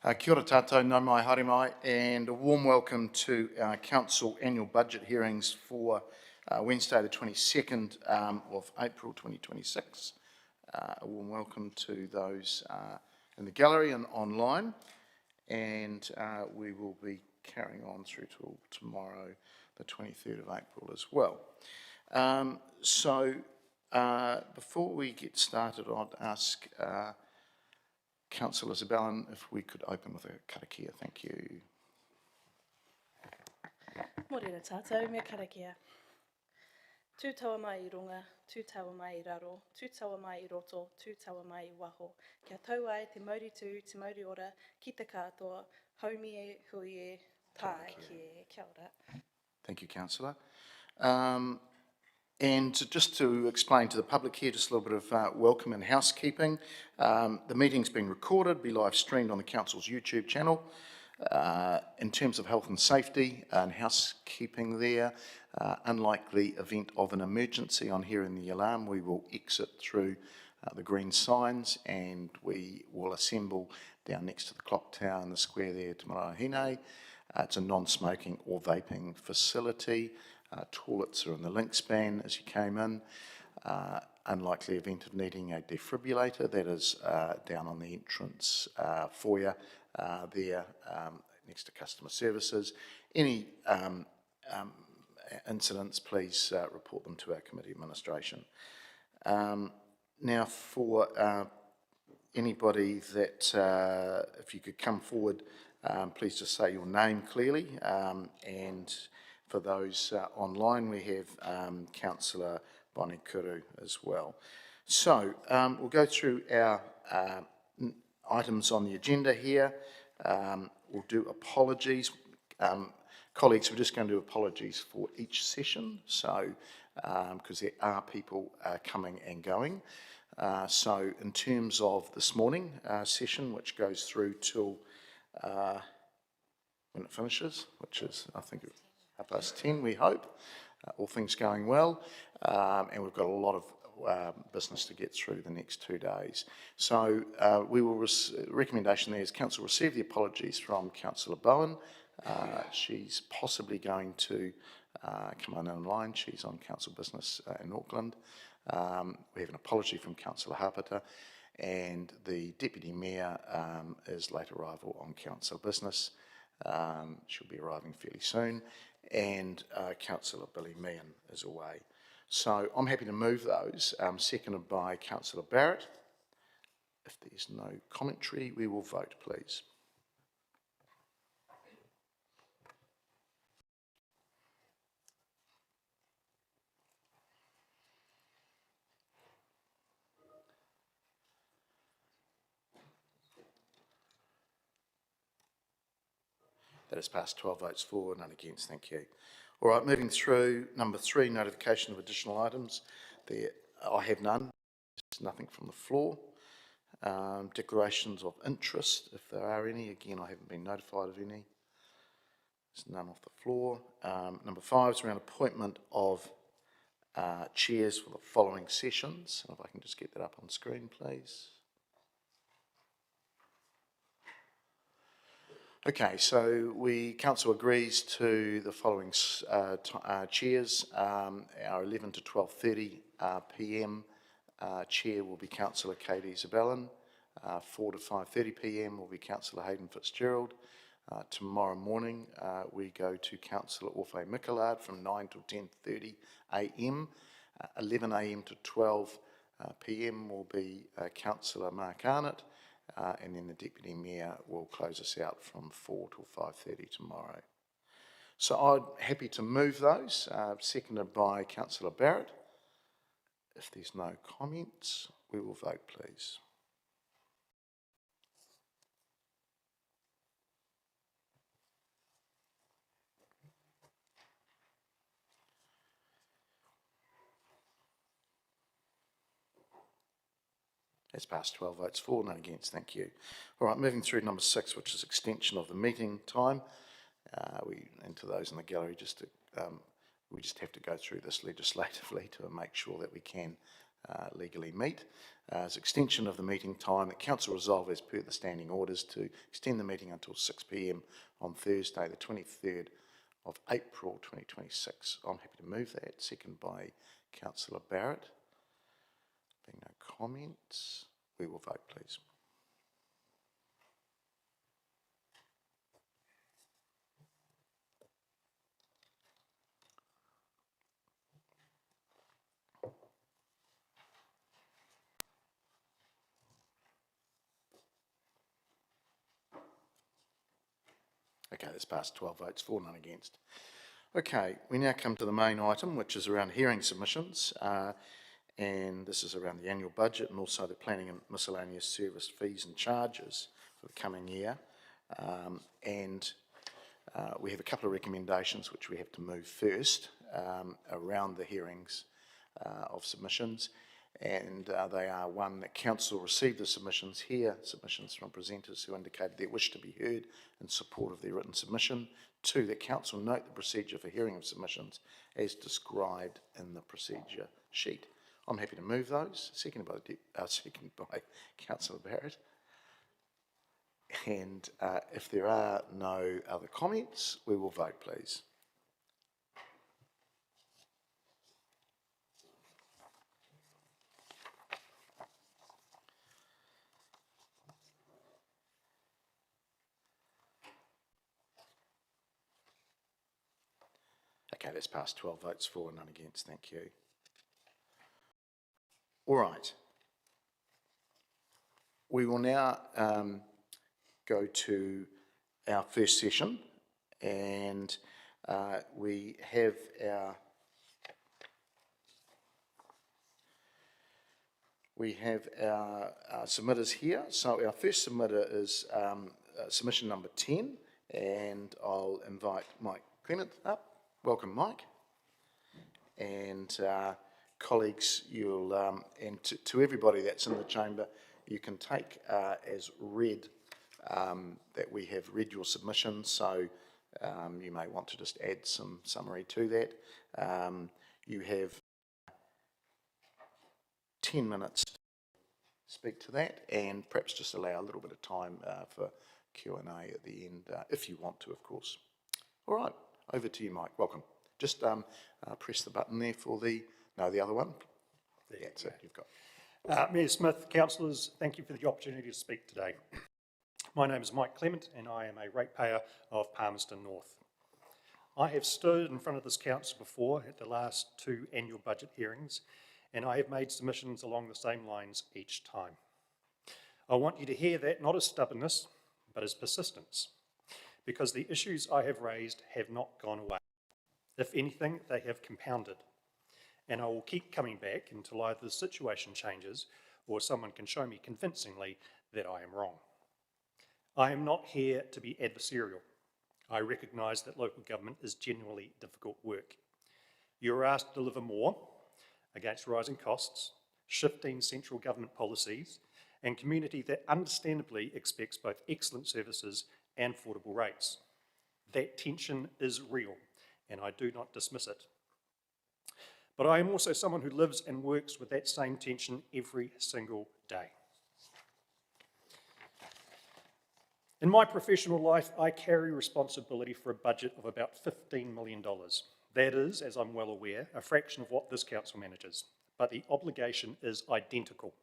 Kia ora tātou, nau mai, haere mai, and a warm welcome to our Council annual budget hearings for Wednesday the 22nd of April 2026. A warm welcome to those in the gallery and online, and we will be carrying on through till tomorrow the 23rd of April as well. Before we get started, I'd ask Councillor Isabella if we could open with a karakia. Thank you. Morena tātou, me karakia. Tū taua mai I runga, tū taua mai I raro, tū taua mai I roto, tū taua mai I waho. Kia tau ai te mauri ora, ki te katoa, haumi e hui e tae ki kia ora. Thank you, Councillor. And just to explain to the public here, just a little bit of welcome and housekeeping. The meeting's been recorded, be live streamed on the Council's YouTube channel. In terms of health and safety and housekeeping there, unlike the event of an emergency on hearing the alarm, we will exit through the green signs and we will assemble down next to the clock tower in the square there to Renee. It's a non-smoking or vaping facility. Toilets are in the link span as you came in. Unlikely event of needing a defibrillator, that is down on the entrance foyer there next to customer services. Any incidents, please report them to our committee administration. Now for anybody that, if you could come forward, please just say your name clearly, and for those online, we have Councillor Bonnie-Kuru as well. So we'll go through our items on the agenda here. We'll do apologies. Colleagues, we're just going to do apologies for each session, so because there are people coming and going. So in terms of this morning session, which goes through till when it finishes, which is, I think, 10:30, we hope, all things going well, and we've got a lot of business to get through the next 2 days. So we will, recommendation there is Council receive the apologies from Councillor Bowen. She's possibly going to come on online. She's on Council business in Auckland. We have an apology from Councillor Hapata, and the Deputy Mayor is late arrival on Council business. She'll be arriving fairly soon. And Councillor Billy Meehan is away. So I'm happy to move those, seconded by Councillor Barrett. If there's no commentary, we will vote, please. That has passed 12 votes for, none against. Thank you. All right, moving through number 3, notification of additional items. There, I have none. There's nothing from the floor. Declarations of interest, if there are any. Again, I haven't been notified of any. There's none off the floor. Number 5 is around appointment of chairs for the following sessions. If I can just get that up on screen, please. Okay, so Council agrees to the following chairs. Our 11 to 12:30 PM chair will be Councillor Kate Isabella. 4 to 5:30 PM will be Councillor Hayden Fitzgerald. Tomorrow morning we go to Councillor Orfe Mickelard from 9 till 10:30 AM. 11 AM to 12 PM will be Councillor Mark Arnott. And then the Deputy Mayor will close us out from 4 till 5:30 tomorrow. So I'm happy to move those, seconded by Councillor Barrett. If there's no comments, we will vote, please. That's passed 12 votes for, none against. Thank you. All right, moving through number 6, which is extension of the meeting time. And to those in the gallery, we just have to go through this legislatively to make sure that we can legally meet. As extension of the meeting time, the council resolve as per the standing orders to extend the meeting until 6 p.m. on Thursday the 23rd of April 2026. I'm happy to move that. Second by Councillor Barrett. Being no comments, we will vote, please. Okay, that's passed 12 votes for, none against. Okay, we now come to the main item, which is around hearing submissions, and this is around the annual budget and also the planning and miscellaneous service fees and charges for the coming year. We have a couple of recommendations which we have to move first around the hearings of submissions, and they are: one, that council received the submissions here, submissions from presenters who indicated their wish to be heard in support of their written submission. Two, that council note the procedure for hearing of submissions as described in the procedure sheet. I'm happy to move those. Seconded by Councillor Barrett. And if there are no other comments, we will vote, please. Okay, that's passed 12 votes for, none against. Thank you. All right. We will now go to our first session, and we have our submitters here. So our first submitter is submission number 10, and I'll invite Mike Clement up. Welcome, Mike. And colleagues, you'll and to everybody that's in the chamber, you can take as read that we have read your submission. So you may want to just add some summary to that. You have 10 minutes to speak to that, and perhaps just allow a little bit of time for Q&A at the end, if you want to, of course. All right. Over to you, Mike. Welcome. Just press the button there for the other one. Yeah, that's it. You've got. Mayor Smith, councillors, thank you for the opportunity to speak today. My name is Mike Clement, and I am a ratepayer of Palmerston North. I have stood in front of this council before at the last two annual budget hearings, and I have made submissions along the same lines each time. I want you to hear that not as stubbornness, but as persistence, because the issues I have raised have not gone away. If anything, they have compounded, and I will keep coming back until either the situation changes or someone can show me convincingly that I am wrong. I am not here to be adversarial. I recognise that local government is genuinely difficult work. You are asked to deliver more against rising costs, shifting central government policies, and community that understandably expects both excellent services and affordable rates. That tension is real, and I do not dismiss it. But I am also someone who lives and works with that same tension every single day. In my professional life, I carry responsibility for a budget of about $15 million. That is, as I'm well aware, a fraction of what this council manages, but the obligation is identical.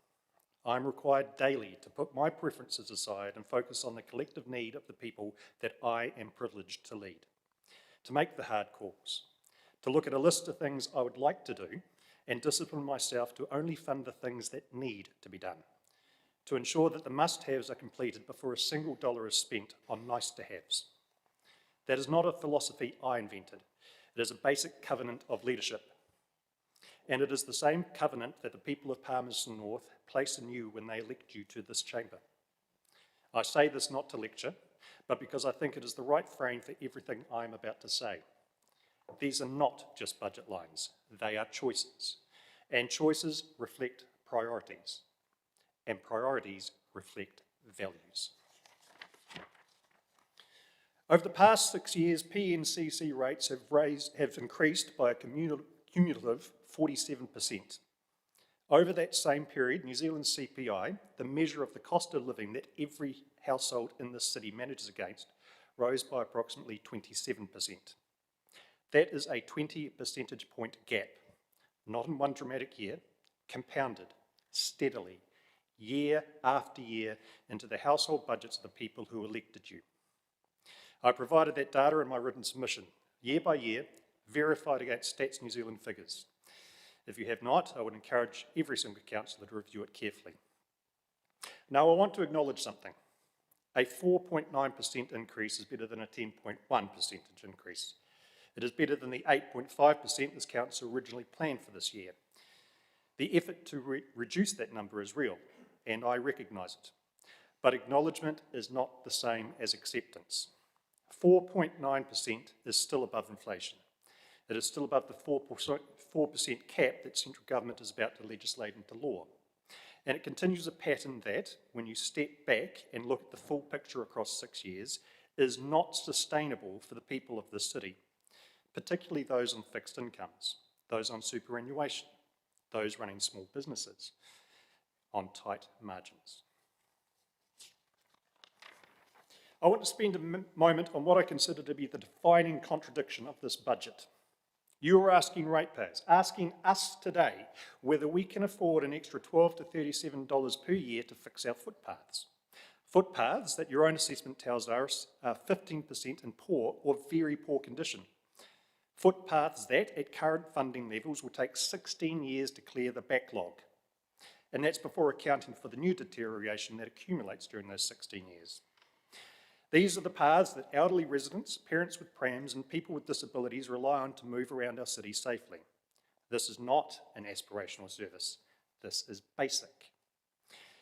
I'm required daily to put my preferences aside and focus on the collective need of the people that I am privileged to lead, to make the hard calls, to look at a list of things I would like to do and discipline myself to only fund the things that need to be done, to ensure that the must-haves are completed before a single dollar is spent on nice-to-haves. That is not a philosophy I invented. It is a basic covenant of leadership. And it is the same covenant that the people of Palmerston North place in you when they elect you to this chamber. I say this not to lecture, but because I think it is the right frame for everything I am about to say. These are not just budget lines, they are choices. And choices reflect priorities. And priorities reflect values. Over the past 6 years, PNCC rates have increased by a cumulative 47%. Over that same period, New Zealand's CPI, the measure of the cost of living that every household in this city manages against, rose by approximately 27%. That is a 20 percentage point gap, not in one dramatic year, compounded steadily, year after year, into the household budgets of the people who elected you. I provided that data in my written submission, year by year, verified against Stats New Zealand figures. If you have not, I would encourage every single councillor to review it carefully. Now, I want to acknowledge something. A 4.9% increase is better than a 10.1% increase. It is better than the 8.5% this council originally planned for this year. The effort to reduce that number is real, and I recognise it. But acknowledgement is not the same as acceptance. 4.9% is still above inflation. It is still above the 4% cap that central government is about to legislate into law. And it continues a pattern that, when you step back and look at the full picture across 6 years, is not sustainable for the people of this city, particularly those on fixed incomes, those on superannuation, those running small businesses, on tight margins. I want to spend a moment on what I consider to be the defining contradiction of this budget. You are asking ratepayers, asking us today, whether we can afford an extra $12 to $37 per year to fix our footpaths. Footpaths that your own assessment tells us are 15% in poor or very poor condition. Footpaths that, at current funding levels, will take 16 years to clear the backlog. And that's before accounting for the new deterioration that accumulates during those 16 years. These are the paths that elderly residents, parents with prams, and people with disabilities rely on to move around our city safely. This is not an aspirational service. This is basic.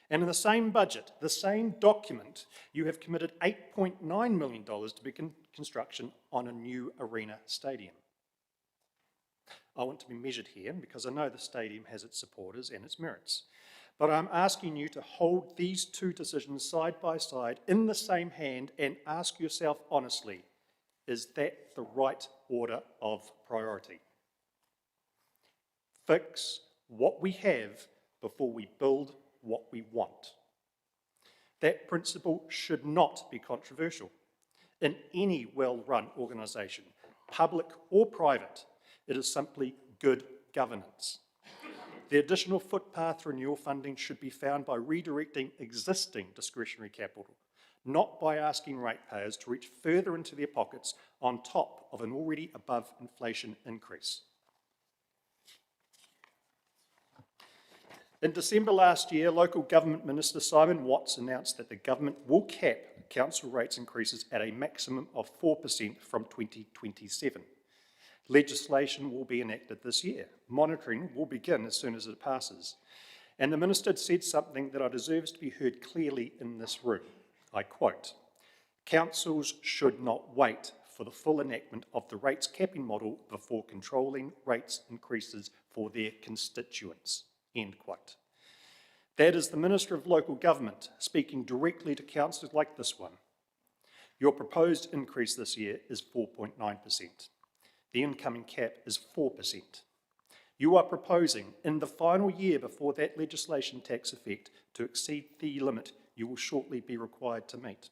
And in the same budget, the same document, you have committed $8.9 million to begin construction on a new arena stadium. I want to be measured here because I know the stadium has its supporters and its merits. But I'm asking you to hold these two decisions side by side in the same hand and ask yourself honestly, is that the right order of priority? Fix what we have before we build what we want. That principle should not be controversial. In any well-run organisation, public or private, it is simply good governance. The additional footpath renewal funding should be found by redirecting existing discretionary capital, not by asking ratepayers to reach further into their pockets on top of an already above inflation increase. In December last year, Local Government Minister Simon Watts announced that the government will cap council rates increases at a maximum of 4% from 2027. Legislation will be enacted this year. Monitoring will begin as soon as it passes. And the Minister said something that deserves to be heard clearly in this room. I quote, "Councils should not wait for the full enactment of the rates capping model before controlling rates increases for their constituents." End quote. That is the Minister of Local Government speaking directly to councils like this one. Your proposed increase this year is 4.9%. The incoming cap is 4%. You are proposing, in the final year before that legislation takes effect, to exceed the limit you will shortly be required to meet.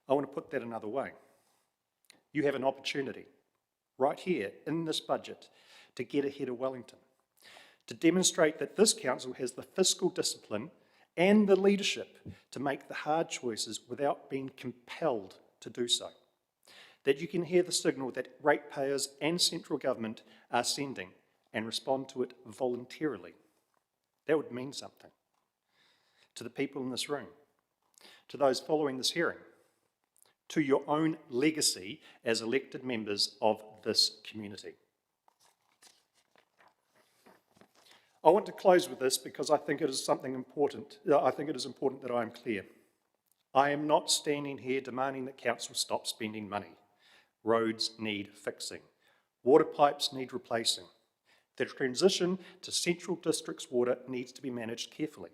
I want to put that another way. You have an opportunity, right here in this budget, to get ahead of Wellington, to demonstrate that this council has the fiscal discipline and the leadership to make the hard choices without being compelled to do so. That you can hear the signal that ratepayers and central government are sending and respond to it voluntarily. That would mean something to the people in this room, to those following this hearing, to your own legacy as elected members of this community. I want to close with this because I think it is something important. I think it is important that I am clear. I am not standing here demanding that council stop spending money. Roads need fixing. Water pipes need replacing. The transition to Central District's water needs to be managed carefully.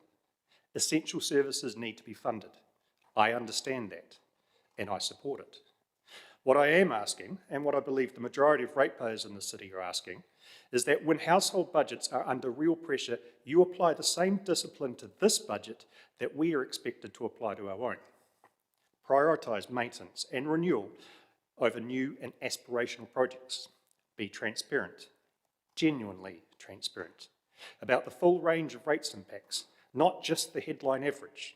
Essential services need to be funded. I understand that, and I support it. What I am asking, and what I believe the majority of ratepayers in the city are asking, is that when household budgets are under real pressure, you apply the same discipline to this budget that we are expected to apply to our own. Prioritise maintenance and renewal over new and aspirational projects. Be transparent, genuinely transparent, about the full range of rates impacts, not just the headline average.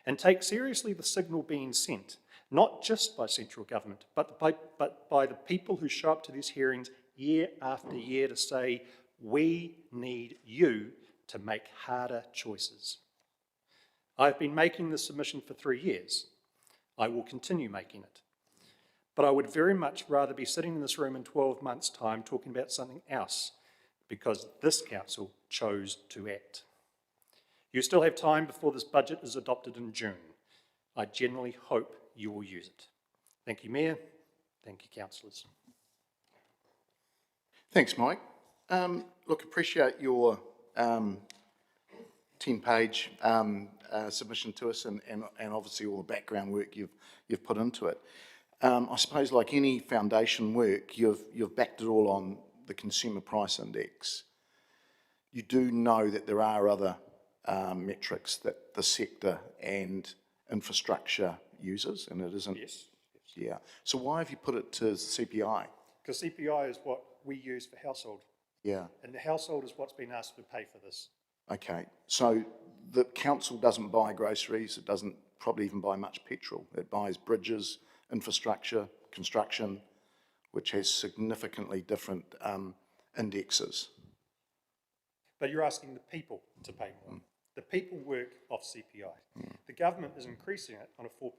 And take seriously the signal being sent, not just by central government, but by the people who show up to these hearings year after year to say, we need you to make harder choices. I've been making this submission for 3 years. I will continue making it. But I would very much rather be sitting in this room in 12 months' time talking about something else, because this council chose to act. You still have time before this budget is adopted in June. I genuinely hope you will use it. Thank you, Mayor. Thank you, councillors. Thanks, Mike. Look, appreciate your 10-page submission to us and obviously all the background work you've put into it. I suppose like any foundation work, you've backed it all on the Consumer Price Index. You do know that there are other metrics that the sector and infrastructure uses, and it isn't. Yes. Yeah. So why have you put it to CPI? Because CPI is what we use for household. Yeah. And the household is what's been asked to pay for this. Okay. So the council doesn't buy groceries. It doesn't probably even buy much petrol. It buys bridges, infrastructure, construction, which has significantly different indexes. But you're asking the people to pay more. The people work off CPI. The government is increasing it on a 4%.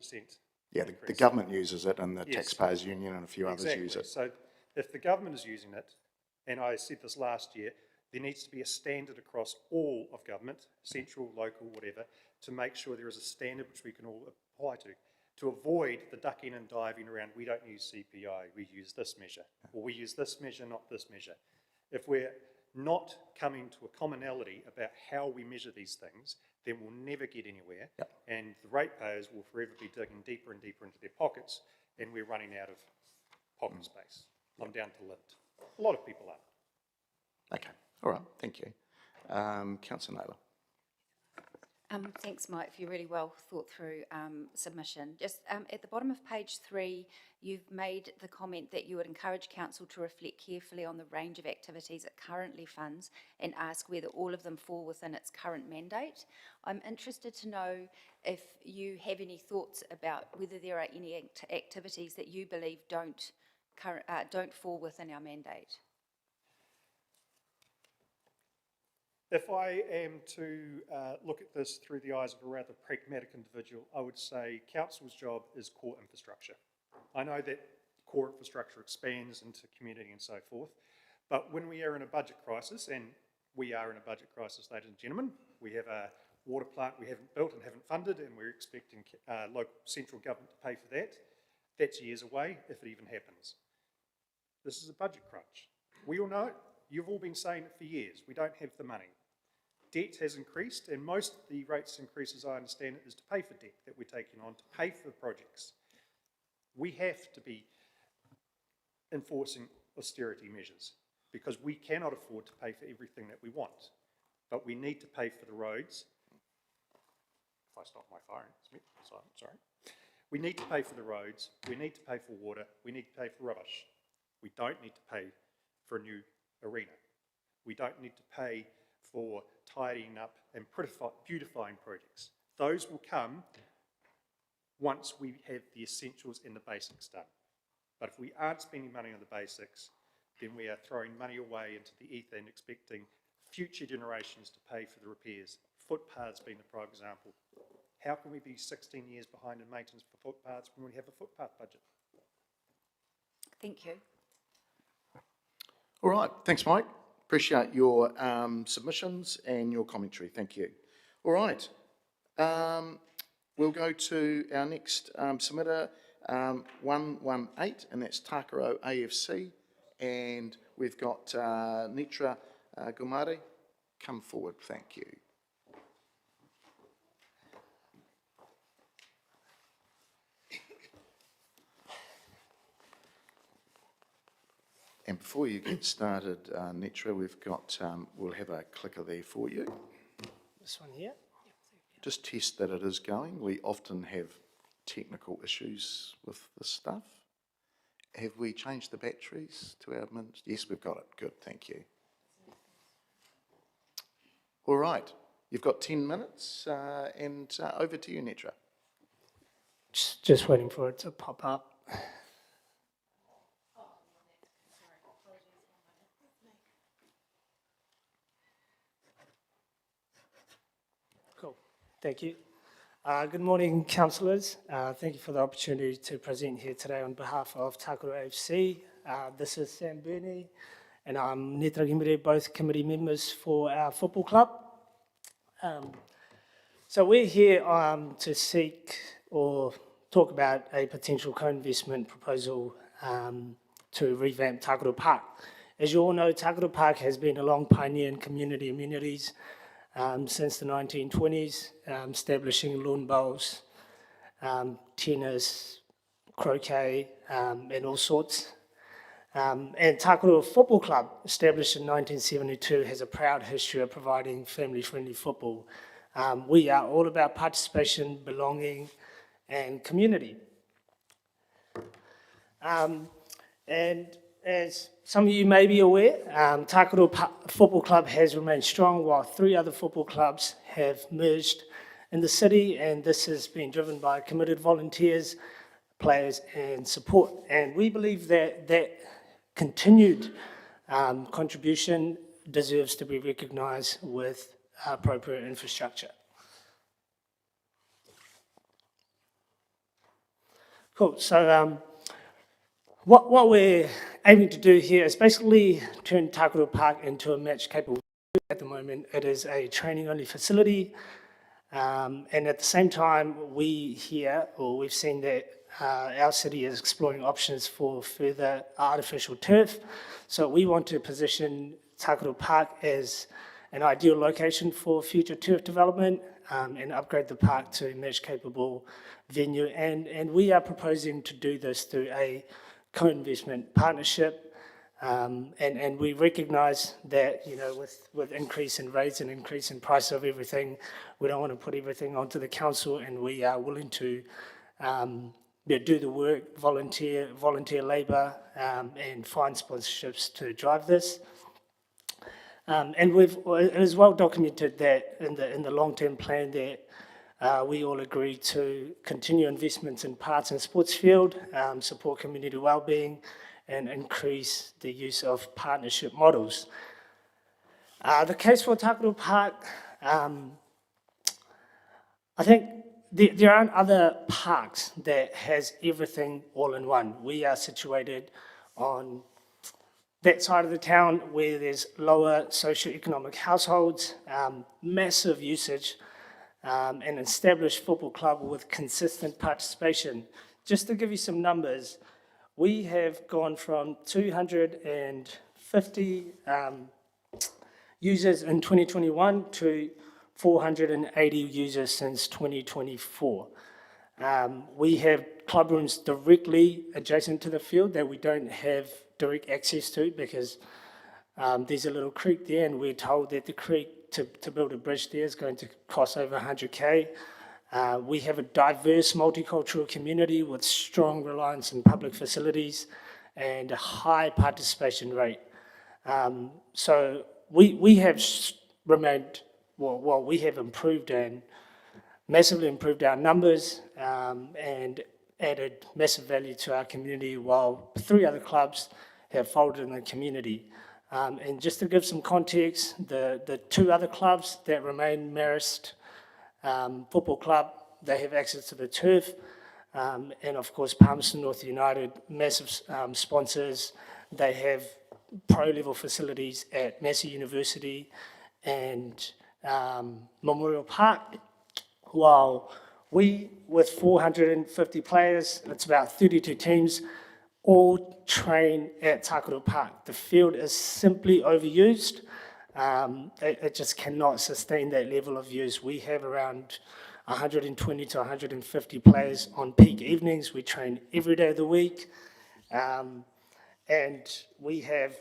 Yeah, the government uses it, and the Taxpayers Union and a few others use it. So if the government is using it, and I said this last year, there needs to be a standard across all of government, central, local, whatever, to make sure there is a standard which we can all apply to avoid the ducking and diving around, we don't use CPI, we use this measure, or we use this measure, not this measure. If we're not coming to a commonality about how we measure these things, then we'll never get anywhere, and the ratepayers will forever be digging deeper and deeper into their pockets, and we're running out of pocket space. I'm down to limit. A lot of people are. Okay, all right, thank you. Councillor Naylor. Thanks, Mike, for your really well thought through submission. Just at the bottom of page 3, you've made the comment that you would encourage council to reflect carefully on the range of activities it currently funds and ask whether all of them fall within its current mandate. I'm interested to know if you have any thoughts about whether there are any activities that you believe don't fall within our mandate. If I am to look at this through the eyes of a rather pragmatic individual, I would say council's job is core infrastructure. I know that core infrastructure expands into community and so forth, but when we are in a budget crisis, and we are in a budget crisis, ladies and gentlemen, we have a water plant we haven't built and haven't funded, and we're expecting local central government to pay for that. That's years away, if it even happens. This is a budget crunch. We all know it. You've all been saying it for years. We don't have the money. Debt has increased, and most of the rates increases, I understand it, is to pay for debt that we're taking on, to pay for the projects. We have to be enforcing austerity measures because we cannot afford to pay for everything that we want, but we need to pay for the roads. If I stop my firing, sorry. We need to pay for the roads, we need to pay for water, we need to pay for rubbish. We don't need to pay for a new arena. We don't need to pay for tidying up and beautifying projects. Those will come once we have the essentials and the basics done. But if we aren't spending money on the basics, then we are throwing money away into the ether and expecting future generations to pay for the repairs. Footpaths being the prime example. How can we be 16 years behind in maintenance for footpaths when we have a footpath budget? Thank you. All right, thanks, Mike. Appreciate your submissions and your commentary. Thank you. All right, we'll go to our next submitter, 118, and that's Takaro AFC. And we've got Nitra Gumari. Come forward, thank you. And before you get started, Netra, we'll have a clicker there for you. This one here. Just test that it is going. We often have technical issues with this stuff. Have we changed the batteries to our minutes? Yes, we've got it. Good, thank you. All right, you've got 10 minutes and over to you, Netra. Just waiting for it to pop up. Cool, thank you. Good morning, councillors. Thank you for the opportunity to present here today on behalf of Takaro AFC. This is Sam Burney, and I'm Netra Gimere, both committee members for our football club. So we're here to seek or talk about a potential co-investment proposal to revamp Takaro Park. As you all know, Takaro Park has been a long pioneer in community amenities since the 1920s, establishing lawn bowls, tennis, croquet, and all sorts. And Takaro Football Club, established in 1972, has a proud history of providing family-friendly football. We are all about participation, belonging, and community. And as some of you may be aware, Takaro Football Club has remained strong while 3 other football clubs have merged in the city, and this has been driven by committed volunteers, players, and support. And we believe that that continued contribution deserves to be recognised with appropriate infrastructure. Cool, so what we're aiming to do here is basically turn Takaro Park into a match-capable. At the moment, it is a training-only facility, and at the same time, we've seen that our city is exploring options for further artificial turf. So we want to position Takaro Park as an ideal location for future turf development and upgrade the park to a match-capable venue. And we are proposing to do this through a co-investment partnership, and we recognise that, you know, with increase in rates and increase in price of everything, we don't want to put everything onto the council, and we are willing to do the work, volunteer labour, and find sponsorships to drive this. And it is well documented that in the long-term plan that we all agree to continue investments in parks and sports field, support community wellbeing, and increase the use of partnership models. The case for Takaro Park, I think there aren't other parks that has everything all in one. We are situated on that side of the town where there's lower socioeconomic households, massive usage, an established football club with consistent participation. Just to give you some numbers, we have gone from 250 users in 2021 to 480 users since 2024. We have club rooms directly adjacent to the field that we don't have direct access to because there's a little creek there, and we're told that the creek, to build a bridge there, is going to cost over 100K. We have a diverse multicultural community with strong reliance on public facilities and a high participation rate. So we have remained, we have improved and massively improved our numbers and added massive value to our community, while 3 other clubs have folded in the community. And just to give some context, the 2 other clubs that remain, Marist Football Club, they have access to the turf, and of course Palmerston North United, massive sponsors. They have pro-level facilities at Massey University and Memorial Park, while we, with 450 players, it's about 32 teams, all train at Takaro Park. The field is simply overused. It just cannot sustain that level of use. We have around 120 to 150 players on peak evenings. We train every day of the week. and we have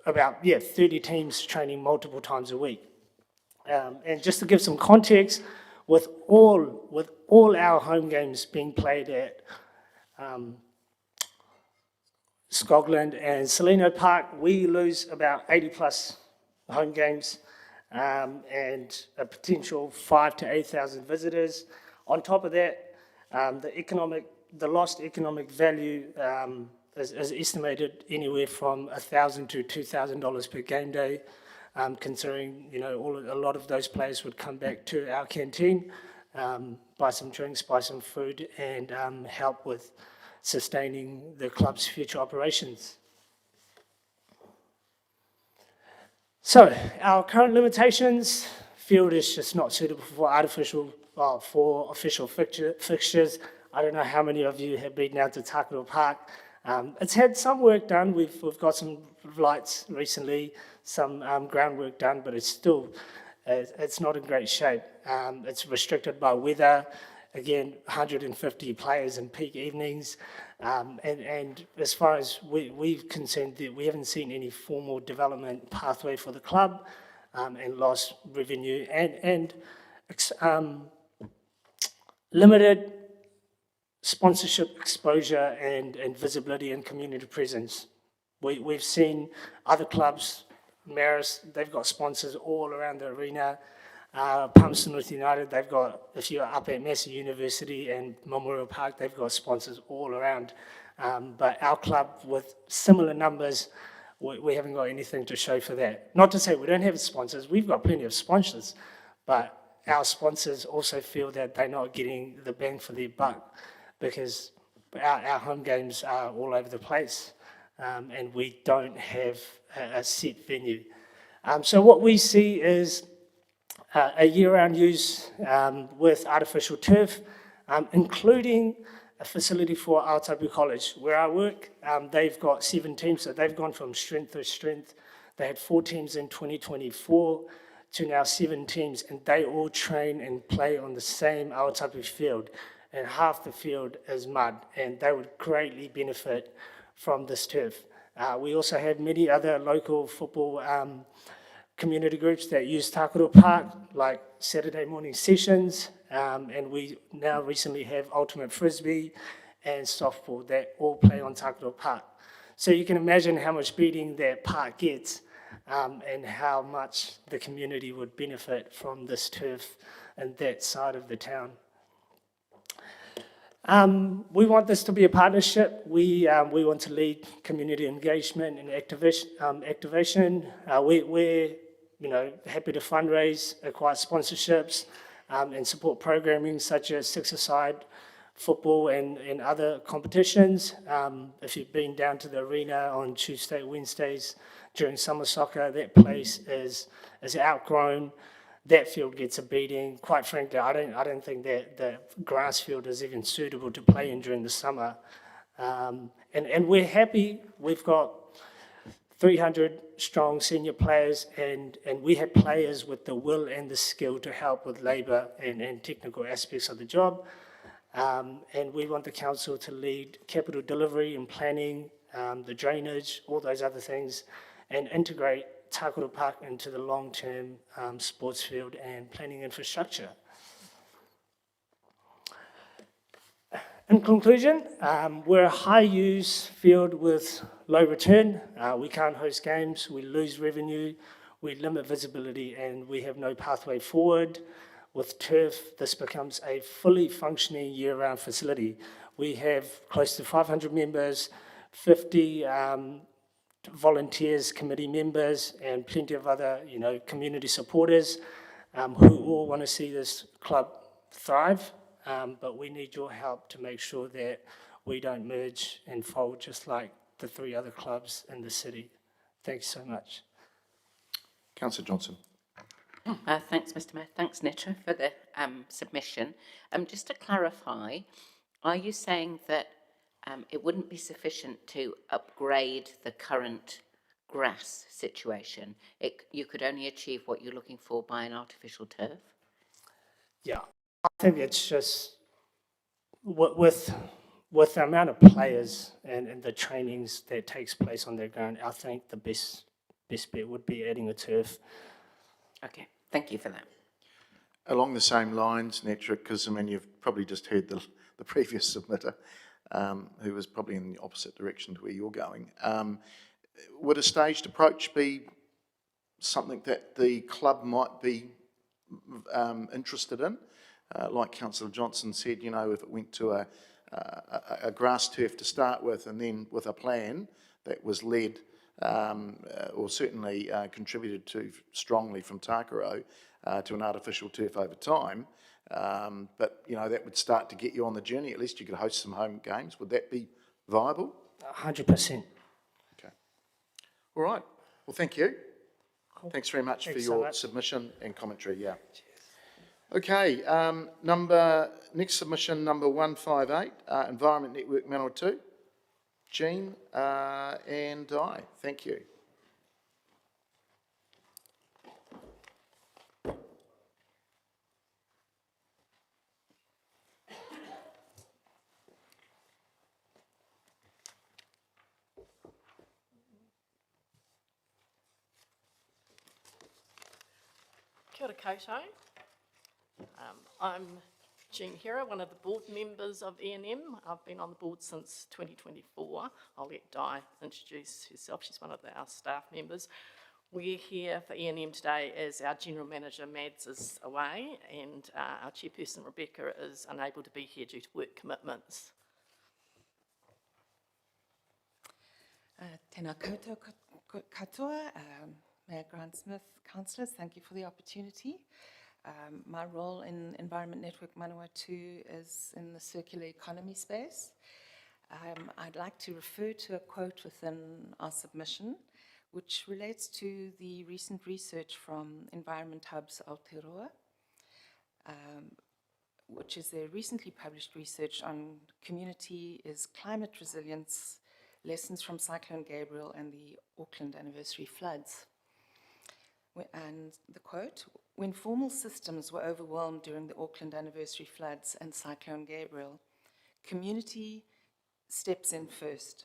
about 30 teams training multiple times a week. And just to give some context, with all our home games being played at Scotland and Salino Park, we lose about 80 plus home games and a potential 5,000 to 8,000 visitors. On top of that, the lost economic value is estimated anywhere from $1,000 to $2,000 per game day, considering a lot of those players would come back to our canteen, buy some drinks, buy some food, and help with sustaining the club's future operations. So, our current limitations: field is just not suitable for official fixtures. I don't know how many of you have been down to Takaro Park. It's had some work done. We've got some lights recently, some groundwork done, but it's not in great shape. It's restricted by weather. Again, 150 players in peak evenings. And as far as we're concerned, we haven't seen any formal development pathway for the club, and lost revenue and limited sponsorship exposure and visibility and community presence. We've seen other clubs, Maris, they've got sponsors all around the arena. Palmerston North United, they've got, if you're up at Massey University and Memorial Park, they've got sponsors all around. But our club, with similar numbers, we haven't got anything to show for that. Not to say we don't have sponsors, we've got plenty of sponsors, but our sponsors also feel that they're not getting the bang for their buck, because our home games are all over the place, and we don't have a set venue. So what we see is a year-round use with artificial turf, including a facility for Aotapu College. Where I work, they've got 7 teams, so they've gone from strength to strength. They had 4 teams in 2024 to now 7 teams, and they all train and play on the same Aotapu field, and half the field is mud, and they would greatly benefit from this turf. We also have many other local football community groups that use Takaro Park, like Saturday morning sessions, and we now recently have ultimate frisbee and softball that all play on Takaro Park. So you can imagine how much beating that park gets, and how much the community would benefit from this turf in that side of the town. We want this to be a partnership. We want to lead community engagement and activation. We're happy to fundraise, acquire sponsorships, and support programming such as six-a-side football and other competitions. If you've been down to the arena on Tuesday, Wednesdays during summer soccer, that place is outgrown. That field gets a beating. Quite frankly, I don't think that the grass field is even suitable to play in during the summer. And we're happy. We've got 300 strong senior players, and we have players with the will and the skill to help with labour and technical aspects of the job. And we want the council to lead capital delivery and planning, the drainage, all those other things, and integrate Takaro Park into the long-term sports field and planning infrastructure. In conclusion, we're a high-use field with low return. We can't host games, we lose revenue, we limit visibility, and we have no pathway forward. With turf, this becomes a fully functioning year-round facility. We have close to 500 members, 50 volunteers, committee members, and plenty of other, community supporters who all want to see this club thrive. But we need your help to make sure that we don't merge and fold just like the 3 other clubs in the city. Thanks so much. Councillor Johnson. Thanks, Mr Mayor. Thanks, Nitra, for the submission. Just to clarify, are you saying that it wouldn't be sufficient to upgrade the current grass situation? You could only achieve what you're looking for by an artificial turf? Yeah, I think it's just with with the amount of players and the trainings that takes place on their ground, I think the best bet would be adding a turf. Okay, thank you for that. Along the same lines, Netra, because I mean, you've probably just heard the previous submitter, who was probably in the opposite direction to where you're going. Would a staged approach be something that the club might be interested in? Like Councillor Johnson said, you know, if it went to a grass turf to start with, and then with a plan that was led or certainly contributed to strongly from Takaro to an artificial turf over time. But, you know, that would start to get you on the journey. At least you could host some home games. Would that be viable? 100%. Okay. All right. Well, thank you. Thanks very much Thanks for so your much. submission and commentary, yeah. Okay, next submission, number 158, Environment Network Manawatu. Jean and I, thank you. Kia ora koutou. I'm Jean Hera, one of the board members of E&M. I've been on the board since 2024. I'll let Di introduce herself. She's one of our staff members. We're here for E&M today as our General Manager Mads is away, and our Chairperson Rebecca is unable to be here due to work commitments. Tēnā koutou katoa, Mayor Grant-Smith, councillors, thank you for the opportunity. My role in Environment Network Manawatu is in the circular economy space. I'd like to refer to a quote within our submission, which relates to the recent research from Environment Hub's Aotearoa, which is their recently published research on community is climate resilience, lessons from Cyclone Gabriel and the Auckland anniversary floods. And the quote, when formal systems were overwhelmed during the Auckland anniversary floods and Cyclone Gabriel, community steps in first.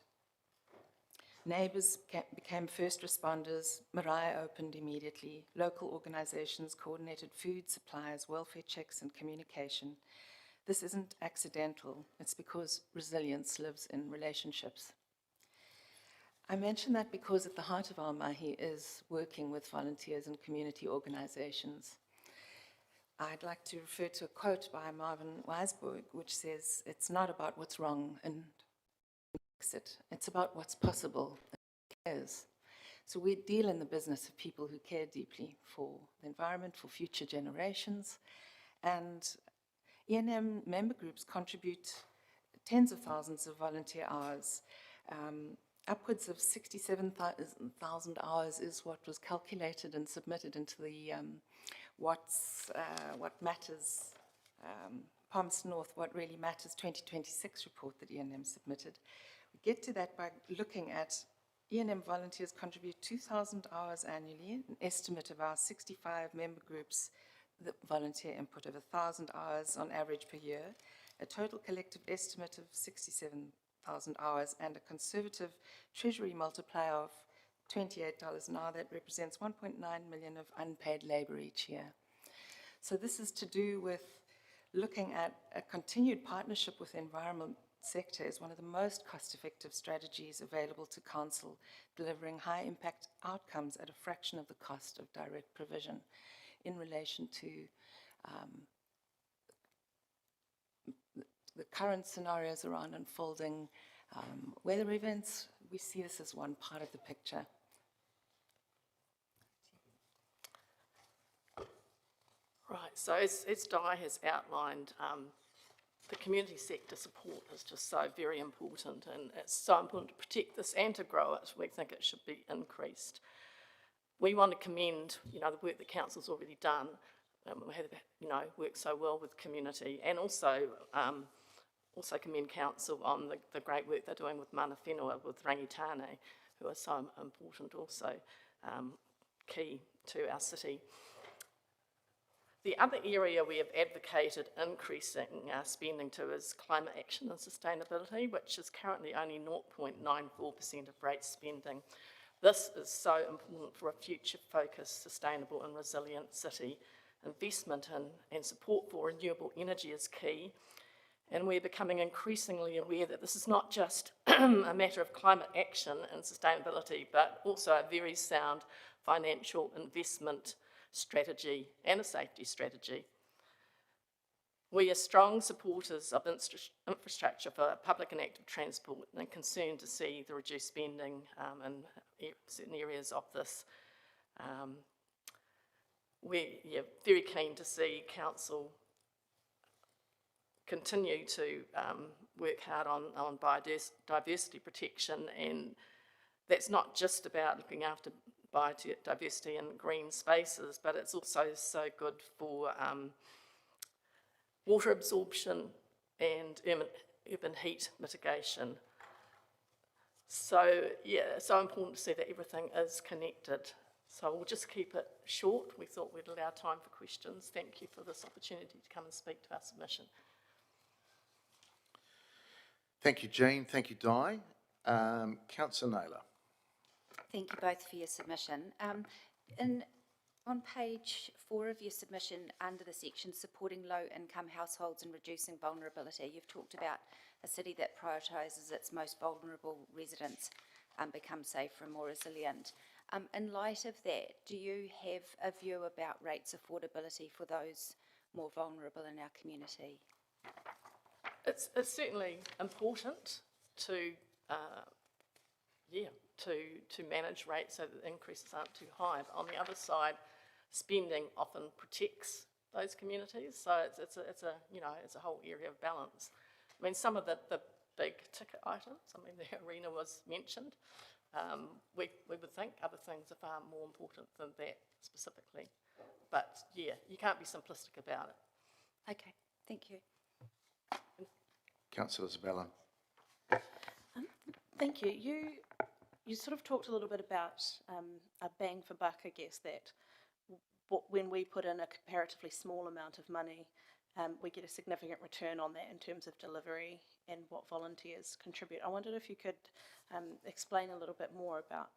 Neighbours became first responders, marae opened immediately, local organisations coordinated food, supplies, welfare checks and communication. This isn't accidental, it's because resilience lives in relationships. I mention that because at the heart of our mahi is working with volunteers and community organisations. I'd like to refer to a quote by Marvin Weisberg, which says, it's not about what's wrong and fix it, it's about what's possible and cares. So we deal in the business of people who care deeply for the environment, for future generations, and E&M member groups contribute tens of thousands of volunteer hours. Upwards of 67,000 hours is what was calculated and submitted into the What Matters, Palmerston North, What Really Matters 2026 report that E&M submitted. We get to that by looking at E&M volunteers contribute 2,000 hours annually, an estimate of our 65 member groups, the volunteer input of 1,000 hours on average per year, a total collective estimate of 67,000 hours and a conservative treasury multiplier of $28 an hour. That represents 1.9 million of unpaid labour each year. So this is to do with looking at a continued partnership with the environment sector as one of the most cost-effective strategies available to council, delivering high-impact outcomes at a fraction of the cost of direct provision in relation to the current scenarios around unfolding weather events. We see this as one part of the picture. Right, so as Di has outlined, the community sector support is just so very important, and it's so important to protect this and to grow it. We think it should be increased. We want to commend, the work that council's already done. We have, worked so well with community, and also commend council on the great work they're doing with mana whenua, with rangitane, who are so important also, key to our city. The other area we have advocated increasing spending to is climate action and sustainability, which is currently only 0.94% of rate spending. This is so important for a future-focused, sustainable and resilient city. Investment in and support for renewable energy is key, and we're becoming increasingly aware that this is not just a matter of climate action and sustainability, but also a very sound financial investment strategy and a safety strategy. We are strong supporters of infrastructure for public and active transport and concerned to see the reduced spending in certain areas of this. We're very keen to see council continue to work hard on biodiversity protection, and that's not just about looking after biodiversity and green spaces, but it's also so good for water absorption and urban heat mitigation. So yeah, it's so important to see that everything is connected. So we'll just keep it short. We thought we'd allow time for questions. Thank you for this opportunity to come and speak to our submission. Thank you, Jean. Thank you, Di. Councillor Naylor. Thank you both for your submission. On page 4 of your submission, under the section supporting low-income households and reducing vulnerability, you've talked about a city that prioritises its most vulnerable residents become safer and more resilient. In light of that, do you have a view about rates affordability for those more vulnerable in our community? It's certainly important to manage rates so that the increases aren't too high. But on the other side, spending often protects those communities, so it's a whole area of balance. I mean, some of the big ticket items, I mean, the arena was mentioned. We would think other things are far more important than that specifically. But yeah, you can't be simplistic about it. Okay, thank you. Councillor Isabella. Thank you. You sort of talked a little bit about a bang for buck, I guess, that when we put in a comparatively small amount of money, we get a significant return on that in terms of delivery and what volunteers contribute. I wondered if you could explain a little bit more about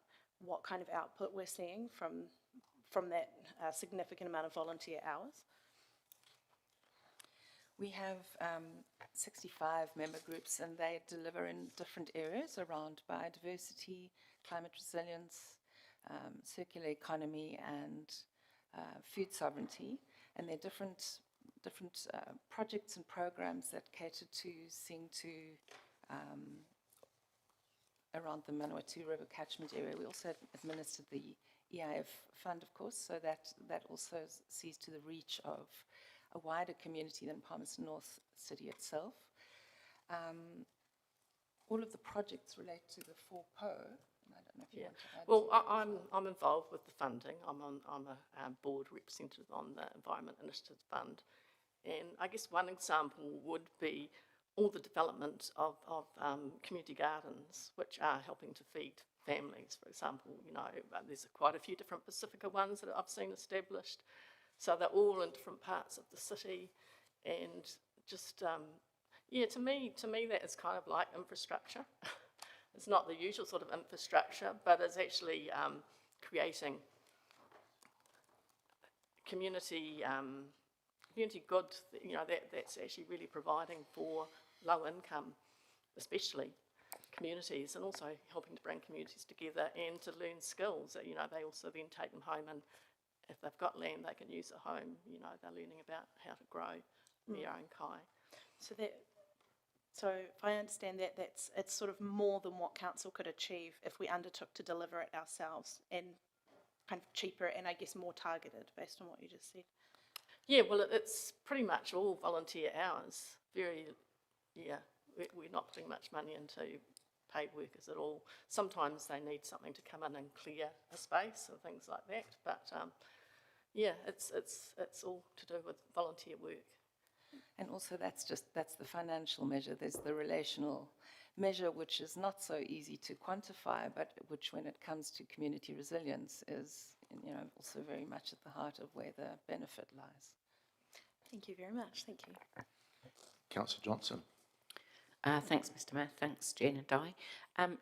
what kind of output we're seeing from that significant amount of volunteer hours. We have 65 member groups, and they deliver in different areas around biodiversity, climate resilience, circular economy, and food sovereignty. And there are different projects and programs that cater to seeing to around the Manawatu River catchment area. We also administered the EIF fund, of course, so that also sees to the reach of a wider community than Palmerston North City itself. All of the projects relate to the 4PO. I don't know if you want to add. Well, I'm involved with the funding. I'm a board representative on the Environment Initiative Fund. And I guess one example would be all the development of community gardens, which are helping to feed families. For example, there's quite a few different Pacifica ones that I've seen established. So they're all in different parts of the city, and just, to me that is kind of like infrastructure. It's not the usual sort of infrastructure, but it's actually creating community good, that's actually really providing for low income, especially communities, and also helping to bring communities together and to learn skills that, they also then take them home, and if they've got land they can use at home, they're learning about how to grow their own kai. So if I understand that, it's sort of more than what council could achieve if we undertook to deliver it ourselves, and kind of cheaper and I guess more targeted based on what you just said. Yeah, well, it's pretty much all volunteer hours. We're not putting much money into paid workers at all. Sometimes they need something to come in and clear a space and things like that, but it's all to do with volunteer work. And also that's the financial measure. There's the relational measure, which is not so easy to quantify, but which when it comes to community resilience is, also very much at the heart of where the benefit lies. Thank you very much. Thank you. Councillor Johnson. Thanks, Mr Mayor. Thanks, Jean and Di.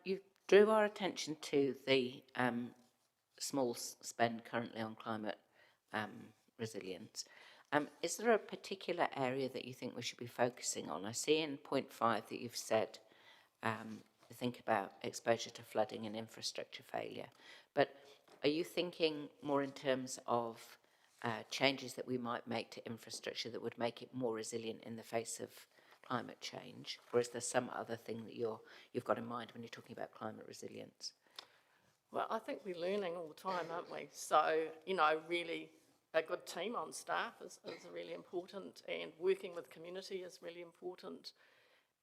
You drew our attention to the small spend currently on climate resilience. Is there a particular area that you think we should be focusing on? I see in point 5 that you've said think about exposure to flooding and infrastructure failure, but are you thinking more in terms of changes that we might make to infrastructure that would make it more resilient in the face of climate change, or is there some other thing that you've got in mind when you're talking about climate resilience? Well, I think we're learning all the time, aren't we? So, really a good team on staff is really important, and working with community is really important.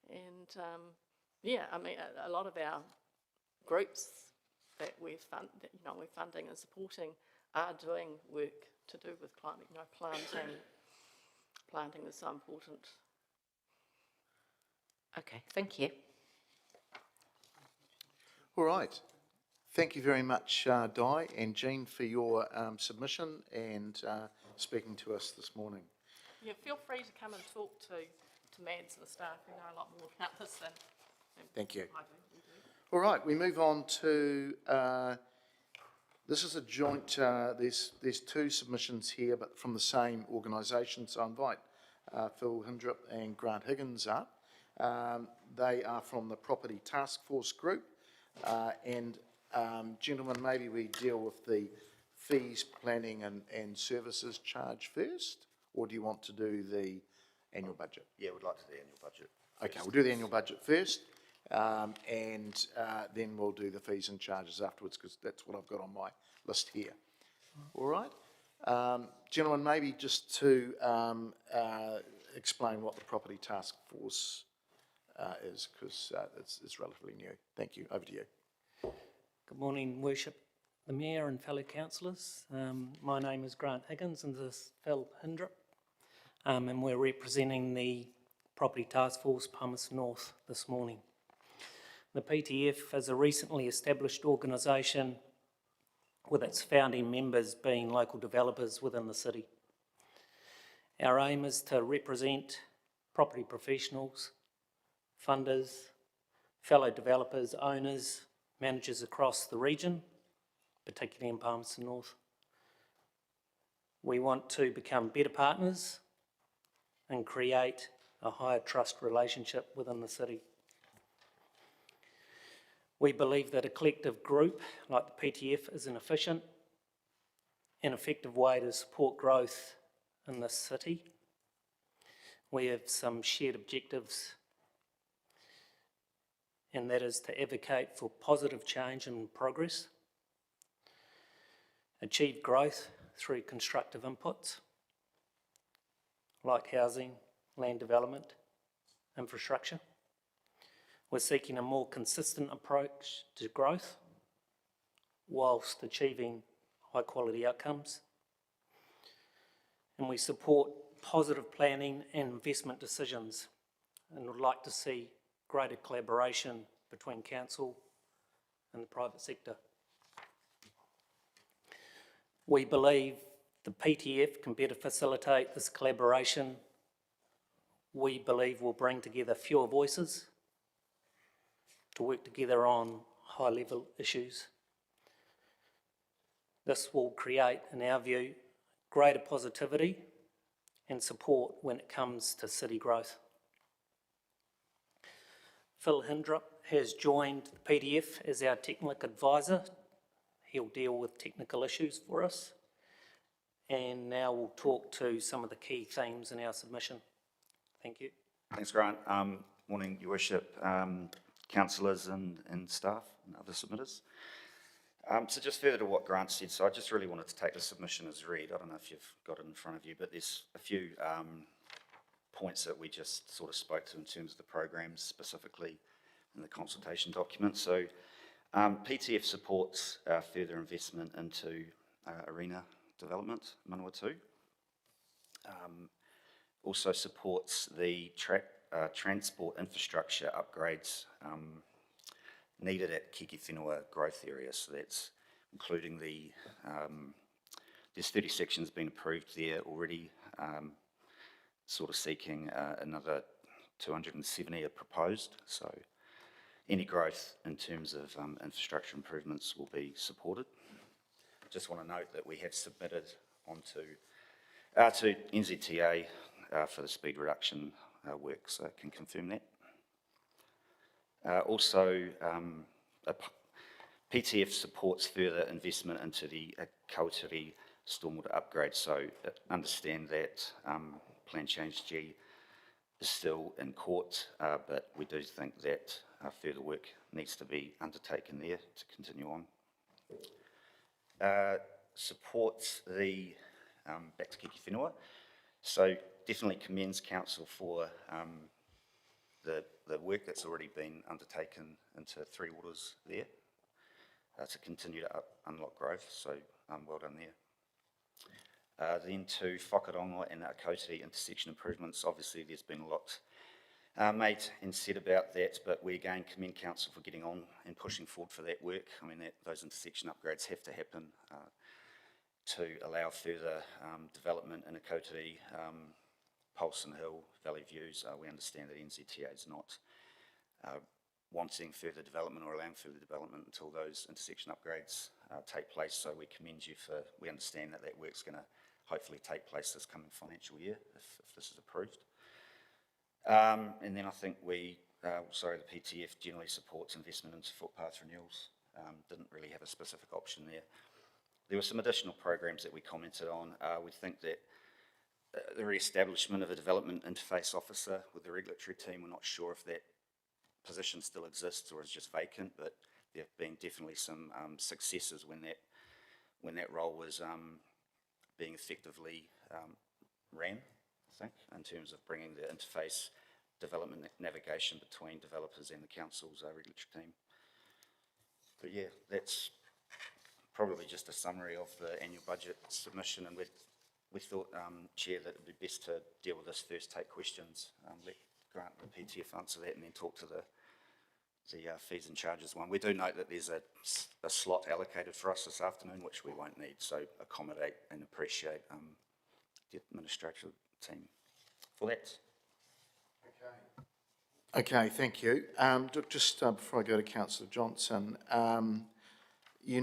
And a lot of our groups that we're funding and supporting are doing work to do with climate. Planting is so important. Okay, thank you. All right. Thank you very much, Di and Jean, for your submission and speaking to us this morning. Yeah, feel free to come and talk to Mads and the staff who know a lot more about this than Thank you. I do. All right, we move on to, this is a joint, there's 2 submissions here, but from the same organisation, so I invite Phil Hindrup and Grant Higgins up. They are from the Property Task Force Group, and gentlemen, maybe we deal with the fees, planning and services charge first, or do you want to do the annual budget? Yeah, we'd like to do the annual budget. Okay, we'll do the annual budget first, and then we'll do the fees and charges afterwards, because that's what I've got on my list here. All right. Gentlemen, maybe just to explain what the Property Task Force is, because it's relatively new. Thank you. Over to you. Good morning, Worship, the Mayor and fellow councillors. My name is Grant Higgins and this is Phil Hindrup, and we're representing the Property Task Force Palmerston North this morning. The PTF is a recently established organisation with its founding members being local developers within the city. Our aim is to represent property professionals, funders, fellow developers, owners, managers across the region, particularly in Palmerston North. We want to become better partners and create a higher trust relationship within the city. We believe that a collective group like the PTF is an efficient and effective way to support growth in this city. We have some shared objectives, and that is to advocate for positive change and progress, achieve growth through constructive inputs like housing, land development, infrastructure. We're seeking a more consistent approach to growth whilst achieving high quality outcomes. And we support positive planning and investment decisions, and would like to see greater collaboration between council and the private sector. We believe the PTF can better facilitate this collaboration. We believe we'll bring together fewer voices to work together on high-level issues. This will create, in our view, greater positivity and support when it comes to city growth. Phil Hindrup has joined the PTF as our technical advisor. He'll deal with technical issues for us, and now we'll talk to some of the key themes in our submission. Thank you. Thanks, Grant. Morning, Your Worship, councillors and staff and other submitters. So just further to what Grant said, so I just really wanted to take the submission as read. I don't know if you've got it in front of you, but there's a few points that we just sort of spoke to in terms of the programs specifically in the consultation document. So PTF supports further investment into arena development, Manawatu. Also supports the transport infrastructure upgrades needed at Kiki Whenua growth area. So that's including there's 30 sections been approved there already sort of seeking another 270 are proposed. So any growth in terms of infrastructure improvements will be supported. Just want to note that we have submitted onto to NZTA for the speed reduction work, so I can confirm that. Also, PTF supports further investment into the Kautiri stormwater upgrade, so understand that Plan Change G is still in court, but we do think that further work needs to be undertaken there to continue on. Supports the back to Kiki Whenua, so definitely commends council for the work that's already been undertaken into Three Waters there to continue to unlock growth, so well done there. Then to Whakarongo and Kautiri intersection improvements, obviously there's been a lot made and said about that, but we again commend council for getting on and pushing forward for that work. I mean, those intersection upgrades have to happen to allow further development in a Kautiri, Paulson Hill, Valley Views. We understand that NZTA is not wanting further development or allowing further development until those intersection upgrades take place. So we commend you for, we understand that that work's going to hopefully take place this coming financial year if this is approved. And then I think the PTF generally supports investment into footpath renewals. Didn't really have a specific option there. There were some additional programs that we commented on. We think that the re-establishment of a development interface officer with the regulatory team, we're not sure if that position still exists or is just vacant, but there have been definitely some successes when that role was being effectively ran, I think, in terms of bringing the interface development navigation between developers and the council's regulatory team. But yeah, that's probably just a summary of the annual budget submission, and we thought, Chair, that it would be best to deal with this first, take questions, let Grant and the PTF answer that, and then talk to the fees and charges one. We do note that there's a slot allocated for us this afternoon, which we won't need, so accommodate and appreciate the administrative team for that. Okay, thank you. Just before I go to Councillor Johnson, you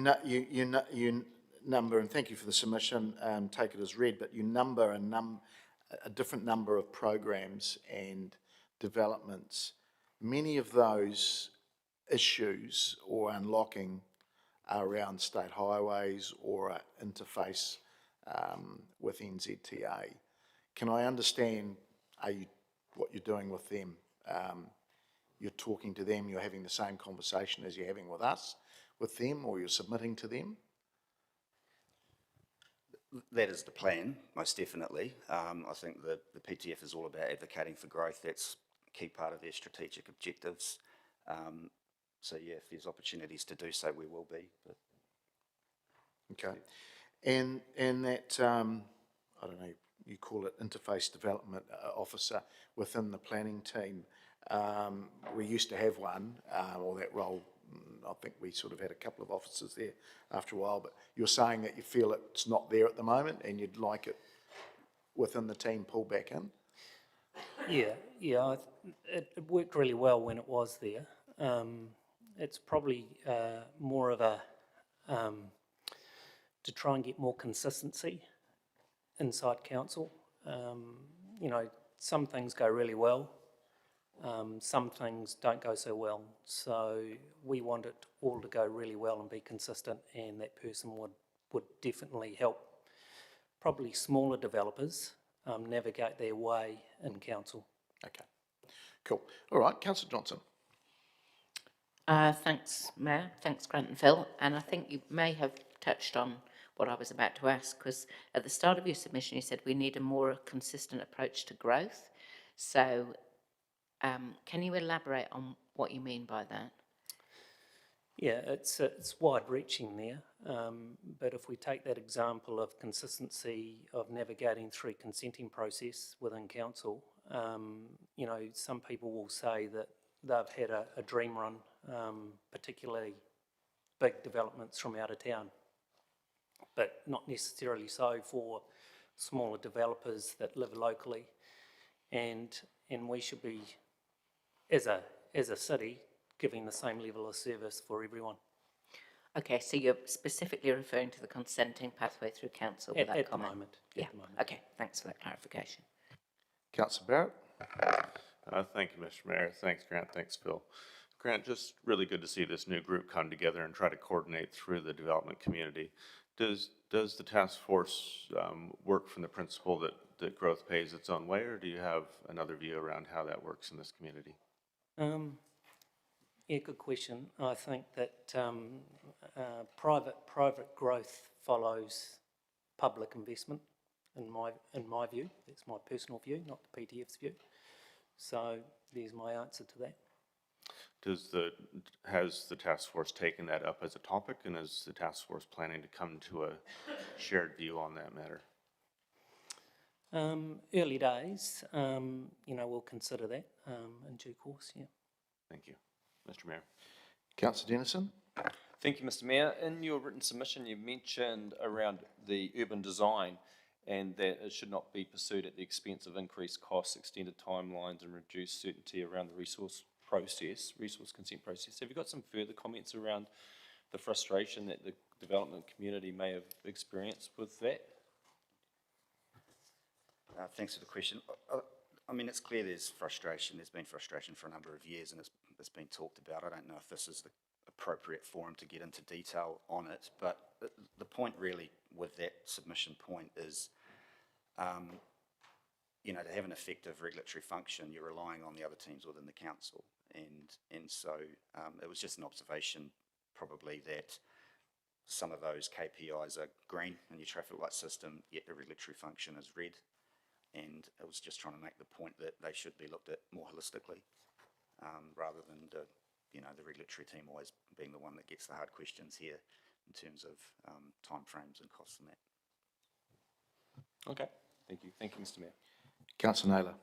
number, and thank you for the submission, take it as read, but you number a different number of programs and developments. Many of those issues or unlocking are around state highways or interface with NZTA. Can I understand what you're doing with them? You're talking to them, you're having the same conversation as you're having with us, with them, or you're submitting to them? That is the plan, most definitely. I think the PTF is all about advocating for growth. That's a key part of their strategic objectives. So yeah, if there's opportunities to do so, we will be. But. Okay. And that, I don't know, you call it interface development officer within the planning team. We used to have one, or that role, I think we sort of had a couple of officers there after a while, but you're saying that you feel it's not there at the moment and you'd like it within the team pulled back in? Yeah, it worked really well when it was there. It's probably more of a, to try and get more consistency inside council. You know, some things go really well. Some things don't go so well, so we want it all to go really well and be consistent, and that person would definitely help probably smaller developers navigate their way in council. Okay, cool. All right, Councillor Johnson. Thanks, Mayor. Thanks, Grant and Phil. And I think you may have touched on what I was about to ask, because at the start of your submission you said we need a more consistent approach to growth. So can you elaborate on what you mean by that? Yeah, it's wide-reaching there, but if we take that example of consistency of navigating through consenting process within council, you know, some people will say that they've had a dream run, particularly big developments from out of town, but not necessarily so for smaller developers that live locally. and we should be, as a city, giving the same level of service for everyone. Okay, so you're specifically referring to the consenting pathway through council with that At the comment? moment. Yeah, At the moment. okay, thanks for that clarification. Councillor Barrett? Thank you, Mr. Mayor. Thanks, Grant. Thanks, Phil. Grant, just really good to see this new group come together and try to coordinate through the development community. Does the task force work from the principle that growth pays its own way, or do you have another view around how that works in this community? Yeah, good question. I think that private growth follows public investment, in my view. That's my personal view, not the PTF's view. So there's my answer to that. Has the task force taken that up as a topic, and is the task force planning to come to a shared view on that matter? Early days, we'll consider that in due course, yeah. Thank you. Mr. Mayor. Councillor Dennison? Thank you, Mr. Mayor. In your written submission, you mentioned around the urban design and that it should not be pursued at the expense of increased costs, extended timelines, and reduced certainty around the resource consent process. Have you got some further comments around the frustration that the development community may have experienced with that? Thanks for the question. I mean, it's clear there's frustration. There's been frustration for a number of years, and it's been talked about. I don't know if this is the appropriate forum to get into detail on it, but the point really with that submission point is, to have an effective regulatory function, you're relying on the other teams within the council, and so it was just an observation, probably, that some of those KPIs are green in your traffic light system, yet the regulatory function is red. And I was just trying to make the point that they should be looked at more holistically, rather than the regulatory team always being the one that gets the hard questions here in terms of timeframes and costs and that. Okay, thank you. Thank you, Mr. Mayor. Councillor Naylor?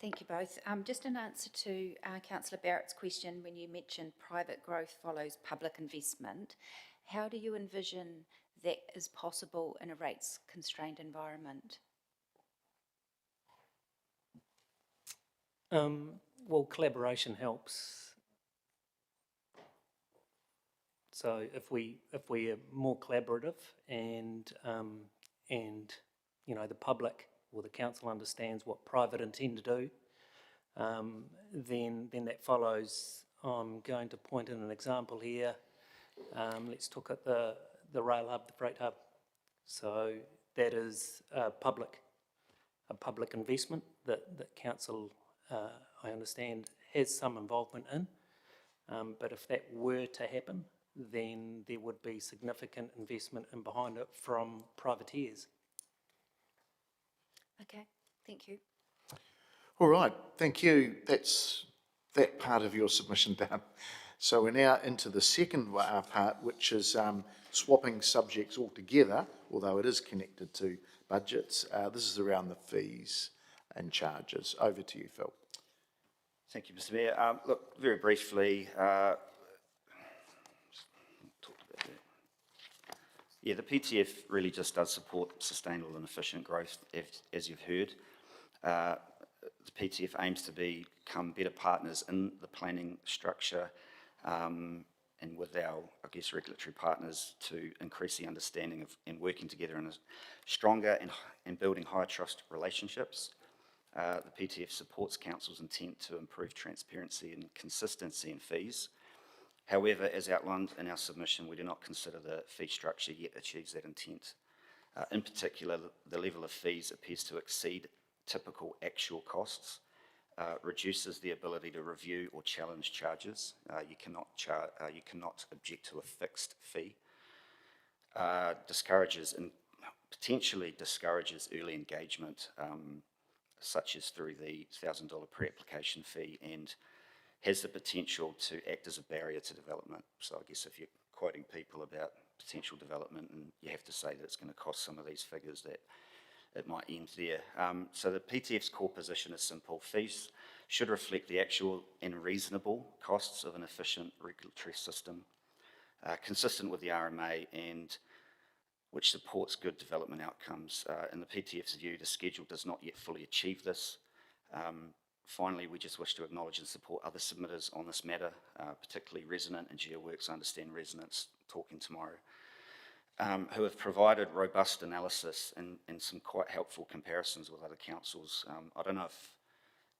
Thank you both. Just in answer to Councillor Barrett's question, when you mentioned private growth follows public investment, how do you envision that is possible in a rates-constrained environment? Well, collaboration helps. So if we are more collaborative and the public or the council understands what private intend to do, then that follows. I'm going to point in an example here. Let's look at the rail hub, the freight hub. So that is a public investment that council, I understand, has some involvement in. But if that were to happen, then there would be significant investment in behind it from privateers. Okay, thank you. All right, thank you. That's that part of your submission done. So we're now into the second part, which is swapping subjects altogether, although it is connected to budgets. This is around the fees and charges. Over to you, Phil. Thank you, Mr. Mayor. Look, very briefly, the PTF really just does support sustainable and efficient growth, as you've heard. The PTF aims to become better partners in the planning structure and with our, regulatory partners to increase the understanding of and working together in a stronger and building higher trust relationships. The PTF supports Council's intent to improve transparency and consistency in fees. However, as outlined in our submission, we do not consider the fee structure yet achieves that intent. In particular, the level of fees appears to exceed typical actual costs, reduces the ability to review or challenge charges. You cannot object to a fixed fee. Discourages and potentially discourages early engagement, such as through the $1,000 pre-application fee, and has the potential to act as a barrier to development. So I guess if you're quoting people about potential development and you have to say that it's going to cost some of these figures, that it might end there. So the PTF's core position is simple. Fees should reflect the actual and reasonable costs of an efficient regulatory system, consistent with the RMA and which supports good development outcomes. In the PTF's view, the schedule does not yet fully achieve this. Finally, we just wish to acknowledge and support other submitters on this matter, particularly Resident and GeoWorks. I understand Resident's talking tomorrow, who have provided robust analysis and some quite helpful comparisons with other councils. I don't know if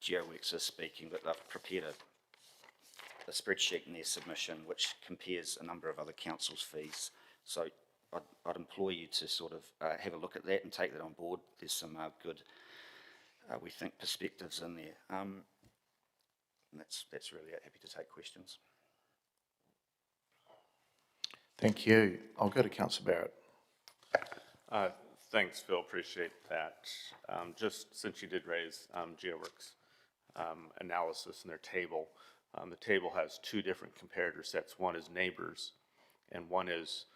GeoWorks is speaking, but they've prepared a spreadsheet in their submission which compares a number of other councils' fees. So I'd implore you to sort of have a look at that and take that on board. There's some good, we think, perspectives in there. And that's really it. Happy to take questions. Thank you. I'll go to Councillor Barrett. Thanks, Phil, appreciate that. Just since you did raise GeoWorks analysis in their table, the table has two different comparator sets. One is neighbors, and one is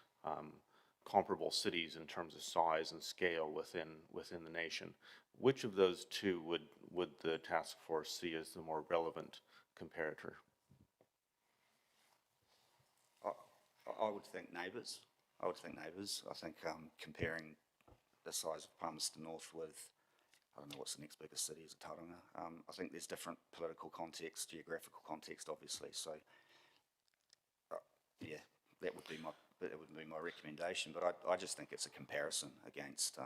comparable cities in terms of size and scale within the nation. Which of those two would the task force see as the more relevant comparator? I would think neighbours. I think comparing the size of Palmerston North with, I don't know what's the next biggest city, is it Tauranga? I think there's different political context, geographical context, obviously. So, yeah, that would be my recommendation. But I just think it's a comparison against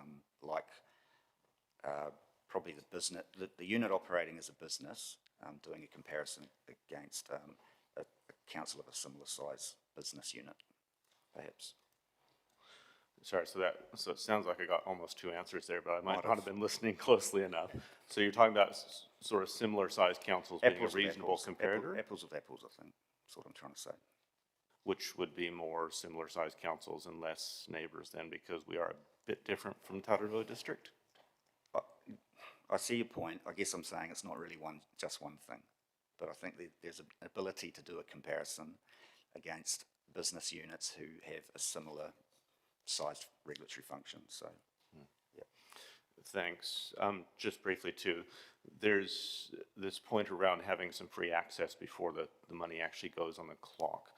probably the business, the unit operating as a business, doing a comparison against a council of a similar size business unit, perhaps. Sorry, so it sounds like I got almost two answers there, but I might not have been listening closely enough. So you're talking about sort of similar sized councils being a reasonable comparator? Apples with apples, I think. That's what I'm trying to say. Which would be more similar sized councils and less neighbours then, because we are a bit different from Tauranga District? I see your point. I guess I'm saying it's not really just one thing. But I think there's an ability to do a comparison against business units who have a similar sized regulatory function. So, yeah. Thanks. Just briefly too, there's this point around having some free access before the money actually goes on the clock.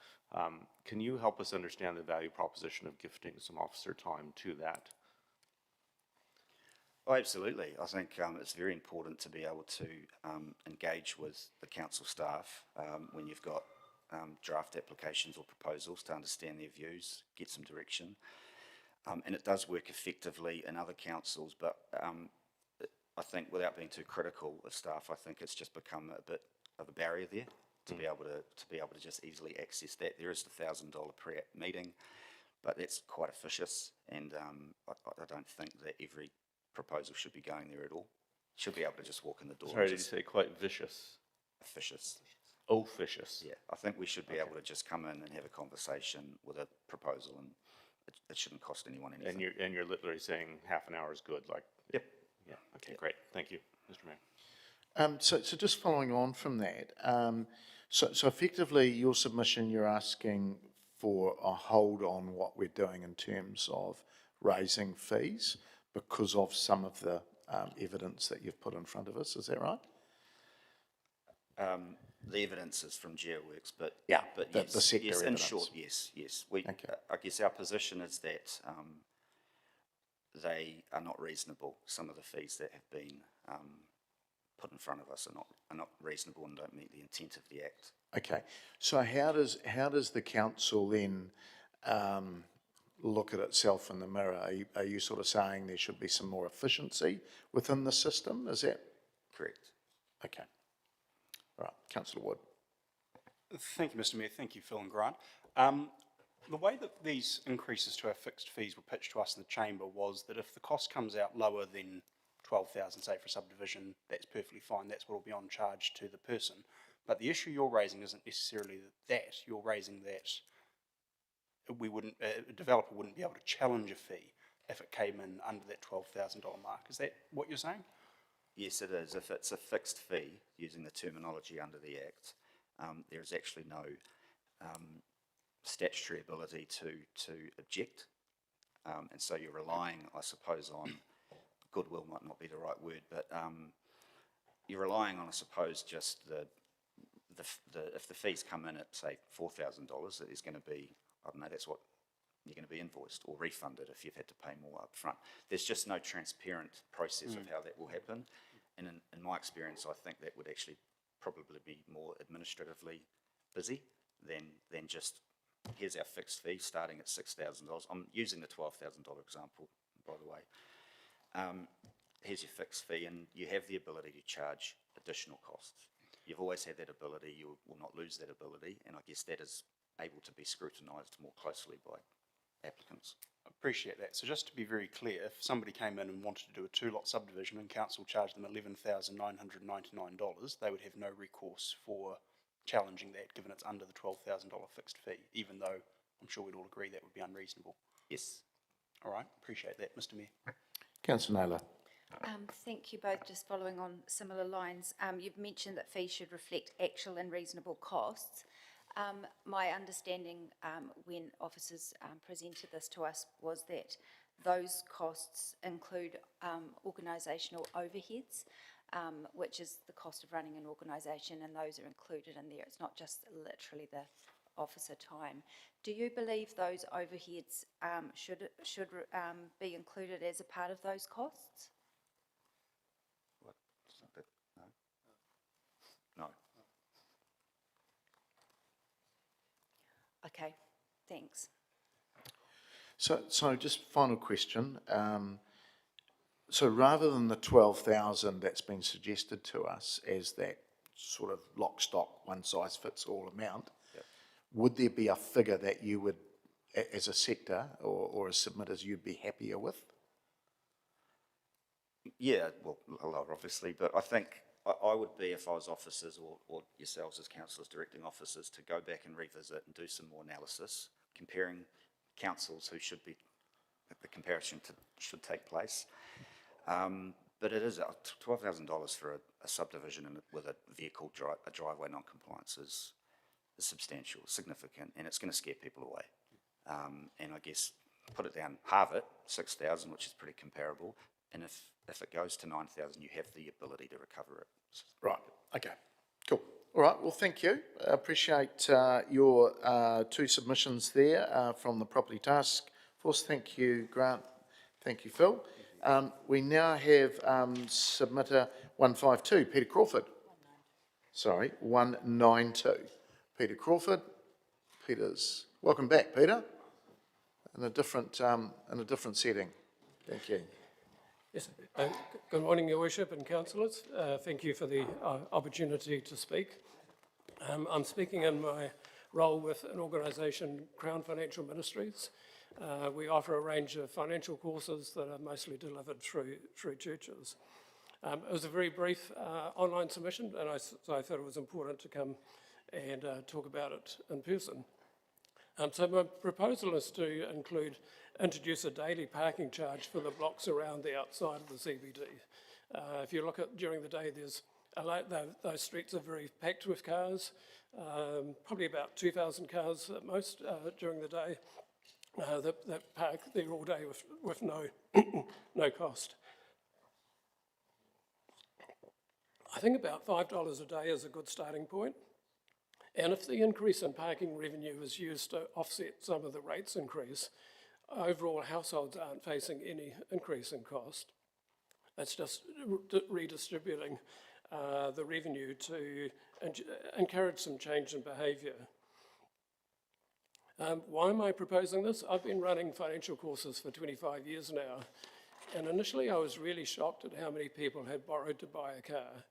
Can you help us understand the value proposition of gifting some officer time to that? Oh, absolutely. I think it's very important to be able to engage with the council staff when you've got draft applications or proposals, to understand their views, get some direction. And it does work effectively in other councils, but I think, without being too critical of staff, I think it's just become a bit of a barrier there to be able to just easily access that. There is the $1,000 per meeting, but that's quite officious, and I don't think that every proposal should be going there at all. Should be able to just walk in the door. Sorry, did you say quite vicious? Officious. Officious. Yeah, I think we should be able to just come in and have a conversation with a proposal, and it shouldn't cost anyone anything. And you're literally saying half an hour is good, like? Yep. Yeah. Okay. Yep. Great. Thank you, Mr. Mayor. So just following on from that, so effectively your submission, you're asking for a hold on what we're doing in terms of raising fees because of some of the evidence that you've put in front of us. Is that right? The evidence is from GeoWorks, but yeah, but the yes, sector yes, in evidence. short, yes. We, okay. I guess our position is that they are not reasonable. Some of the fees that have been put in front of us are not reasonable and don't meet the intent of the Act. Okay, so how does the council then look at itself in the mirror? Are you sort of saying there should be some more efficiency within the system? Is that correct? Okay. Right, Councillor Wood. Thank you, Mr. Mayor. Thank you, Phil and Grant. The way that these increases to our fixed fees were pitched to us in the chamber was that if the cost comes out lower than 12,000, say for a subdivision, that's perfectly fine. That's what will be on charge to the person. But the issue you're raising isn't necessarily that. You're raising that a developer wouldn't be able to challenge a fee if it came in under that $12,000 mark. Is that what you're saying? Yes, it is. If it's a fixed fee, using the terminology under the Act, there is actually no statutory ability to object. And so you're relying, I suppose, on goodwill might not be the right word, but you're relying on, I suppose, just if the fees come in at, say, $4,000, that is going to be, I don't know, that's what you're going to be invoiced or refunded if you've had to pay more up front. There's just no transparent process of how that will happen. and in my experience, I think that would actually probably be more administratively busy than just, here's our fixed fee starting at $6,000. I'm using the $12,000 example, by the way. Here's your fixed fee, and you have the ability to charge additional costs. You've always had that ability, you will not lose that ability, and I guess that is able to be scrutinised more closely by applicants. Appreciate that. So just to be very clear, if somebody came in and wanted to do a two-lot subdivision and council charged them $11,999, they would have no recourse for challenging that, given it's under the $12,000 fixed fee, even though I'm sure we'd all agree that would be unreasonable. Yes. All right, appreciate that, Mr. Mayor. Councillor Naylor. Thank you both. Just following on similar lines, you've mentioned that fees should reflect actual and reasonable costs. My understanding when officers presented this to us was that those costs include organisational overheads, which is the cost of running an organisation, and those are included in there. It's not just literally the officer time. Do you believe those overheads should be included as a part of those costs? What? No. No. Okay, thanks. So just final question. So rather than the 12,000 that's been suggested to us as that sort of lock, stock, one size fits all amount, Yep. would there be a figure that you would, as a sector or as submitters, you'd be happier with? Yeah, well, a lot obviously, but I think I would be, if I was officers or yourselves as councillors directing officers, to go back and revisit and do some more analysis, comparing councils who should be, the comparison should take place. But it is $12,000 for a subdivision and with a vehicle a driveway non-compliance is substantial, significant, and it's going to scare people away. And I guess put it down, halve it, 6,000, which is pretty comparable. And if it goes to 9,000, you have the ability to recover it. Right, okay, cool. All right, well, thank you. I appreciate your two submissions there from the Property Task Force. Thank you, Grant. Thank you, Phil. We now have submitter 152, Peter Crawford. Sorry, 192. Peter Crawford. Peter's, welcome back, Peter, in a different setting. Thank you. Yes, good morning, Your Worship and councillors. Thank you for the opportunity to speak. I'm speaking in my role with an organisation, Crown Financial Ministries. We offer a range of financial courses that are mostly delivered through churches. It was a very brief online submission, and so I thought it was important to come and talk about it in person. So my proposal is to introduce a daily parking charge for the blocks around the outside of the CBD. If you look at during the day, those streets are very packed with cars, probably about 2,000 cars at most during the day that park there all day with no cost. I think about $5 a day is a good starting point. And if the increase in parking revenue is used to offset some of the rates increase, overall households aren't facing any increase in cost. It's just redistributing the revenue to encourage some change in behaviour. Why am I proposing this? I've been running financial courses for 25 years now, and initially I was really shocked at how many people had borrowed to buy a car.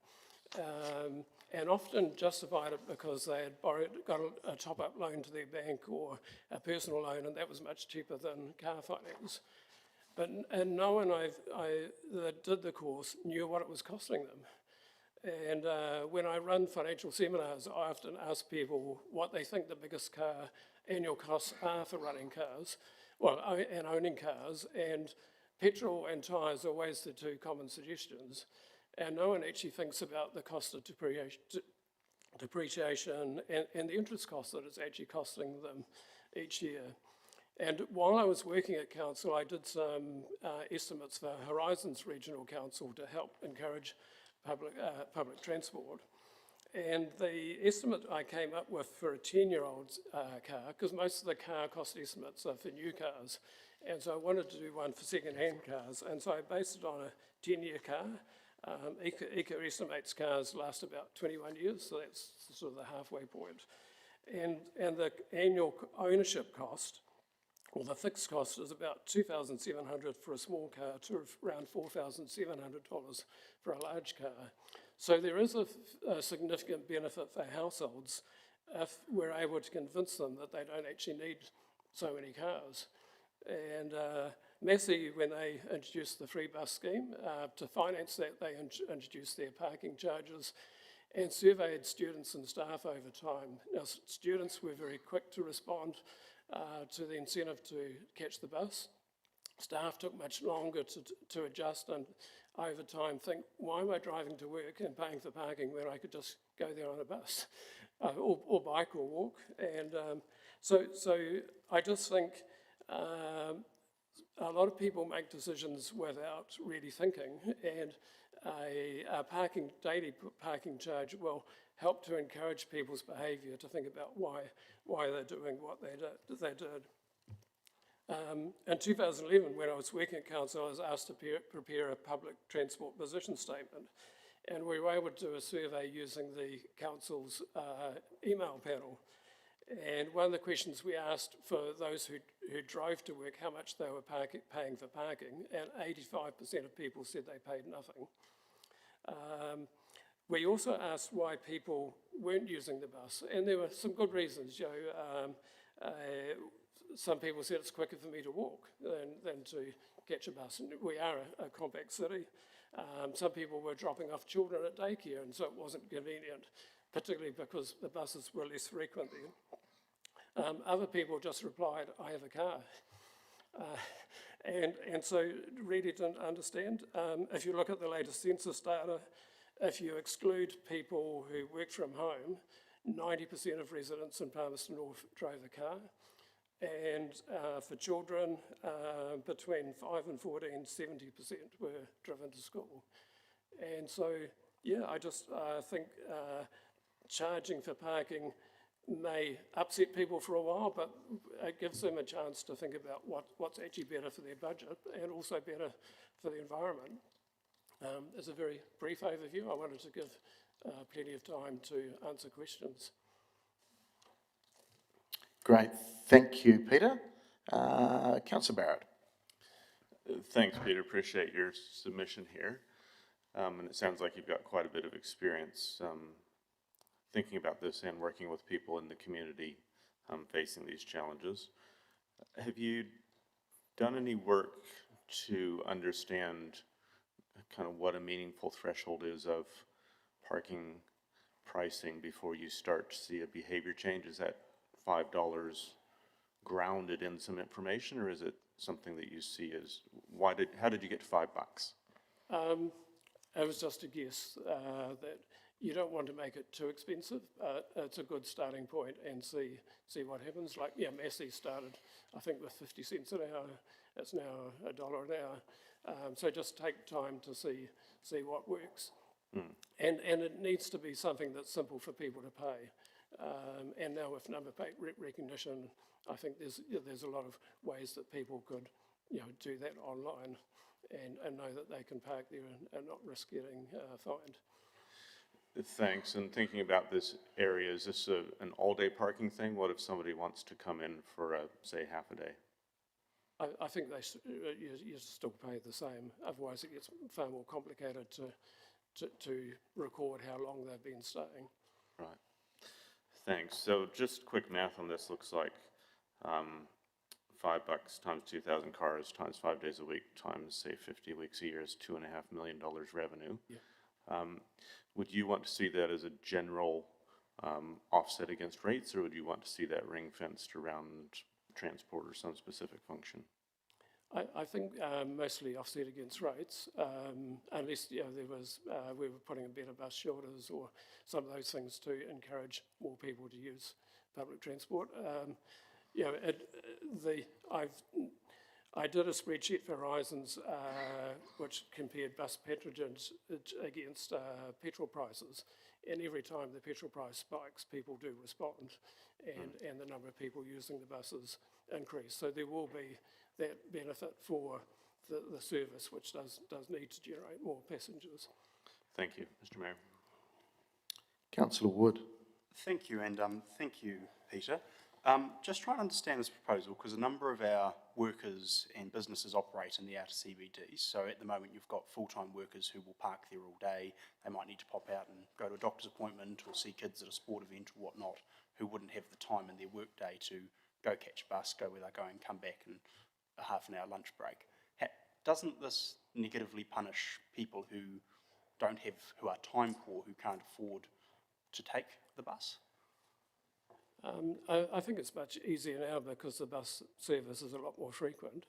And often justified it because they had got a top-up loan to their bank or a personal loan, and that was much cheaper than car finance. And no one that did the course knew what it was costing them. And when I run financial seminars, I often ask people what they think the biggest car annual costs are for running cars, and owning cars, and petrol and tyres are always the two common suggestions. And no one actually thinks about the cost of depreciation and the interest cost that it's actually costing them each year. And while I was working at council, I did some estimates for Horizons Regional Council to help encourage public transport. And the estimate I came up with for a 10-year-old car, because most of the car cost estimates are for new cars, and so I wanted to do one for second-hand cars, and so I based it on a 10-year car. ECA estimates cars last about 21 years, so that's sort of the halfway point. And the annual ownership cost, or the fixed cost, is about $2,700 for a small car to around $4,700 for a large car. So there is a significant benefit for households if we're able to convince them that they don't actually need so many cars. And Massey, when they introduced the free bus scheme, to finance that, they introduced their parking charges and surveyed students and staff over time. Now, students were very quick to respond to the incentive to catch the bus. Staff took much longer to adjust and over time think, why am I driving to work and paying for parking when I could just go there on a bus or bike or walk? And so I just think a lot of people make decisions without really thinking, and a daily parking charge will help to encourage people's behaviour to think about why they're doing what they did. In 2011, when I was working at council, I was asked to prepare a public transport position statement, and we were able to do a survey using the council's email panel. And one of the questions we asked for those who drove to work, how much they were paying for parking, and 85% of people said they paid nothing. We also asked why people weren't using the bus, and there were some good reasons. Some people said it's quicker for me to walk than to catch a bus. And we are a compact city. Some people were dropping off children at daycare, and so it wasn't convenient, particularly because the buses were less frequent then. Other people just replied, I have a car. And so really didn't understand. If you look at the latest census data, if you exclude people who work from home, 90% of residents in Palmerston North drove a car. And for children between 5 and 14, 70% were driven to school. And so, yeah, I just think charging for parking may upset people for a while, but it gives them a chance to think about what's actually better for their budget and also better for the environment. As a very brief overview, I wanted to give plenty of time to answer questions. Great, thank you, Peter. Councillor Barrett. Thanks, Peter. Appreciate your submission here. And it sounds like you've got quite a bit of experience thinking about this and working with people in the community facing these challenges. Have you done any work to understand kind of what a meaningful threshold is of parking pricing before you start to see a behavior change? Is that $5 grounded in some information, or is it something that you see as, how did you get to $5? It was just a guess that you don't want to make it too expensive. It's a good starting point and see what happens. Like, yeah, Massey started, I think, with 50 cents an hour. It's now $1 an hour. So just take time to see what works. And it needs to be something that's simple for people to pay. And now with number plate recognition, I think there's a lot of ways that people could, do that online and know that they can park there and not risk getting fined. Thanks. And thinking about this area, is this an all-day parking thing? What if somebody wants to come in for, say, half a day? I think you still pay the same. Otherwise, it gets far more complicated to record how long they've been staying. Right. Thanks. So just quick math on this looks like $5 times 2,000 cars times 5 days a week times, say, 50 weeks a year is $2.5 million revenue. Yeah. Would you want to see that as a general offset against rates, or would you want to see that ring fenced around transport or some specific function? I think mostly offset against rates, unless there was we were putting in better bus shelters or some of those things to encourage more people to use public transport. I did a spreadsheet for Horizons which compared bus patronage against petrol prices, and every time the petrol price spikes, people do respond, and the number of people using the buses increase. So there will be that benefit for the service, which does need to generate more passengers. Thank you, Mr Mayor. Councillor Wood. Thank you, and thank you, Peter. Just trying to understand this proposal, because a number of our workers and businesses operate in the outer CBDs. So at the moment, you've got full-time workers who will park there all day. They might need to pop out and go to a doctor's appointment or see kids at a sport event or whatnot, who wouldn't have the time in their workday to go catch a bus, go where they're going, come back in a half an hour lunch break. Doesn't this negatively punish people who are time poor, who can't afford to take the bus? I think it's much easier now because the bus service is a lot more frequent.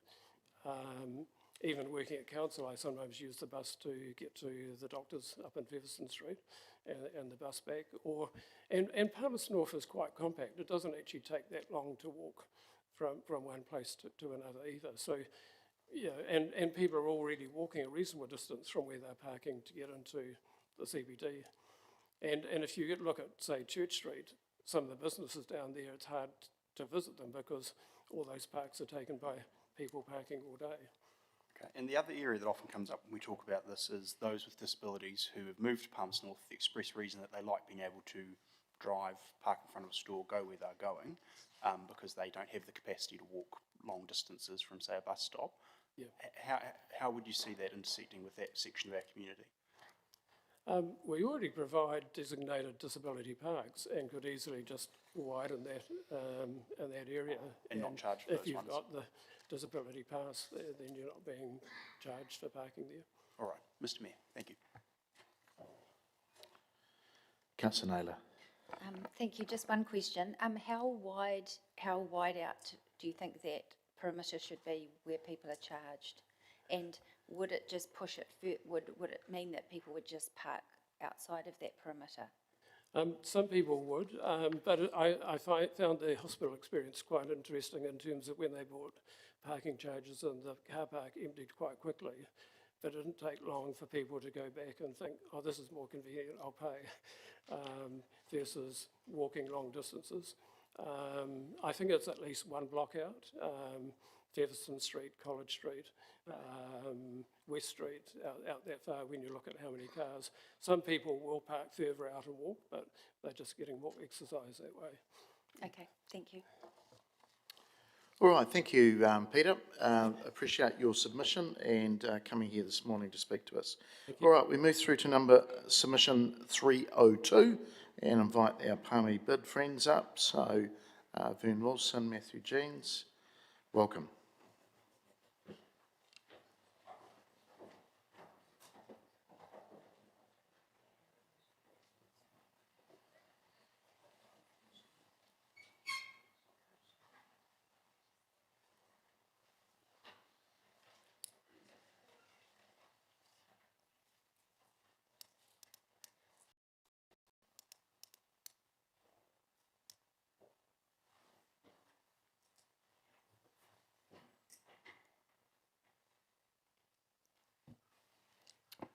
Even working at council, I sometimes use the bus to get to the doctors up in Featherston Street and the bus back. And Palmerston North is quite compact. It doesn't actually take that long to walk from one place to another either. So, yeah, and people are already walking a reasonable distance from where they're parking to get into the CBD. And if you look at, say, Church Street, some of the businesses down there, it's hard to visit them because all those parks are taken by people parking all day. Okay. And the other area that often comes up when we talk about this is those with disabilities who have moved to Palmerston North for the express reason that they like being able to drive, park in front of a store, go where they're going, because they don't have the capacity to walk long distances from, say, a bus stop. Yeah. How would you see that intersecting with that section of our community? We already provide designated disability parks and could easily just widen that in that area. And not charge for if those you've ones. got the disability pass there, then you're not being charged for parking there. All right, Mr Mayor, thank you. Councillor Naylor. Thank you. Just one question. How wide out do you think that perimeter should be where people are charged? And would it just push it, would it mean that people would just park outside of that perimeter? Some people would, but I found the hospital experience quite interesting in terms of when they bought parking charges and the car park emptied quite quickly. But it didn't take long for people to go back and think, oh, this is more convenient, I'll pay, versus walking long distances. I think it's at least one block out, Featherston Street, College Street, West Street, out that far when you look at how many cars. Some people will park further out and walk, but they're just getting more exercise that way. Okay, thank you. All right, thank you, Peter. Appreciate your submission and coming here this morning to speak to us. All right, we move through to submission 302 and invite our Palmy BID friends up. So, Vern Wilson, Matthew Jeans, welcome.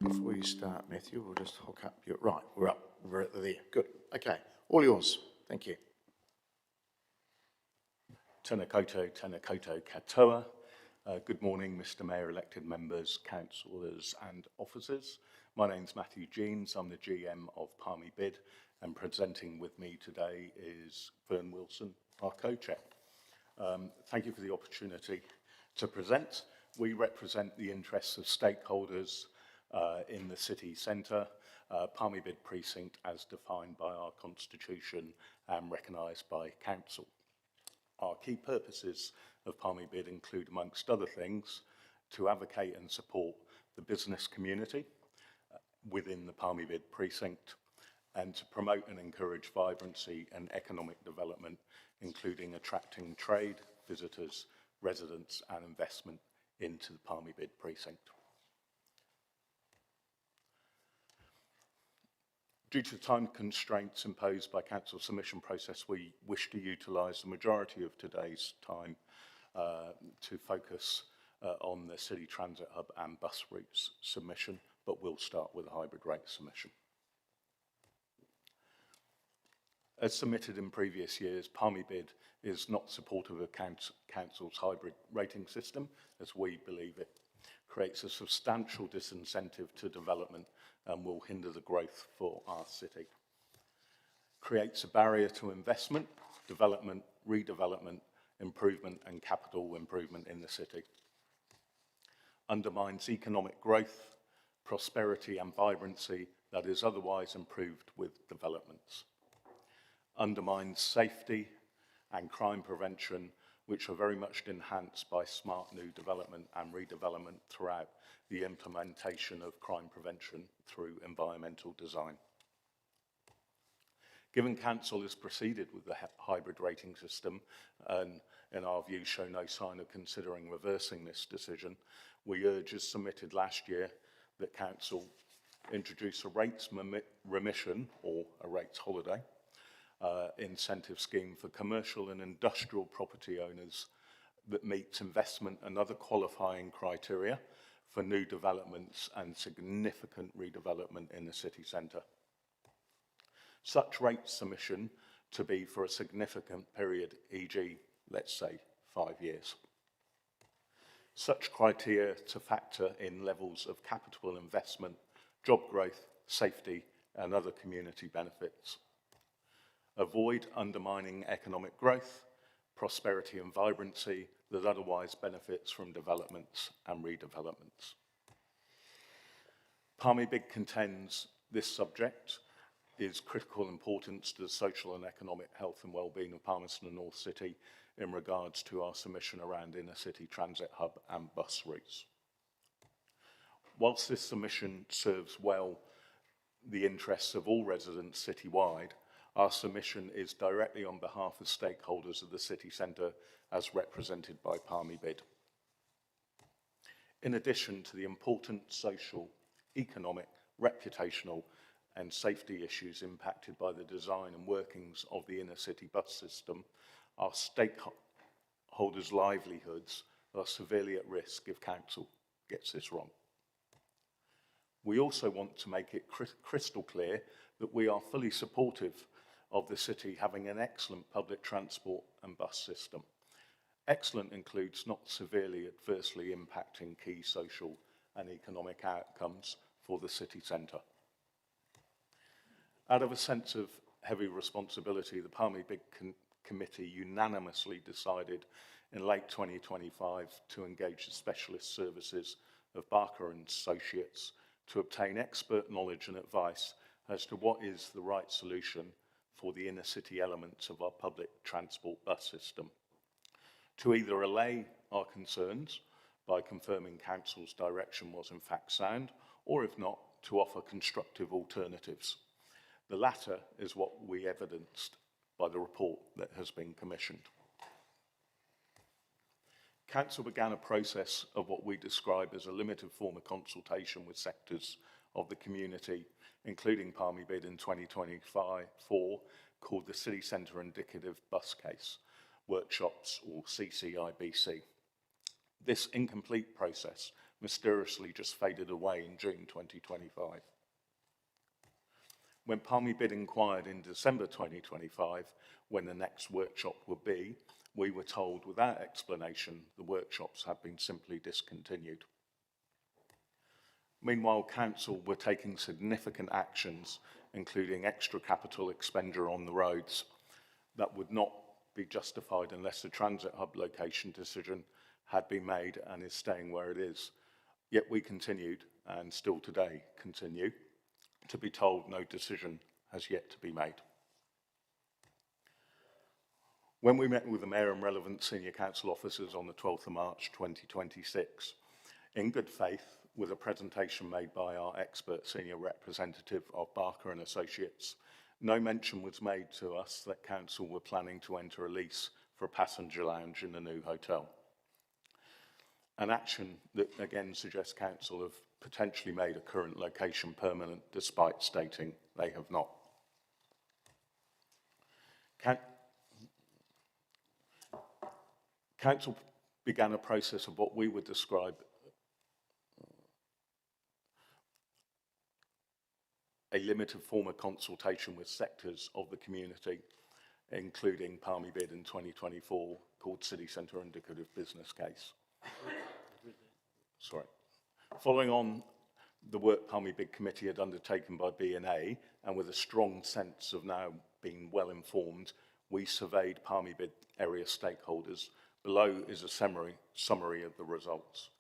Before you start, Matthew, we'll just hook up your... Right, we're up. We're at there. Good. Okay. All yours. Thank you. Tēnā koutou katoa. Good morning, Mr Mayor, elected members, councillors and officers. My name's Matthew Jeans. I'm the GM of Palmy BID, and presenting with me today is Vern Wilson, our co-chair. Thank you for the opportunity to present. We represent the interests of stakeholders in the city centre, Palmy BID precinct as defined by our constitution and recognised by council. Our key purposes of Palmy BID include, amongst other things, to advocate and support the business community within the Palmy BID precinct, and to promote and encourage vibrancy and economic development, including attracting trade, visitors, residents and investment into the Palmy BID precinct. Due to the time constraints imposed by council submission process, we wish to utilise the majority of today's time to focus on the City Transit Hub and bus routes submission, but we'll start with a hybrid rate submission. As submitted in previous years, Palmy BID is not supportive of council's hybrid rating system, as we believe it creates a substantial disincentive to development and will hinder the growth for our city. Creates a barrier to investment, development, redevelopment, improvement and capital improvement in the city. Undermines economic growth, prosperity and vibrancy that is otherwise improved with developments. Undermines safety and crime prevention, which are very much enhanced by smart new development and redevelopment throughout the implementation of crime prevention through environmental design. Given Council has proceeded with the hybrid rating system and, in our view, show no sign of considering reversing this decision, we urge, as submitted last year, that Council introduce a rates remission, or a rates holiday, incentive scheme for commercial and industrial property owners that meets investment and other qualifying criteria for new developments and significant redevelopment in the city centre. Such rate submission to be for a significant period, e.g., let's say 5 years. Such criteria to factor in levels of capital investment, job growth, safety and other community benefits. Avoid undermining economic growth, prosperity and vibrancy that otherwise benefits from developments and redevelopments. Palmy BID contends this subject is critical importance to the social and economic health and well-being of Palmerston and North City in regards to our submission around inner city transit hub and bus routes. Whilst this submission serves well the interests of all residents citywide, our submission is directly on behalf of stakeholders of the city centre as represented by Palmy BID. In addition to the important social, economic, reputational and safety issues impacted by the design and workings of the inner city bus system, our stakeholders' livelihoods are severely at risk if Council gets this wrong. We also want to make it crystal clear that we are fully supportive of the city having an excellent public transport and bus system. Excellent includes not severely adversely impacting key social and economic outcomes for the city centre. Out of a sense of heavy responsibility, the Palmy BID Committee unanimously decided in late 2025 to engage the specialist services of Barker and Associates to obtain expert knowledge and advice as to what is the right solution for the inner city elements of our public transport bus system. To either allay our concerns by confirming Council's direction was in fact sound, or if not, to offer constructive alternatives. The latter is what we evidenced by the report that has been commissioned. Council began a process of what we describe as a limited form of consultation with sectors of the community, including Palmy BID in 2024, called the City Centre Indicative Bus Case Workshops, or CCIBC. This incomplete process mysteriously just faded away in June 2025. When Palmy BID inquired in December 2025 when the next workshop would be, we were told without explanation the workshops had been simply discontinued. Meanwhile, Council were taking significant actions, including extra capital expenditure on the roads, that would not be justified unless the transit hub location decision had been made and is staying where it is. Yet we continued, and still today continue, to be told no decision has yet to be made. When we met with the Mayor and relevant senior council officers on the 12th of March 2026, in good faith, with a presentation made by our expert senior representative of Barker and Associates, no mention was made to us that Council were planning to enter a lease for a passenger lounge in the new hotel. An action that again suggests Council have potentially made a current location permanent despite stating they have not. Council began a process of what we would describe a limited form of consultation with sectors of the community, including Palmy BID in 2024, called City Centre Indicative Business Case. Sorry. Following on the work Palmy BID committee had undertaken by B&A, and with a strong sense of now being well informed, we surveyed Palmy BID area stakeholders. Below is a summary of the results.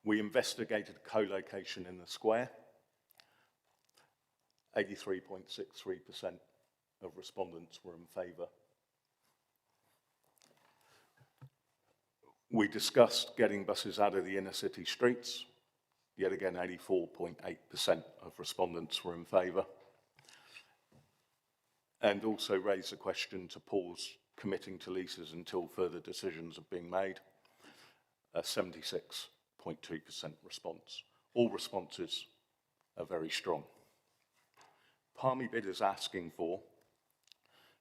We investigated co-location in the square. 83.63% of respondents were in favour. We discussed getting buses out of the inner city streets. Yet again, 84.8% of respondents were in favour. And also raised the question to pause committing to leases until further decisions are being made. 76.2% response. All responses are very strong. Palmy BID is asking for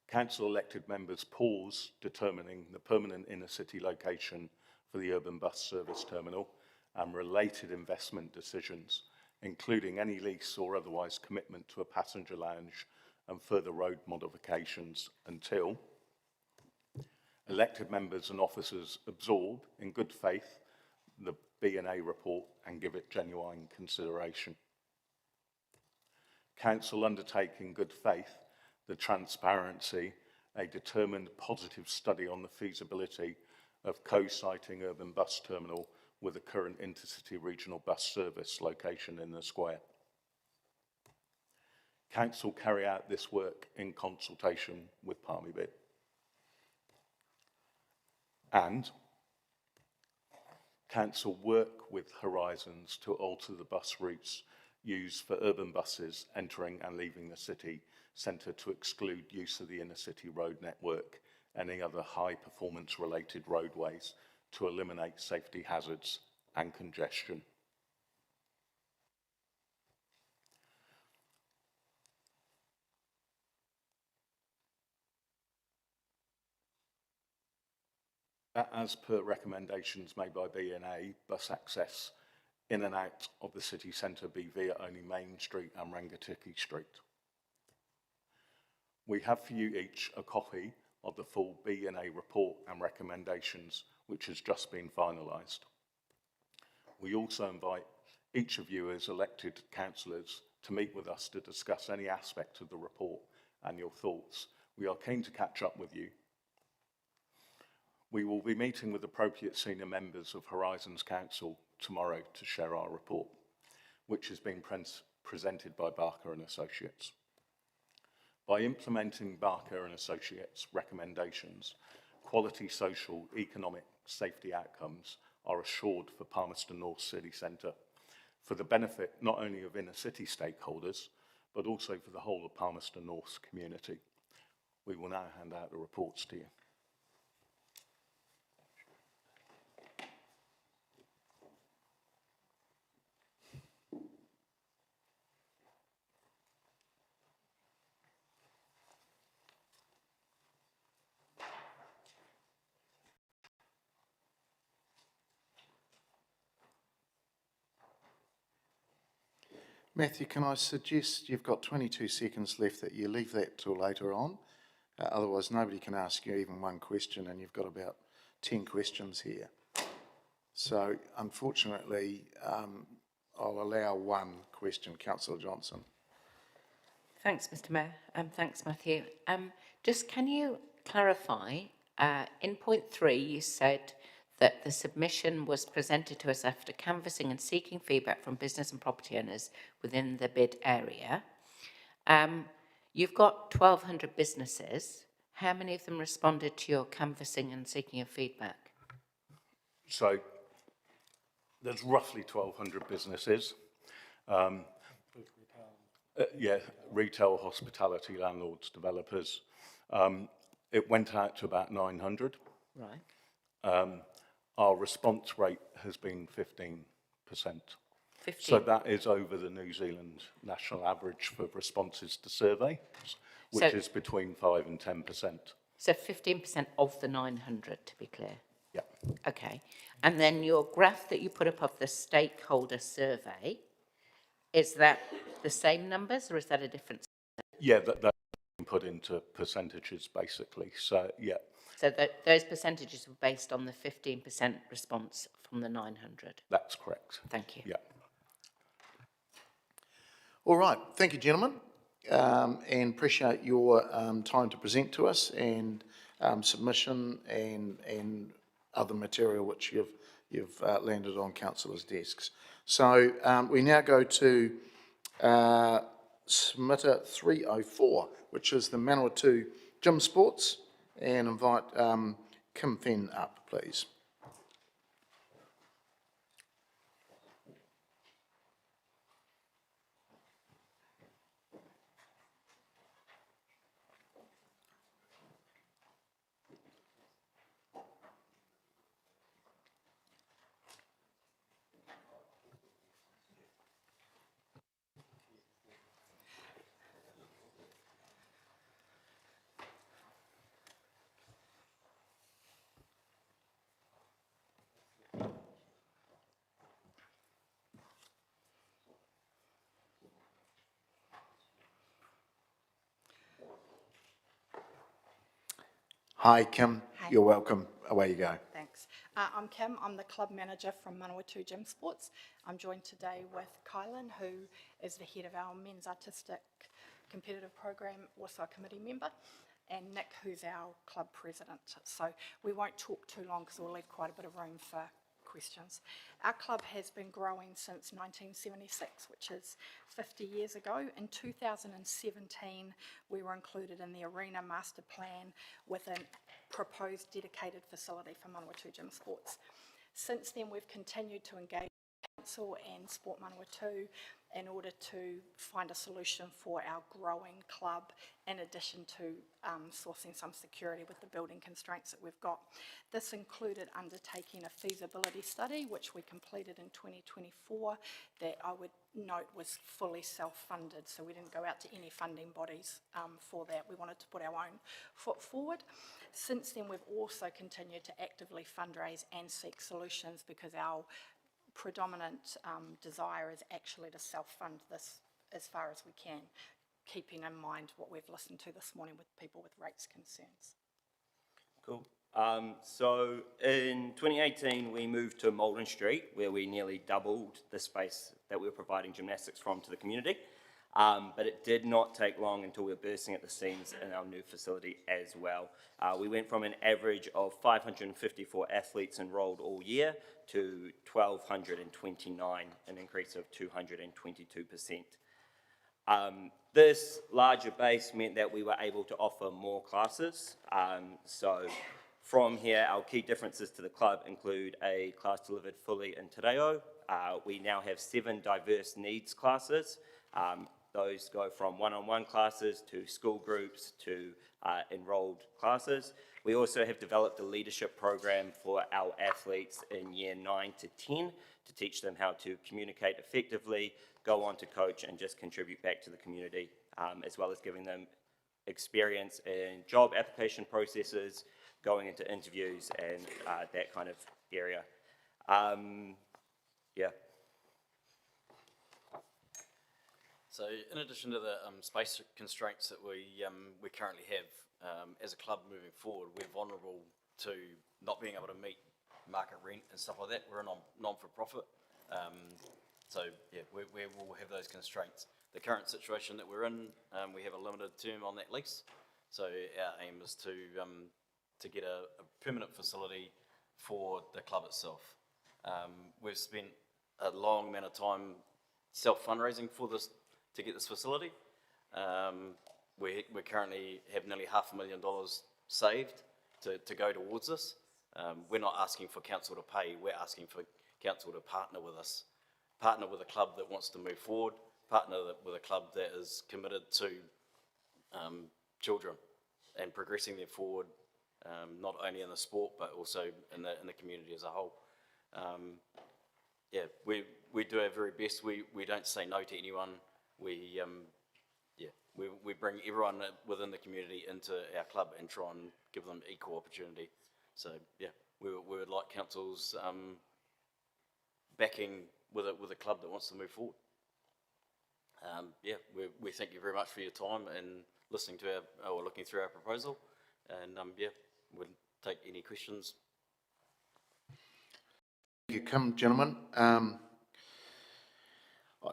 council elected members pause determining the permanent inner city location for the urban bus service terminal and related investment decisions, including any lease or otherwise commitment to a passenger lounge and further road modifications until elected members and officers absorb in good faith the B&A report and give it genuine consideration. Council undertake in good faith the transparency, a determined positive study on the feasibility of co-siting urban bus terminal with a current intercity regional bus service location in the square. Council carry out this work in consultation with Palmy BID. And Council work with Horizons to alter the bus routes used for urban buses entering and leaving the city centre to exclude use of the inner city road network and any other high performance related roadways to eliminate safety hazards and congestion. As per recommendations made by B&A, bus access in and out of the city centre be via only Main Street and Rangatiki Street. We have for you each a copy of the full B&A report and recommendations, which has just been finalised. We also invite each of you as elected councillors to meet with us to discuss any aspect of the report and your thoughts. We are keen to catch up with you. We will be meeting with appropriate senior members of Horizons Council tomorrow to share our report, which has been presented by Barker and Associates. By implementing Barker and Associates' recommendations, quality social, economic, safety outcomes are assured for Palmerston North City Centre for the benefit not only of inner city stakeholders, but also for the whole of Palmerston North's community. We will now hand out the reports to you. Matthew, can I suggest you've got 22 seconds left that you leave that till later on? Otherwise, nobody can ask you even one question, and you've got about 10 questions here. So, unfortunately, I'll allow one question. Councillor Johnson. Thanks, Mr. Mayor, and thanks, Matthew. Just can you clarify, in point 3, you said that the submission was presented to us after canvassing and seeking feedback from business and property owners within the BID area. You've got 1,200 businesses. How many of them responded to your canvassing and seeking of feedback? So there's roughly 1,200 businesses. Retail, hospitality, landlords, developers. It went out to about 900. Right. Our response rate has been 15%. 15. So that is over the New Zealand national average for responses to surveys, which is between 5 and 10%. So 15% of the 900, to be clear? Yeah. Okay. And then your graph that you put up of the stakeholder survey, is that the same numbers or is that a different? Yeah, that's been put into percentages, basically. So, yeah. So those percentages were based on the 15% response from the 900. That's correct. Thank you. Yeah. All right, thank you, gentlemen, and appreciate your time to present to us and submission and other material which you've landed on councillors' desks. So we now go to submitter 304, which is the Manawatu Gym Sports, and invite Kim Fenn up, please. Hi, Kim. Hi. You're welcome. Away you go. Thanks. I'm Kim. I'm the club manager from Manawatu Gym Sports. I'm joined today with Kylan, who is the head of our men's artistic competitive program, also a committee member, and Nick, who's our club president. So we won't talk too long because we'll leave quite a bit of room for questions. Our club has been growing since 1976, which is 50 years ago. In 2017, we were included in the Arena Master Plan with a proposed dedicated facility for Manawatu Gym Sports. Since then, we've continued to engage Council and Sport Manawatu in order to find a solution for our growing club, in addition to sourcing some security with the building constraints that we've got. This included undertaking a feasibility study, which we completed in 2024, that I would note was fully self-funded, so we didn't go out to any funding bodies for that. We wanted to put our own foot forward. Since then, we've also continued to actively fundraise and seek solutions, because our predominant desire is actually to self-fund this as far as we can, keeping in mind what we've listened to this morning with people with rates concerns. Cool. So in 2018, we moved to Malden Street, where we nearly doubled the space that we were providing gymnastics from to the community. But it did not take long until we were bursting at the seams in our new facility as well. We went from an average of 554 athletes enrolled all year to 1,229, an increase of 222%. This larger base meant that we were able to offer more classes. So from here, our key differences to the club include a class delivered fully in Te Reo. We now have 7 diverse needs classes. Those go from one-on-one classes to school groups to enrolled classes. We also have developed a leadership program for our athletes in year 9 to 10 to teach them how to communicate effectively, go on to coach, and just contribute back to the community, as well as giving them experience in job application processes, going into interviews, and that kind of area. Yeah. So in addition to the space constraints that we currently have, as a club moving forward, we're vulnerable to not being able to meet market rent and stuff like that. We're a non-for-profit, so yeah, we will have those constraints. The current situation that we're in, we have a limited term on that lease, so our aim is to get a permanent facility for the club itself. We've spent a long amount of time self-fundraising for this, to get this facility. We currently have nearly $500,000 saved to go towards this. We're not asking for council to pay, we're asking for council to partner with us. Partner with a club that wants to move forward, partner with a club that is committed to children and progressing them forward, not only in the sport but also in the community as a whole. Yeah, we do our very best. We don't say no to anyone. We bring everyone within the community into our club and try and give them equal opportunity. So yeah, we would like council's backing with a club that wants to move forward. Yeah, we thank you very much for your time and listening to or looking through our proposal, and yeah, we'll take any questions. Thank you, Kim, gentlemen. I'm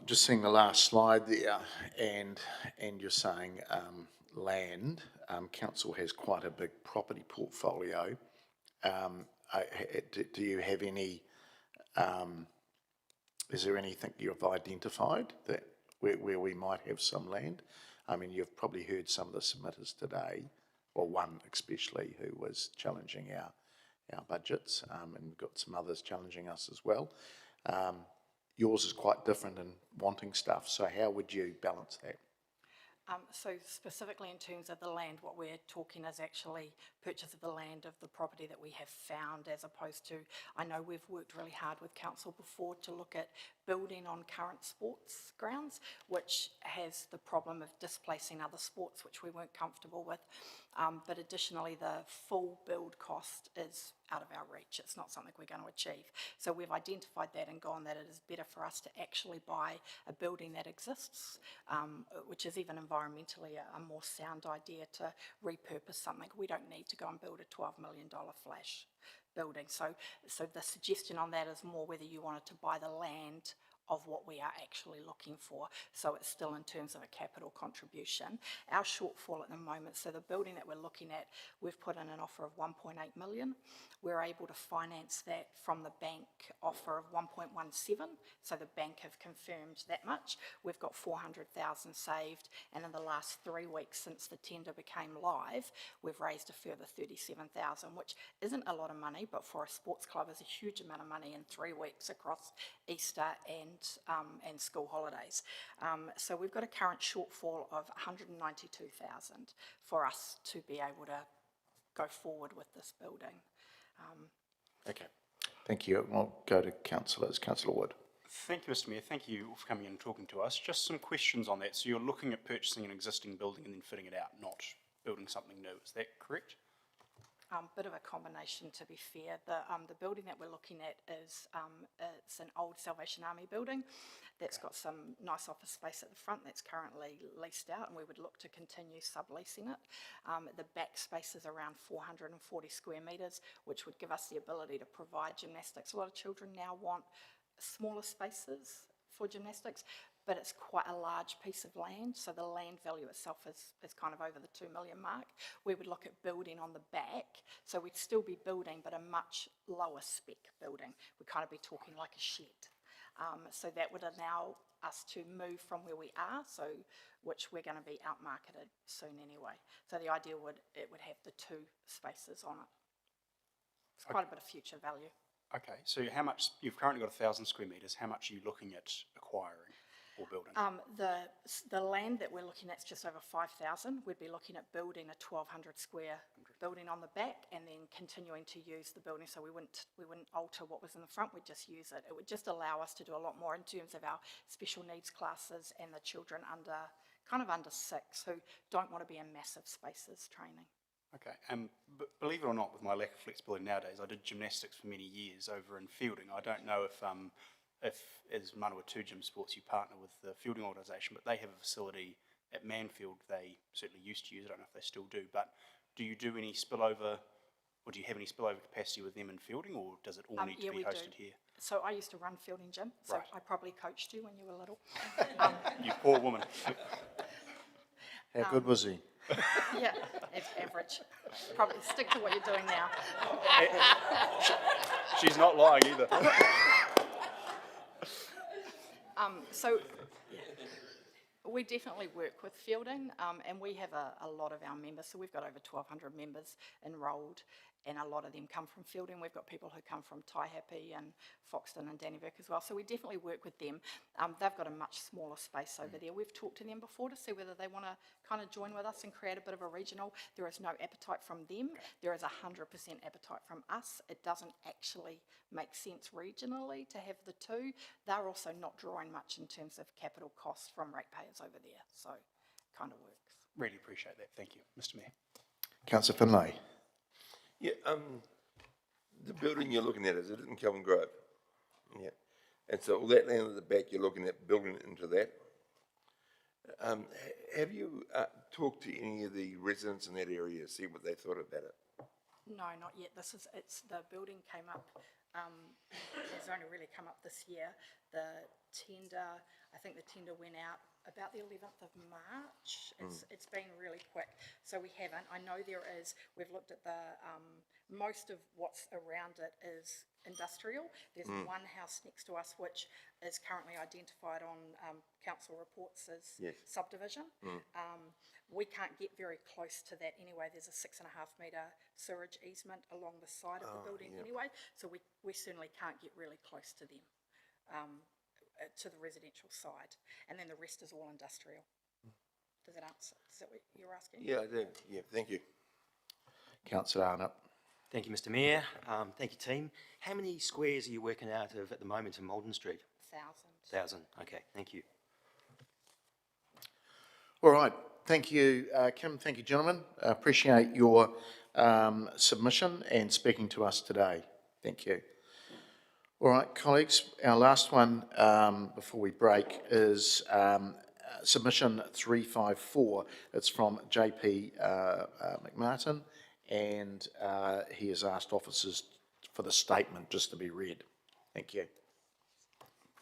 just seeing the last slide there, and you're saying land. Council has quite a big property portfolio. Do you have any? Is there anything you've identified that where we might have some land? I mean, you've probably heard some of the submitters today, or one especially, who was challenging our budgets, and we've got some others challenging us as well. Yours is quite different in wanting stuff, so how would you balance that? So specifically in terms of the land, what we're talking is actually purchase of the land of the property that we have found, as opposed to, I know we've worked really hard with council before to look at building on current sports grounds, which has the problem of displacing other sports, which we weren't comfortable with. But additionally, the full build cost is out of our reach. It's not something we're going to achieve. So we've identified that and gone that it is better for us to actually buy a building that exists, which is even environmentally a more sound idea to repurpose something. We don't need to go and build a $12 million flash building. So the suggestion on that is more whether you wanted to buy the land of what we are actually looking for. So it's still in terms of a capital contribution. Our shortfall at the moment, so the building that we're looking at, we've put in an offer of 1.8 million. We're able to finance that from the bank offer of 1.17. So the bank have confirmed that much. We've got 400,000 saved, and in the last 3 weeks since the tender became live, we've raised a further 37,000, which isn't a lot of money, but for a sports club is a huge amount of money in 3 weeks across Easter and school holidays. So we've got a current shortfall of 192,000 for us to be able to go forward with this building. Okay, thank you. I'll go to councillors. Councillor Wood. Thank you, Mr Mayor. Thank you for coming in and talking to us. Just some questions on that. So you're looking at purchasing an existing building and then fitting it out, not building something new. Is that correct? Bit of a combination, to be fair. The building that we're looking at is it's an old Salvation Army building that's got some nice office space at the front that's currently leased out, and we would look to continue subleasing it. The back space is around 440 square metres, which would give us the ability to provide gymnastics. A lot of children now want smaller spaces for gymnastics, but it's quite a large piece of land, so the land value itself is kind of over the 2 million mark. We would look at building on the back, so we'd still be building, but a much lower spec building. We'd kind of be talking like a shed. So that would allow us to move from where we are, so which we're going to be outmarketed soon anyway. So the idea it would have the 2 spaces on it. It's quite a bit of future value. Okay, so how much, you've currently got 1,000 square metres, how much are you looking at acquiring or building? The land that we're looking at is just over 5,000. We'd be looking at building a 1,200 square building on the back and then continuing to use the building. So we wouldn't alter what was in the front, we'd just use it. It would just allow us to do a lot more in terms of our special needs classes and the children under 6 who don't want to be in massive spaces training. Okay, but believe it or not, with my lack of flexibility nowadays, I did gymnastics for many years over in fielding. I don't know if as Manawatu Gym Sports you partner with the fielding organisation, but they have a facility at Manfield. They certainly used to use it. I don't know if they still do, but do you do any spillover, or do you have any spillover capacity with them in fielding, or does it all need to be hosted here? So I used to run fielding gym, so right. I probably coached you when you were little. You poor woman. How good was he? Yeah, it's average. Probably stick to what you're doing now. She's not lying either. So we definitely work with fielding, and we have a lot of our members, so we've got over 1,200 members enrolled, and a lot of them come from fielding. We've got people who come from Taihape and Foxton and Dannyburg as well, so we definitely work with them. They've got a much smaller space over there. We've talked to them before to see whether they want to kind of join with us and create a bit of a regional. There is no appetite from them. There is 100% appetite from us. It doesn't actually make sense regionally to have the 2. They're also not drawing much in terms of capital costs from ratepayers over there, so it kind of works. Really appreciate that. Thank you, Mr Mayor. Councillor Finlay. Yeah, the building you're looking at, is it in Kelvin Grove? Yeah. And so all that land at the back, you're looking at building into that. Have you talked to any of the residents in that area, see what they thought about it? No, not yet. The building came up has only really come up this year. The tender, I think the tender went out about the 11th of March. It's been really quick, so we haven't. I know there is, we've looked at the, most of what's around it is industrial. There's one house next to us which is currently identified on council reports as subdivision. We can't get very close to that anyway. There's a 6.5 metre sewerage easement along the side of the building anyway, so we certainly can't get really close to them, to the residential side. And then the rest is all industrial. Does that answer? Is that what you're asking? Yeah, I do. Yeah, thank you. Councillor Arnott. Thank you, Mr Mayor. Thank you, team. How many squares are you working out of at the moment in Malden Street? 1,000. 1,000. Okay, thank you. All right, thank you, Kim. Thank you, gentlemen. Appreciate your submission and speaking to us today. Thank you. All right, colleagues, our last one before we break is submission 354. It's from JP McMartin, and he has asked officers for the statement just to be read. Thank you.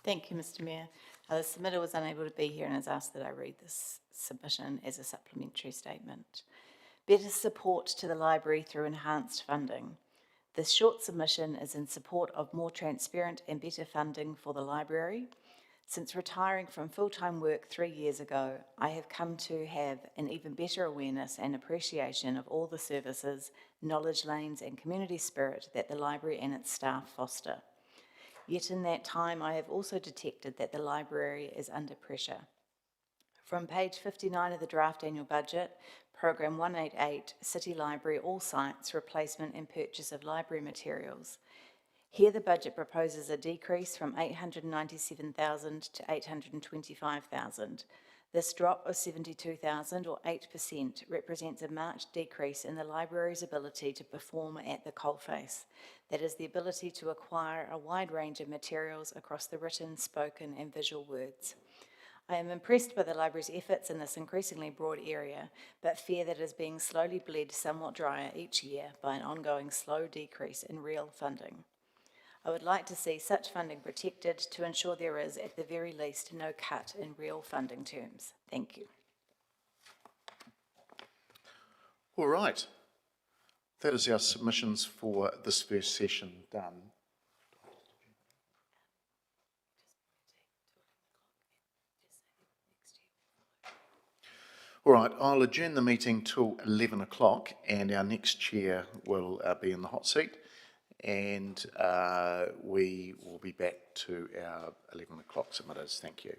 Thank you, Mr Mayor. The submitter was unable to be here and has asked that I read this submission as a supplementary statement. Better support to the library through enhanced funding. This short submission is in support of more transparent and better funding for the library. Since retiring from full-time work 3 years ago, I have come to have an even better awareness and appreciation of all the services, knowledge lanes and community spirit that the library and its staff foster. Yet in that time, I have also detected that the library is under pressure. From page 59 of the draft annual budget, Program 188, City Library, All Sites, Replacement and Purchase of Library Materials. Here the budget proposes a decrease from 897,000 to 825,000. This drop of 72,000 or 8% represents a marked decrease in the library's ability to perform at the coalface. That is the ability to acquire a wide range of materials across the written, spoken and visual words. I am impressed by the library's efforts in this increasingly broad area, but fear that it is being slowly bled somewhat drier each year by an ongoing slow decrease in real funding. I would like to see such funding protected to ensure there is, at the very least, no cut in real funding terms. Thank you. All right. That is our submissions for this first session done. All right, I'll adjourn the meeting till 11 o'clock and our next chair will be in the hot seat, and we will be back to our 11 o'clock submitters. Thank you.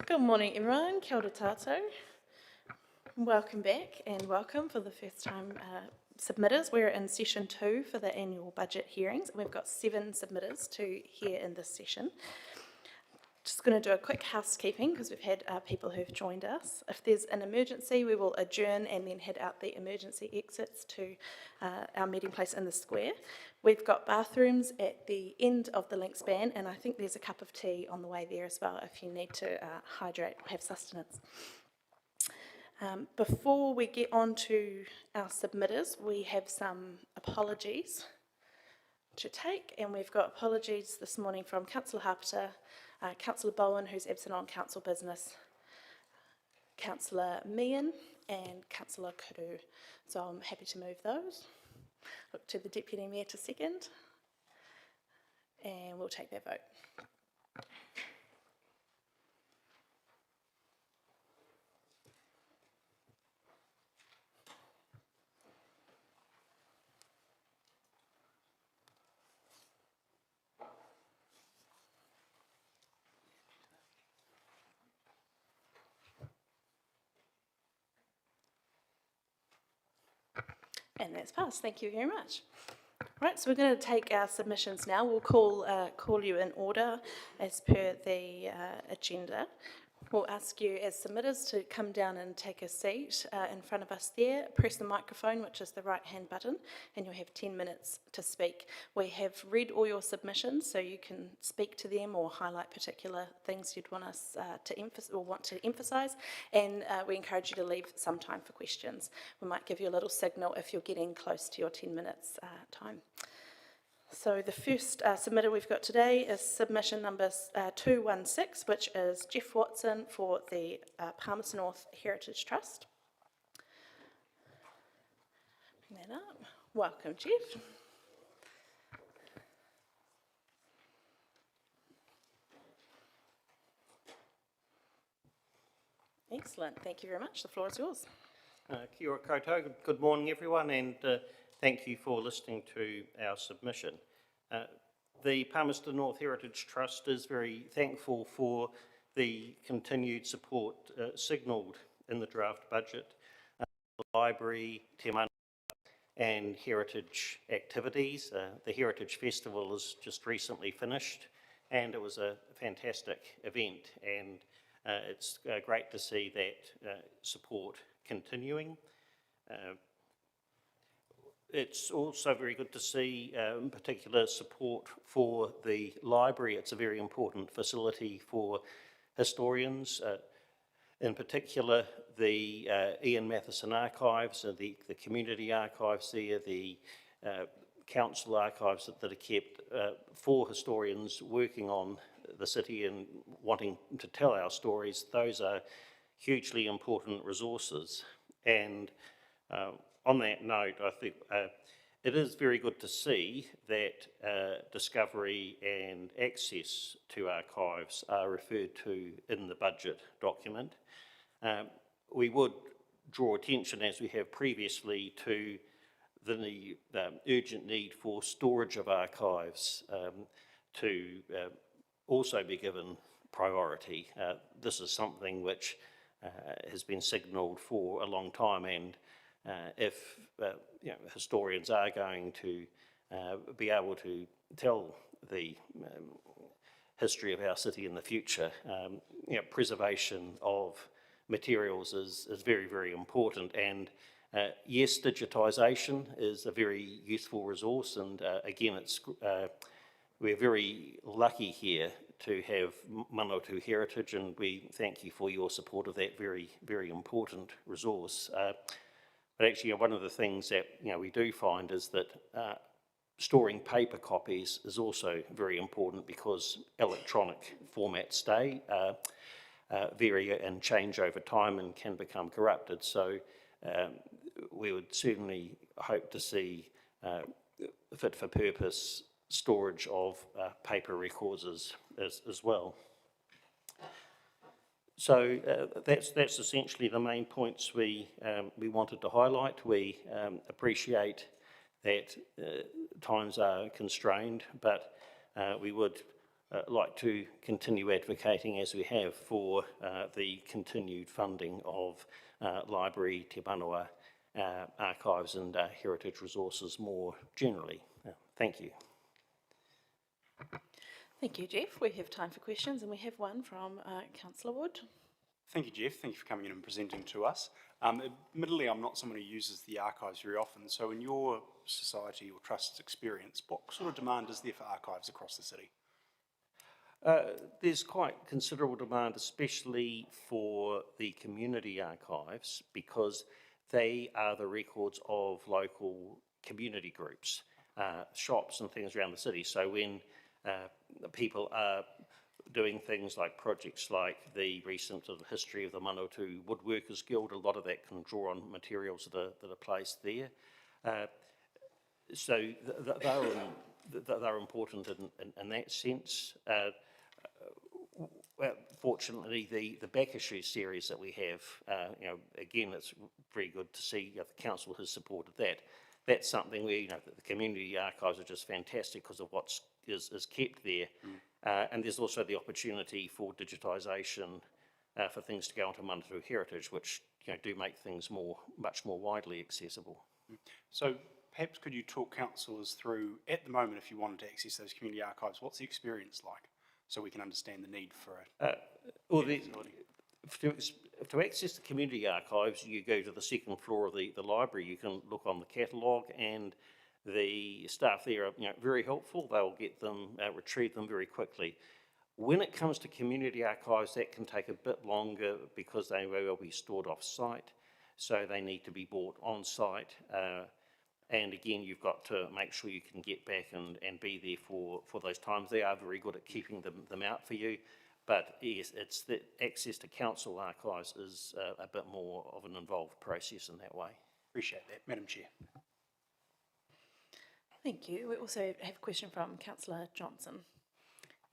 Good morning, everyone. Kia ora tātou. Welcome back and welcome for the first time submitters. We're in session 2 for the annual budget hearings. We've got 7 submitters to hear in this session. Just going to do a quick housekeeping because we've had people who've joined us. If there's an emergency, we will adjourn and then head out the emergency exits to our meeting place in the square. We've got bathrooms at the end of the link span, and I think there's a cup of tea on the way there as well if you need to hydrate or have sustenance. Before we get on to our submitters, we have some apologies to take, and we've got apologies this morning from Councillor Harpiter, Councillor Bowen, who's absent on council business, Councillor Meehan, and Councillor Kuru. So I'm happy to move those. Look to the Deputy Mayor to second, and we'll take that vote. And that's passed. Thank you very much. Right, so we're going to take our submissions now. We'll call you in order as per the agenda. We'll ask you as submitters to come down and take a seat in front of us there. Press the microphone, which is the right-hand button, and you'll have 10 minutes to speak. We have read all your submissions, so you can speak to them or highlight particular things you'd want us to emphasise, and we encourage you to leave some time for questions. We might give you a little signal if you're getting close to your 10 minutes time. So the first submitter we've got today is submission number 216, which is Jeff Watson for the Palmerston North Heritage Trust. Bring that up. Welcome, Jeff. Excellent. Thank you very much. The floor is yours. Kia ora koutou. Good morning, everyone, and thank you for listening to our submission. The Palmerston North Heritage Trust is very thankful for the continued support signalled in the draft budget. The library, te mana, and heritage activities. The Heritage Festival has just recently finished, and it was a fantastic event, and it's great to see that support continuing. It's also very good to see in particular support for the library. It's a very important facility for historians, in particular the Ian Matheson Archives, the community archives there, the council archives that are kept for historians working on the city and wanting to tell our stories. Those are hugely important resources. And on that note, I think it is very good to see that discovery and access to archives are referred to in the budget document. We would draw attention, as we have previously, to the urgent need for storage of archives to also be given priority. This is something which has been signalled for a long time, and if historians are going to be able to tell the history of our city in the future, preservation of materials is very, very important. And yes, digitisation is a very useful resource, and again, we're very lucky here to have Manawatu heritage, and we thank you for your support of that very, very important resource. But actually, one of the things that we do find is that storing paper copies is also very important, because electronic formats vary and change over time and can become corrupted. So we would certainly hope to see fit for purpose storage of paper records as well. So that's essentially the main points we wanted to highlight. We appreciate that times are constrained, but we would like to continue advocating, as we have, for the continued funding of library, te manawa, archives and heritage resources more generally. Thank you. Thank you, Jeff. We have time for questions, and we have one from Councillor Wood. Thank you, Jeff. Thank you for coming in and presenting to us. Admittedly, I'm not someone who uses the archives very often, so in your society or trust's experience, what sort of demand is there for archives across the city? There's quite considerable demand, especially for the community archives, because they are the records of local community groups, shops and things around the city. So when people are doing things like projects like the recent history of the Manawatu Woodworkers Guild, a lot of that can draw on materials that are placed there. So they're important in that sense. Well, fortunately, the back issue series that we have, again, it's very good to see the council has supported that. That's something where, the community archives are just fantastic because of what is kept there. And there's also the opportunity for digitisation for things to go onto Manawatu Heritage, which, do make things much more widely accessible. So perhaps could you talk councillors through, at the moment, if you wanted to access those community archives, what's the experience like? So we can understand the need for to access the community archives, you go to the second floor of the library. You can look on the catalogue, and the staff there are very helpful. They'll get them, retrieve them very quickly. When it comes to community archives, that can take a bit longer because they will be stored off-site, so they need to be bought on-site. And again, you've got to make sure you can get back and be there for those times. They are very good at keeping them out for you. But yes, it's the access to council archives is a bit more of an involved process in that way. Appreciate that. Madam Chair. Thank you. We also have a question from Councillor Johnson.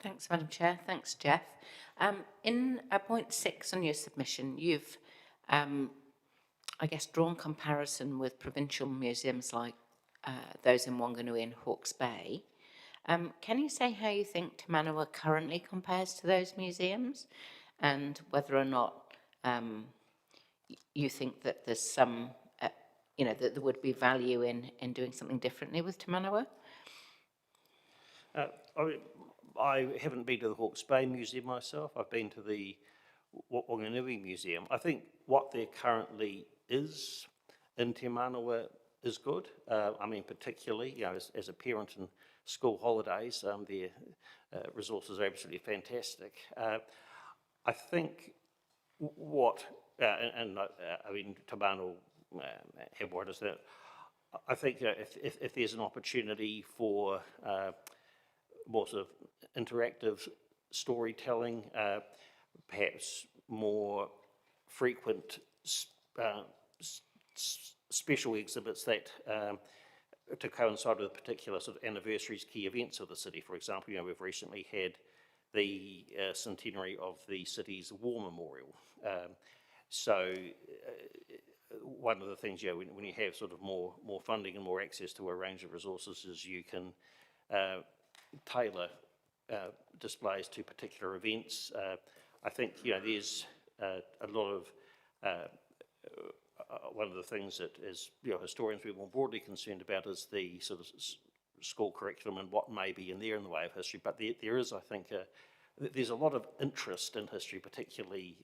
Thanks, Madam Chair. Thanks, Jeff. In point 6 on your submission, you've I guess, drawn comparison with provincial museums like those in Wanganui and Hawke's Bay. Can you say how you think Te Manawa currently compares to those museums, and whether or not you think that there's some, that there would be value in doing something differently with Te Manawa? I haven't been to the Hawke's Bay Museum myself. I've been to the Wanganui Museum. I think what there currently is in Te Manawa is good. Particularly, as a parent in school holidays, their resources are absolutely fantastic. I think what, Te Manawa have what is that? I think if there's an opportunity for more sort of interactive storytelling, perhaps more frequent special exhibits that to coincide with particular sort of anniversaries, key events of the city. For example, we've recently had the centenary of the city's war memorial. So one of the things, when you have sort of more funding and more access to a range of resources, is you can tailor displays to particular events. I think there's a lot of one of the things that as historians we're more broadly concerned about is the sort of school curriculum and what may be in there in the way of history. But there is, I think, there's a lot of interest in history, particularly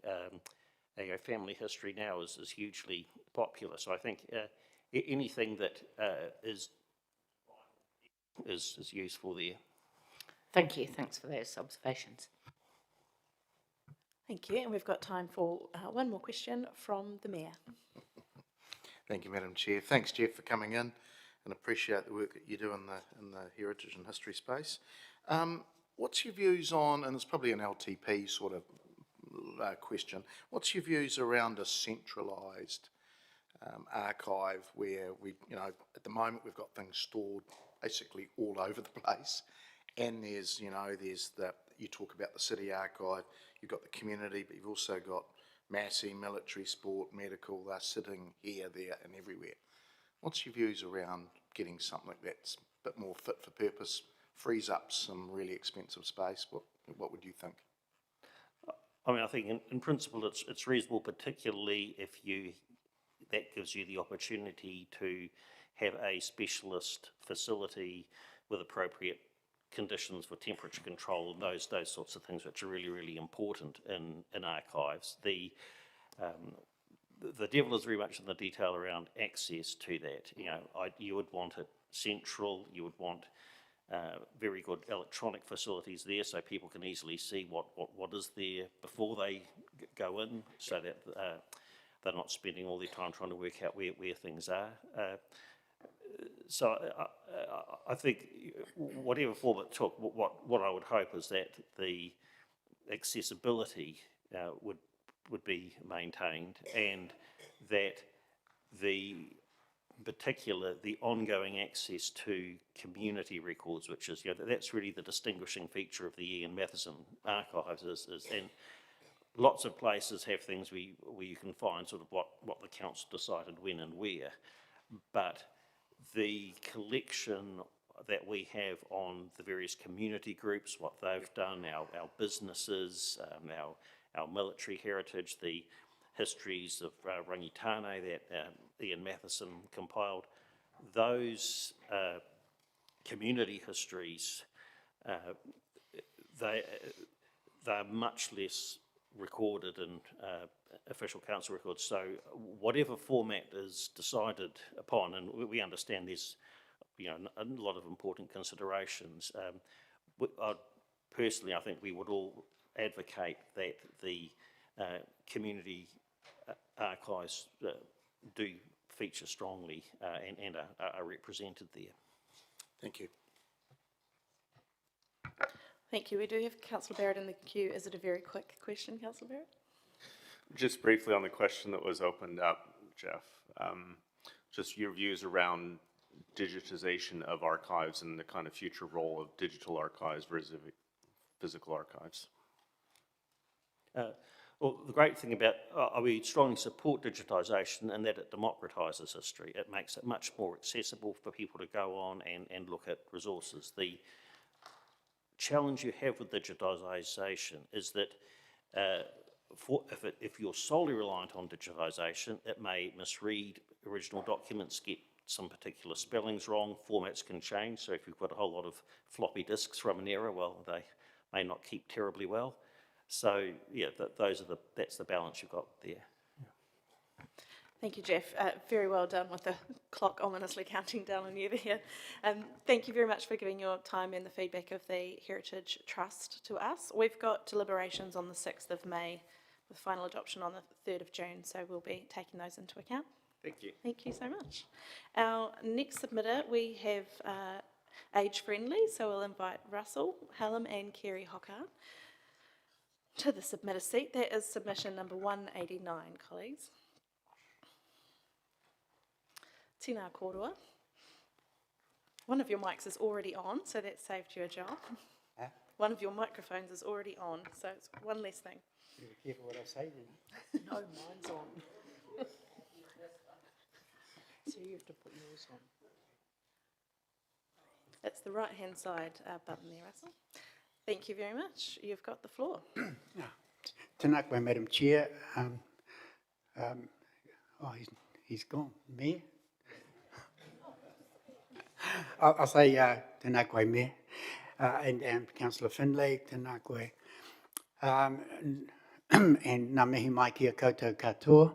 family history now is hugely popular. So I think anything that is useful there. Thank you. Thanks for those observations. Thank you. And we've got time for one more question from the Mayor. Thank you, Madam Chair. Thanks, Jeff, for coming in, and appreciate the work that you do in the heritage and history space. What's your views on, and it's probably an LTP sort of question, what's your views around a centralised archive where we, at the moment we've got things stored basically all over the place, and there's, you talk about the city archive, you've got the community, but you've also got Massey, military, sport, medical, they're sitting here, there and everywhere. What's your views around getting something that's a bit more fit for purpose frees up some really expensive space. What would you think? I mean, I think in principle it's reasonable, particularly if that gives you the opportunity to have a specialist facility with appropriate conditions for temperature control and those sorts of things, which are really, really important in archives. The devil is very much in the detail around access to that. You know, you would want it central. You would want very good electronic facilities there, so people can easily see what is there before they go in, so that they're not spending all their time trying to work out where things are. So I think whatever form it took, what I would hope is that the accessibility would be maintained, and that the ongoing access to community records, which is, that's really the distinguishing feature of the Ian Matheson archives, and lots of places have things where you can find sort of what the council decided when and where, but the collection that we have on the various community groups, what they've done, our businesses, our military heritage, the histories of Rangitane that Ian Matheson compiled, those community histories, they're much less recorded in official council records. So whatever format is decided upon, and we understand there's a lot of important considerations, personally I think we would all advocate that the community archives do feature strongly and are represented there. Thank you. Thank you. We do have Councillor Barrett in the queue. Is it a very quick question, Councillor Barrett? Just briefly on the question that was opened up, Jeff, just your views around digitization of archives and the kind of future role of digital archives versus physical archives. Well, the great thing about, we strongly support digitisation in that it democratises history. It makes it much more accessible for people to go on and look at resources. The challenge you have with digitisation is that if you're solely reliant on digitisation, it may misread original documents, get some particular spellings wrong, formats can change. So if you've got a whole lot of floppy disks from an era, well, they may not keep terribly well. So yeah, that's the balance you've got there. Thank you, Jeff. Very well done with the clock ominously counting down on you there. Thank you very much for giving your time and the feedback of the Heritage Trust to us. We've got deliberations on the 6th of May with final adoption on the 3rd of June, so we'll be taking those into account. Thank you. Thank you so much. Our next submitter, we have age-friendly, so we'll invite Russell, Hallam and Kerry Hockard to the submitter seat. That is submission number 189, colleagues. Tina Korua. One of your mics is already on, so that saved you a job. Huh? One of your microphones is already on, so it's one less thing. Be careful what I say then. No, mine's on. So you have to put yours on. That's the right-hand side button there, Russell. Thank you very much. You've got the floor. Tēnā koe, Madam Chair. He's gone. Mayor? I'll say tēnā koe, Mayor. And Councillor Finlay, tēnā koe. And nā mihi mai kia koutou katoa.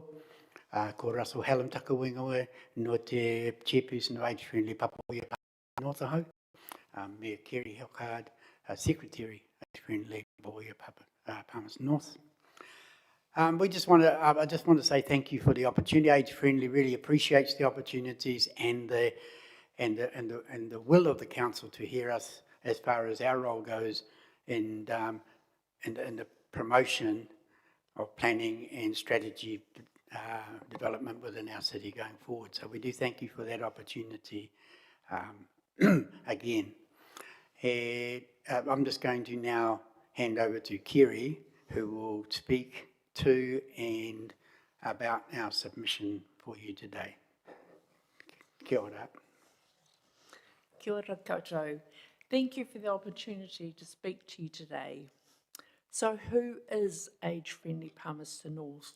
Ko Russell Hallam takawengawe no te chairperson of Age-Friendly Papaoia North Ahau. Mayor Kerry Hockard, Secretary Age-Friendly Papaoia Palmerston North. I just want to say thank you for the opportunity. Age-Friendly really appreciates the opportunities and the will of the council to hear us as far as our role goes in the promotion of planning and strategy development within our city going forward. So we do thank you for that opportunity again. I'm just going to now hand over to Kerry, who will speak to and about our submission for you today. Kia ora. Kia ora koutou. Thank you for the opportunity to speak to you today. So who is age-friendly Palmerston North?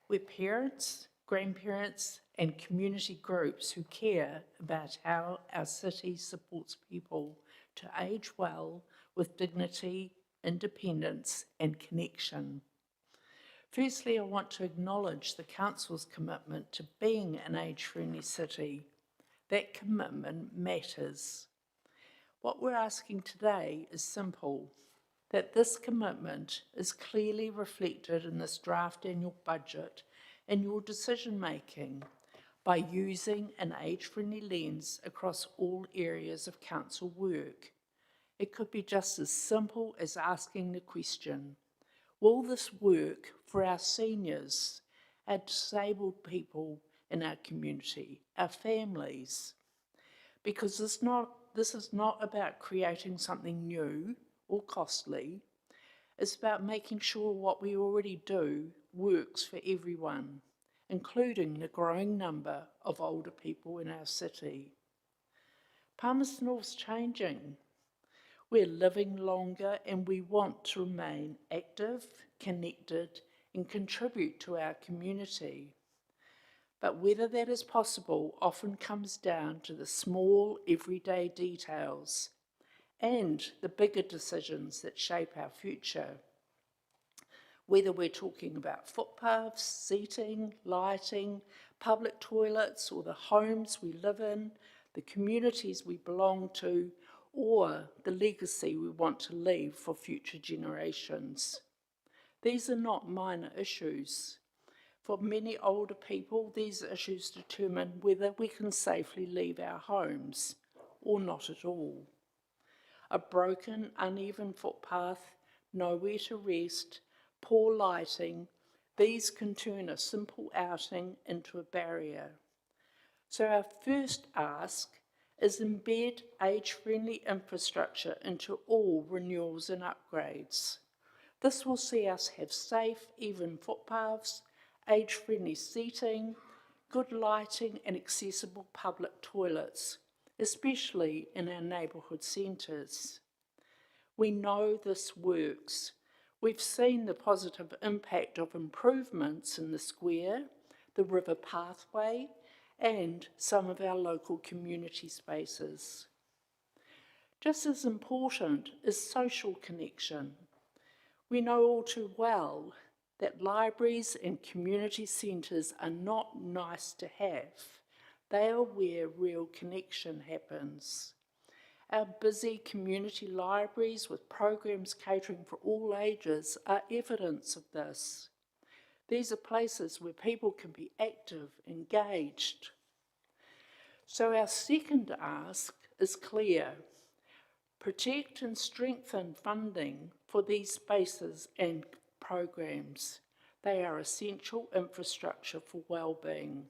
We're parents, grandparents and community groups who care about how our city supports people to age well with dignity, independence and connection. Firstly, I want to acknowledge the Council's commitment to being an age-friendly city. That commitment matters. What we're asking today is simple, that this commitment is clearly reflected in this draft annual budget and your decision-making by using an age-friendly lens across all areas of council work. It could be just as simple as asking the question, will this work for our seniors, our disabled people in our community, our families? Because this is not about creating something new or costly. It's about making sure what we already do works for everyone, including the growing number of older people in our city. Palmerston North's changing. We're living longer and we want to remain active, connected and contribute to our community. But whether that is possible often comes down to the small everyday details and the bigger decisions that shape our future. Whether we're talking about footpaths, seating, lighting, public toilets or the homes we live in, the communities we belong to, or the legacy we want to leave for future generations. These are not minor issues. For many older people, these issues determine whether we can safely leave our homes or not at all. A broken, uneven footpath, nowhere to rest, poor lighting, these can turn a simple outing into a barrier. So our first ask is embed age-friendly infrastructure into all renewals and upgrades. This will see us have safe, even footpaths, age-friendly seating, good lighting and accessible public toilets, especially in our neighbourhood centres. We know this works. We've seen the positive impact of improvements in the square, the river pathway, and some of our local community spaces. Just as important is social connection. We know all too well that libraries and community centres are not nice to have. They are where real connection happens. Our busy community libraries with programs catering for all ages are evidence of this. These are places where people can be active, engaged. So our second ask is clear. Protect and strengthen funding for these spaces and programs. They are essential infrastructure for well-being.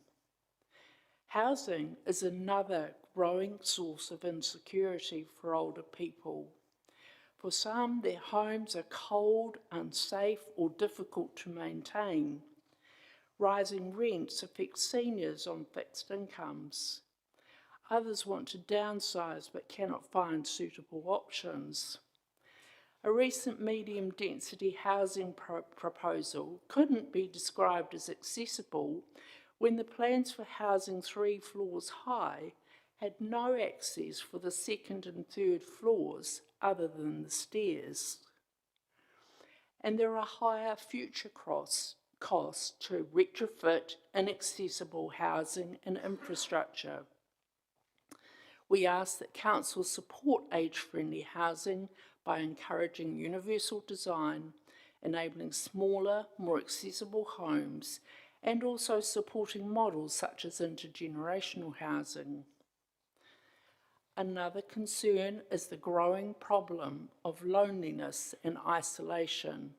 Housing is another growing source of insecurity for older people. For some, their homes are cold, unsafe, or difficult to maintain. Rising rents affect seniors on fixed incomes. Others want to downsize but cannot find suitable options. A recent medium-density housing proposal couldn't be described as accessible when the plans for housing 3 floors high had no access for the second and third floors other than the stairs. And there are higher future costs to retrofit inaccessible housing and infrastructure. We ask that council support age-friendly housing by encouraging universal design, enabling smaller, more accessible homes, and also supporting models such as intergenerational housing. Another concern is the growing problem of loneliness and isolation.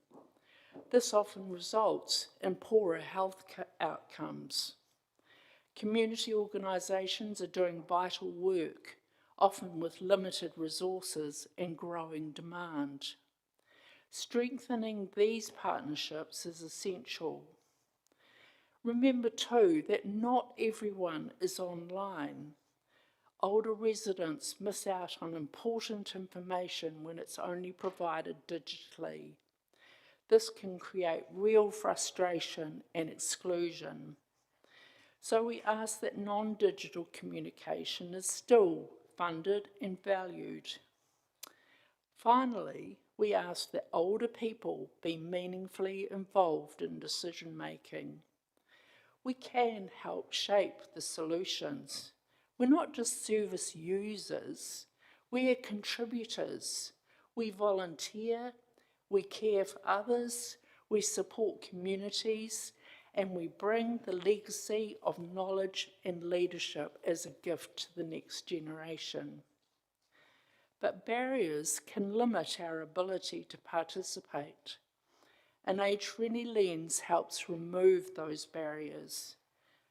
This often results in poorer health outcomes. Community organisations are doing vital work, often with limited resources and growing demand. Strengthening these partnerships is essential. Remember too that not everyone is online. Older residents miss out on important information when it's only provided digitally. This can create real frustration and exclusion. So we ask that non-digital communication is still funded and valued. Finally, we ask that older people be meaningfully involved in decision-making. We can help shape the solutions. We're not just service users, we are contributors. We volunteer, we care for others, we support communities, and we bring the legacy of knowledge and leadership as a gift to the next generation. But barriers can limit our ability to participate. An age-friendly lens helps remove those barriers.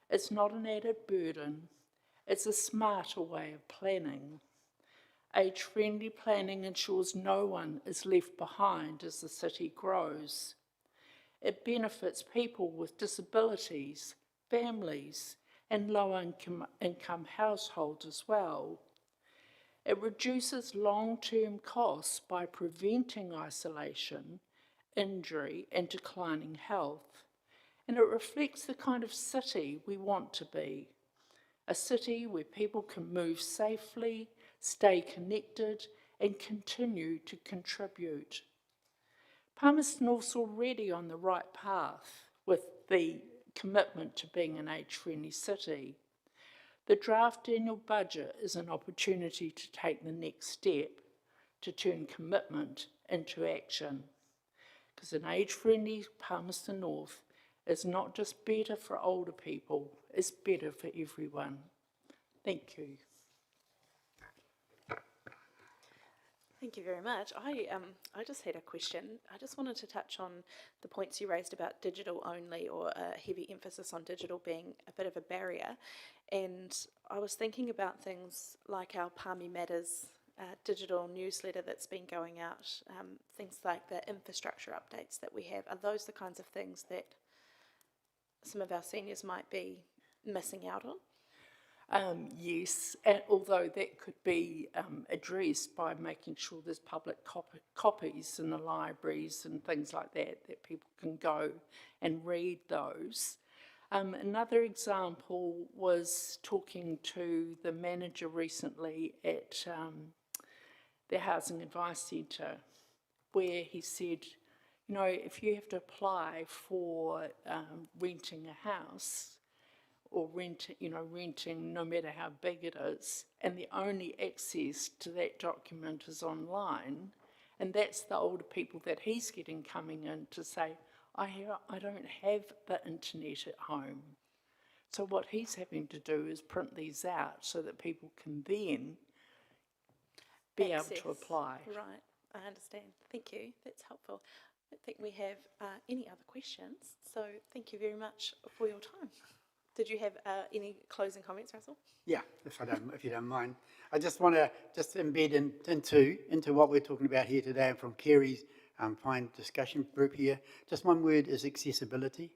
It's not an added burden, it's a smarter way of planning. Age-friendly planning ensures no one is left behind as the city grows. It benefits people with disabilities, families, and low-income households as well. It reduces long-term costs by preventing isolation, injury, and declining health. And it reflects the kind of city we want to be. A city where people can move safely, stay connected, and continue to contribute. Palmerston is already on the right path with the commitment to being an age-friendly city. The draft annual budget is an opportunity to take the next step, to turn commitment into action. Because an age-friendly Palmerston North is not just better for older people, it's better for everyone. Thank you. Thank you very much. I just had a question. I just wanted to touch on the points you raised about digital only, or a heavy emphasis on digital being a bit of a barrier. And I was thinking about things like our Palmy Matters digital newsletter that's been going out, things like the infrastructure updates that we have. Are those the kinds of things that some of our seniors might be missing out on? Yes, and although that could be addressed by making sure there's public copies in the libraries and things like that, that people can go and read those. Another example was talking to the manager recently at the Housing Advice Centre, where he said, you know, if you have to apply for renting a house, or renting no matter how big it is, and the only access to that document is online, and that's the older people that he's getting coming in to say, I don't have the internet at home. So what he's having to do is print these out so that people can then be able to apply. Right, I understand. Thank you, that's helpful. I don't think we have any other questions, so thank you very much for your time. Did you have any closing comments, Russell? Yeah, if you don't mind. I just want to embed into what we're talking about here today, and from Kerry's fine discussion group here. Just one word is accessibility.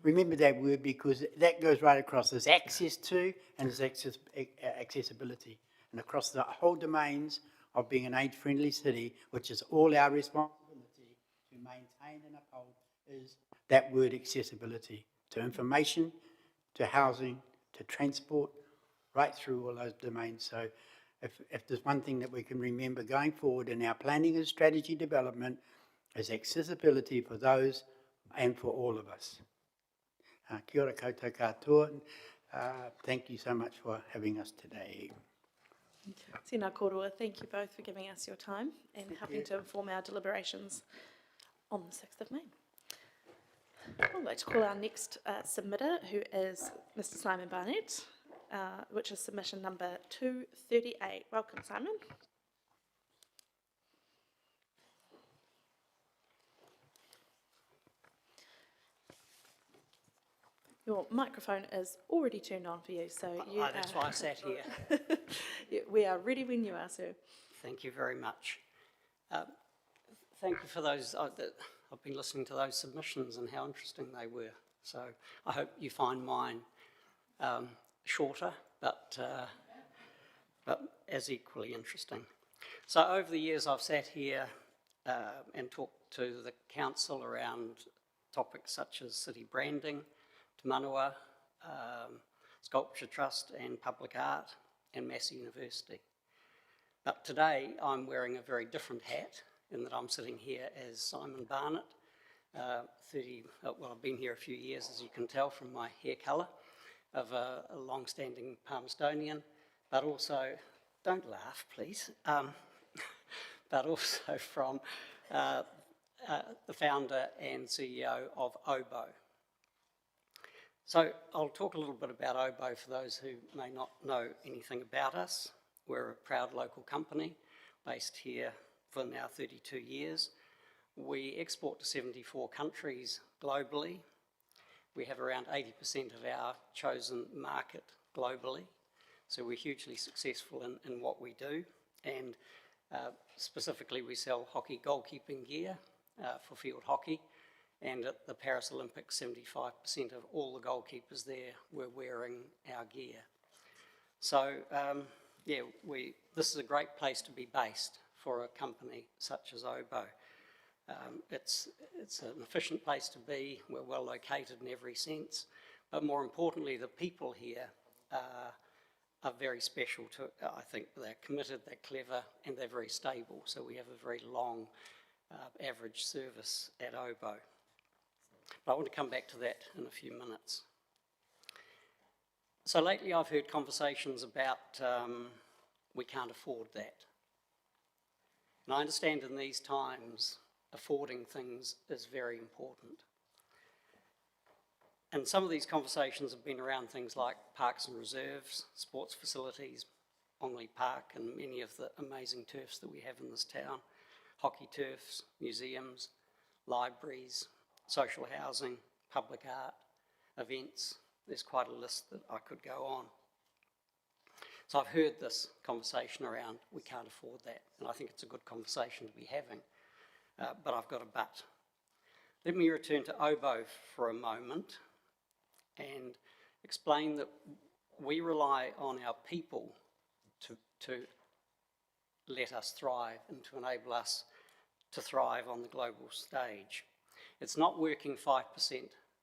Remember that word, because that goes right across. There's access to and there's accessibility. And across the whole domains of being an age-friendly city, which is all our responsibility to maintain and uphold, is that word accessibility. To information, to housing, to transport, right through all those domains. So if there's one thing that we can remember going forward in our planning and strategy development, is accessibility for those and for all of us. Kia ora koutou katoa. Thank you so much for having us today. Tēnā koroa, thank you both for giving us your time and helping to inform our deliberations on the 6th of May. I'd like to call our next submitter, who is Mr. Simon Barnett, which is submission number 238. Welcome, Simon. Your microphone is already turned on for you, so you that's why I sat here. Yeah, we are ready when you are, sir. Thank you very much. Thank you for those. I've been listening to those submissions and how interesting they were. So I hope you find mine shorter, but but as equally interesting. So over the years I've sat here and talked to the council around topics such as city branding, Te Manawa, Sculpture Trust and Public Art and Massey University. But today I'm wearing a very different hat in that I'm sitting here as Simon Barnett, well, I've been here a few years, as you can tell from my hair colour, of a long-standing Palmerstonian, but also, don't laugh please, but also from the founder and CEO of OBO. So I'll talk a little bit about OBO for those who may not know anything about us. We're a proud local company based here for now 32 years. We export to 74 countries globally. We have around 80% of our chosen market globally. So we're hugely successful in what we do. And specifically we sell hockey goalkeeping gear for field hockey. And at the Paris Olympics, 75% of all the goalkeepers there were wearing our gear. So yeah, this is a great place to be based for a company such as OBO. It's an efficient place to be. We're well located in every sense, but more importantly, the people here are very special to, I think they're committed, they're clever, and they're very stable. So we have a very long average service at OBO. But I want to come back to that in a few minutes. So lately I've heard conversations about we can't afford that. And I understand in these times affording things is very important. And some of these conversations have been around things like parks and reserves, sports facilities, Onley Park and many of the amazing turfs that we have in this town, hockey turfs, museums, libraries, social housing, public art, events. There's quite a list that I could go on. So I've heard this conversation around we can't afford that, and I think it's a good conversation to be having, but I've got a but. Let me return to OBO for a moment and explain that we rely on our people to let us thrive and to enable us to thrive on the global stage. It's not working 5%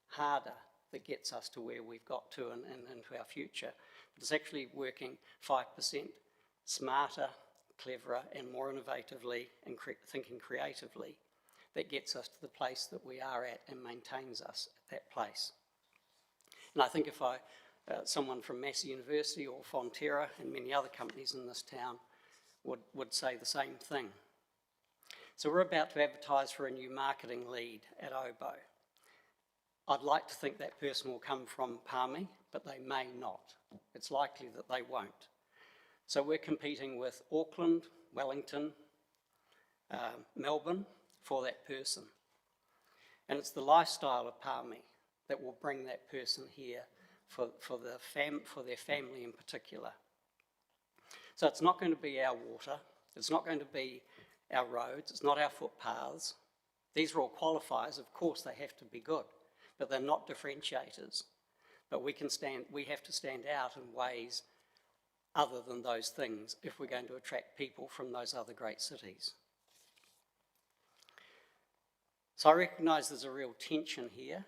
harder that gets us to where we've got to and into our future, but it's actually working 5% smarter, cleverer and more innovatively and thinking creatively that gets us to the place that we are at and maintains us at that place. And I think if someone from Massey University or Fonterra and many other companies in this town would say the same thing. So we're about to advertise for a new marketing lead at OBO. I'd like to think that person will come from Palmy, but they may not. It's likely that they won't. So we're competing with Auckland, Wellington, Melbourne for that person. And it's the lifestyle of Palmy that will bring that person here for their family in particular. So it's not going to be our water, it's not going to be our roads, it's not our footpaths. These are all qualifiers, of course they have to be good, but they're not differentiators. But we have to stand out in ways other than those things if we're going to attract people from those other great cities. So I recognise there's a real tension here,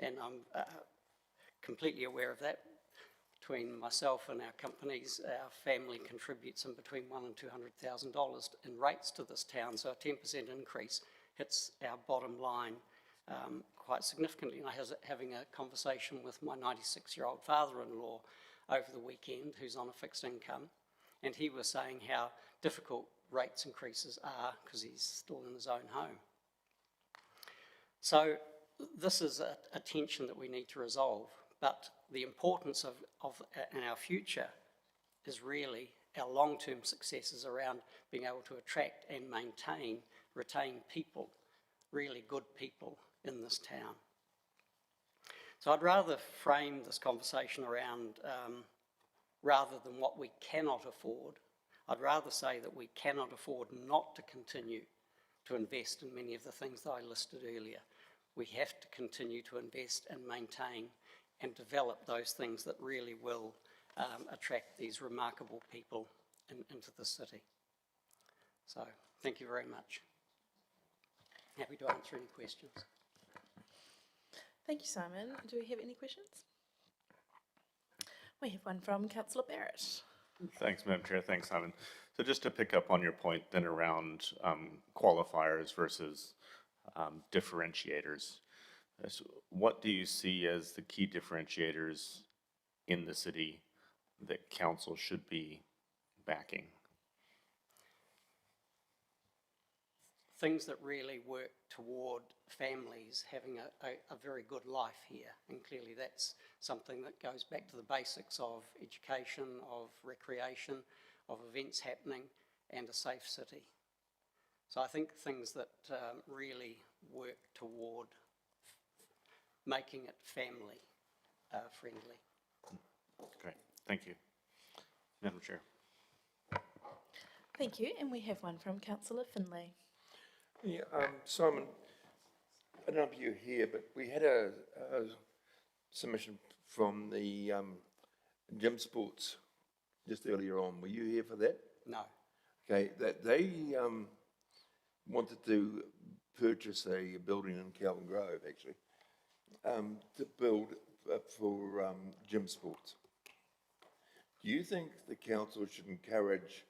and I'm completely aware of that. Between myself and our companies, our family contributes in between $100,000 and $200,000 in rates to this town, so a 10% increase hits our bottom line quite significantly. And I was having a conversation with my 96-year-old father-in-law over the weekend, who's on a fixed income, and he was saying how difficult rates increases are because he's still in his own home. So this is a tension that we need to resolve, but the importance of in our future is really our long-term successes around being able to attract and retain people, really good people in this town. So I'd rather frame this conversation around, rather than what we cannot afford, I'd rather say that we cannot afford not to continue to invest in many of the things that I listed earlier. We have to continue to invest and maintain and develop those things that really will attract these remarkable people into the city. So thank you very much. Happy to answer any questions. Thank you, Simon. Do we have any questions? We have one from Councillor Barrett. Thanks, Madam Chair. Thanks, Simon. So just to pick up on your point then around qualifiers versus differentiators, so what do you see as the key differentiators in the city that council should be backing? Things that really work toward families having a very good life here, and clearly that's something that goes back to the basics of education, of recreation, of events happening, and a safe city. So I think things that really work toward making it family friendly. Great, thank you. Madam Chair. Thank you, and we have one from Councillor Finlay. Yeah, Simon, I don't know if you're here, but we had a submission from the gym sports just earlier on. Were you here for that? No. Okay, that they wanted to purchase a building in Kelvin Grove, actually, to build for gym sports. Do you think the council should encourage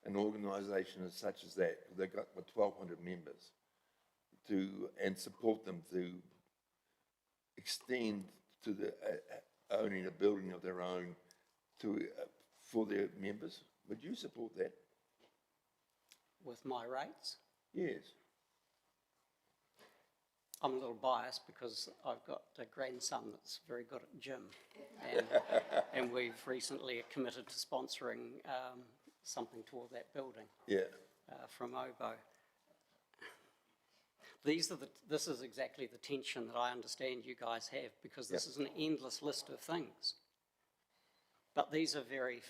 an organisation as such as that? They've got 1,200 members, and support them to extend to the owning a building of their own for their members. Would you support that? With my rates? Yes. I'm a little biased because I've got a grandson that's very good at gym, and we've recently committed to sponsoring something toward that building. Yeah. From OBO. This is exactly the tension that I understand you guys have, because this is an endless list of things. But these are very.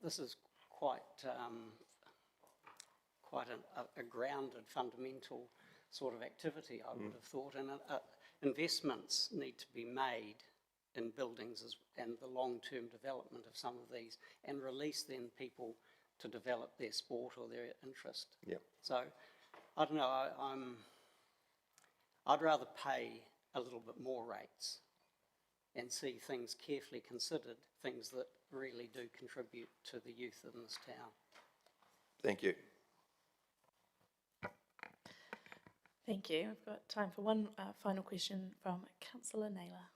This is quite a grounded, fundamental sort of activity, I would have thought, and investments need to be made in buildings and the long-term development of some of these, and release then people to develop their sport or their interest. Yep. So, I don't know, I'd rather pay a little bit more rates and see things carefully considered, things that really do contribute to the youth in this town. Thank you. Thank you. We've got time for one final question from Councillor Naylor.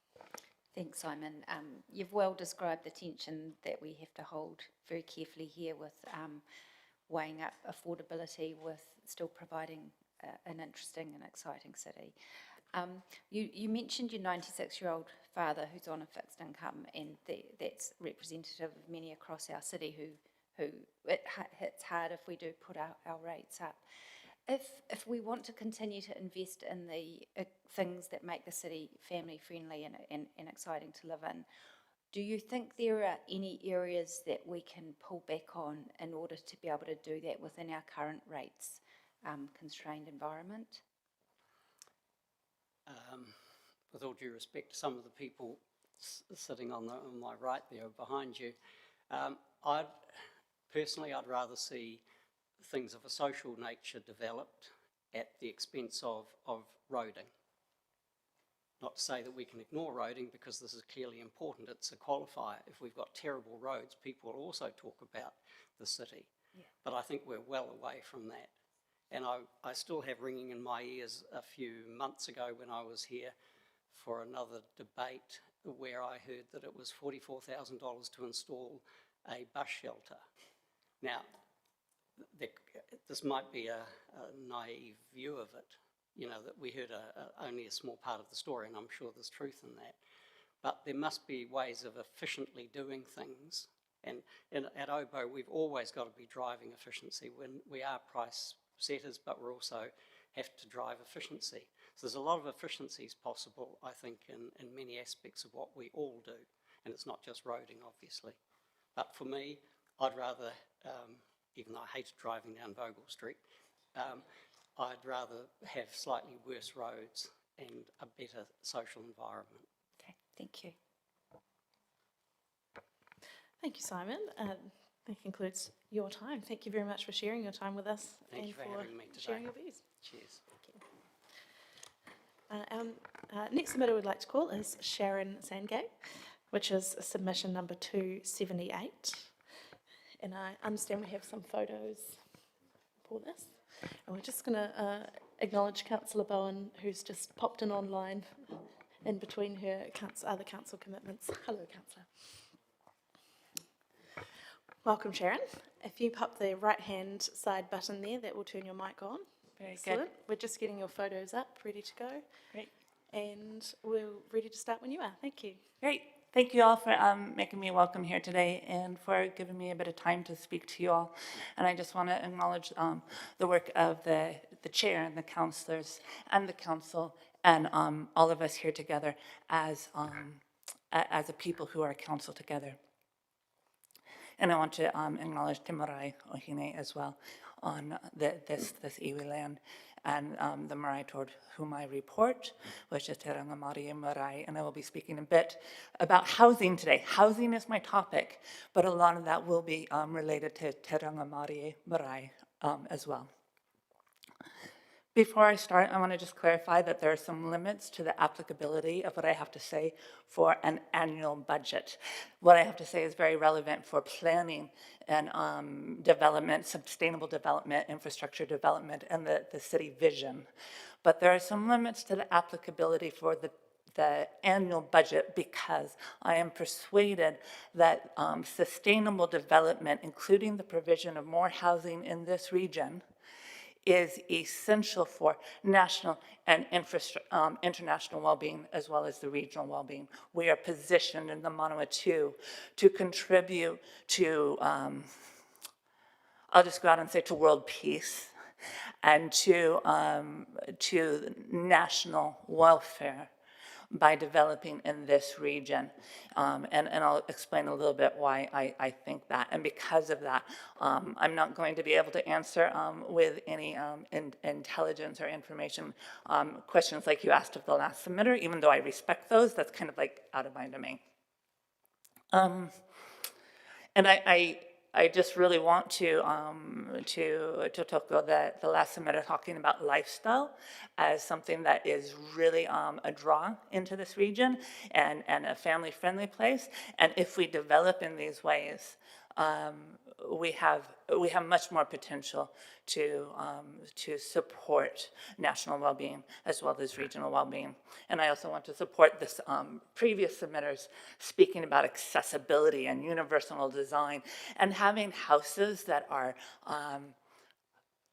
Thanks, Simon. You've well described the tension that we have to hold very carefully here with weighing up affordability with still providing an interesting and exciting city. You mentioned your 96-year-old father who's on a fixed income, and that's representative of many across our city who it hits hard if we do put our rates up. If we want to continue to invest in the things that make the city family friendly and exciting to live in, do you think there are any areas that we can pull back on in order to be able to do that within our current rates constrained environment? With all due respect to some of the people sitting on my right there behind you, I'd rather see things of a social nature developed at the expense of roading. Not to say that we can ignore roading, because this is clearly important. It's a qualifier. If we've got terrible roads, people will also talk about the city. Yeah. But I think we're well away from that. And I still have ringing in my ears a few months ago when I was here for another debate where I heard that it was $44,000 to install a bus shelter. Now, this might be a naive view of it, you know, that we heard only a small part of the story, and I'm sure there's truth in that. But there must be ways of efficiently doing things. And at OBO, we've always got to be driving efficiency. When we are price setters, but we also have to drive efficiency. So there's a lot of efficiencies possible, I think, in many aspects of what we all do. And it's not just roading, obviously. But for me, I'd rather, even though I hate driving down Vogel Street, I'd rather have slightly worse roads and a better social environment. Okay, thank you. Thank you, Simon. That concludes your time. Thank you very much for sharing your time with us. Thank you for having me today. Sharing your views. Cheers. Our next submitter we'd like to call is Sharon Sandgate, which is submission number 278. And I understand we have some photos for this. And we're just going to acknowledge Councillor Bowen, who's just popped in online in between her other council commitments. Hello, Councillor. Welcome, Sharon. If you pop the right-hand side button there, that will turn your mic on. Very Excellent. good. We're just getting your photos up, ready to go. Great. And we're ready to start when you are. Thank you. Great. Thank you all for making me welcome here today and for giving me a bit of time to speak to you all. And I just want to acknowledge the work of the chair and the councillors and the council and all of us here together as a people who are council together. And I want to acknowledge Te Marae o Hine as well on this iwi land and the marae toward whom I report, which is Te Rangamari Marae, and I will be speaking a bit about housing today. Housing is my topic, but a lot of that will be related to Te Rangamari Marae as well. Before I start, I want to just clarify that there are some limits to the applicability of what I have to say for an annual budget. What I have to say is very relevant for planning and development, sustainable development, infrastructure development, and the city vision. But there are some limits to the applicability for the annual budget because I am persuaded that sustainable development, including the provision of more housing in this region, is essential for national and international well-being as well as the regional well-being. We are positioned in the Manawatu to contribute to, I'll just go out and say to world peace and to national welfare by developing in this region. And I'll explain a little bit why I think that. And because of that, I'm not going to be able to answer with any intelligence or information questions like you asked of the last submitter, even though I respect those. That's kind of like out of my domain. And I just really want to talk about the last submitter talking about lifestyle as something that is really a draw into this region and a family-friendly place. And if we develop in these ways, we have much more potential to support national well-being as well as regional well-being. And I also want to support this previous submitters speaking about accessibility and universal design and having houses that are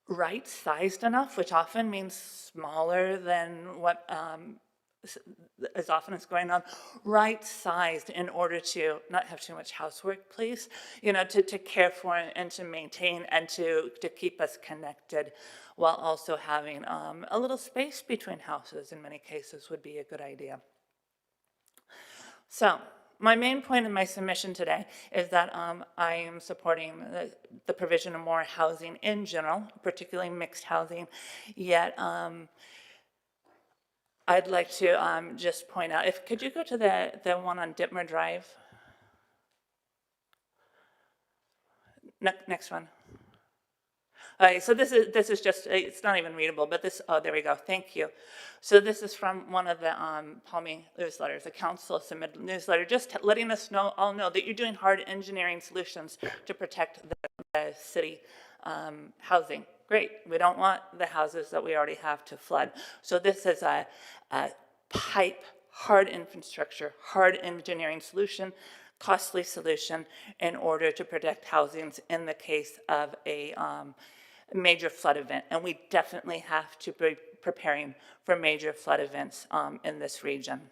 right-sized enough, which often means smaller than what as often as going on, right-sized in order to not have too much housework, please, you know, to care for and to maintain and to keep us connected while also having a little space between houses in many cases would be a good idea. So my main point in my submission today is that I am supporting the provision of more housing in general, particularly mixed housing, yet I'd like to just point out, could you go to the one on Dittmer Drive? Next one. Okay, so this is just, it's not even readable, but this, oh, there we go, thank you. So this is from one of the Palmy newsletters, a council submitted newsletter, just letting us all know that you're doing hard engineering solutions to protect the city housing. Great, we don't want the houses that we already have to flood. So this is a pipe, hard infrastructure, hard engineering solution, costly solution in order to protect housings in the case of a major flood event. And we definitely have to be preparing for major flood events in this region.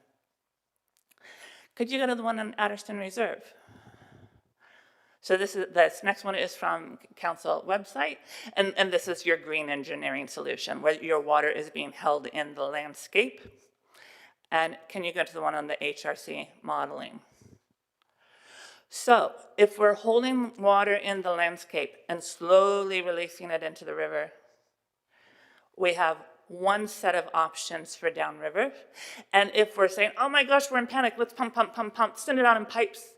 Could you go to the one on Adderston Reserve? So this next one is from council website, and this is your green engineering solution, where your water is being held in the landscape. And can you go to the one on the HRC modeling? So if we're holding water in the landscape and slowly releasing it into the river, we have one set of options for downriver. And if we're saying, oh my gosh, we're in panic, let's pump, send it out in pipes,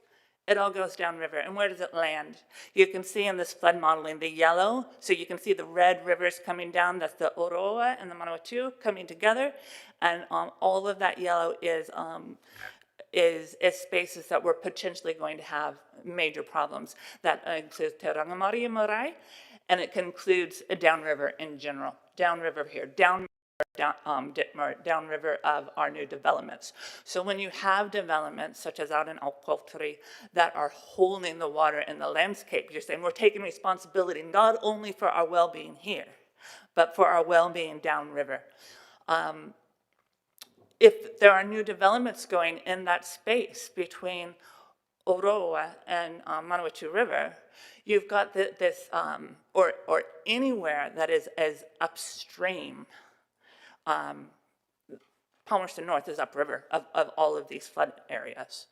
It all goes downriver. And where does it land? You can see in this flood modeling the yellow, so you can see the red rivers coming down. That's the Oroa and the Manawatu coming together. And all of that yellow is spaces that we're potentially going to have major problems. That includes Te Rangamari Marae, and it includes a downriver in general. Downriver here, downriver of our new developments. So when you have developments such as out in Aukotri that are holding the water in the landscape, you're saying we're taking responsibility not only for our well-being here, but for our well-being downriver. If there are new developments going in that space between Oroa and Manawatu River, you've got this, or anywhere that is as upstream. Palmerston North is upriver of all of these flood areas.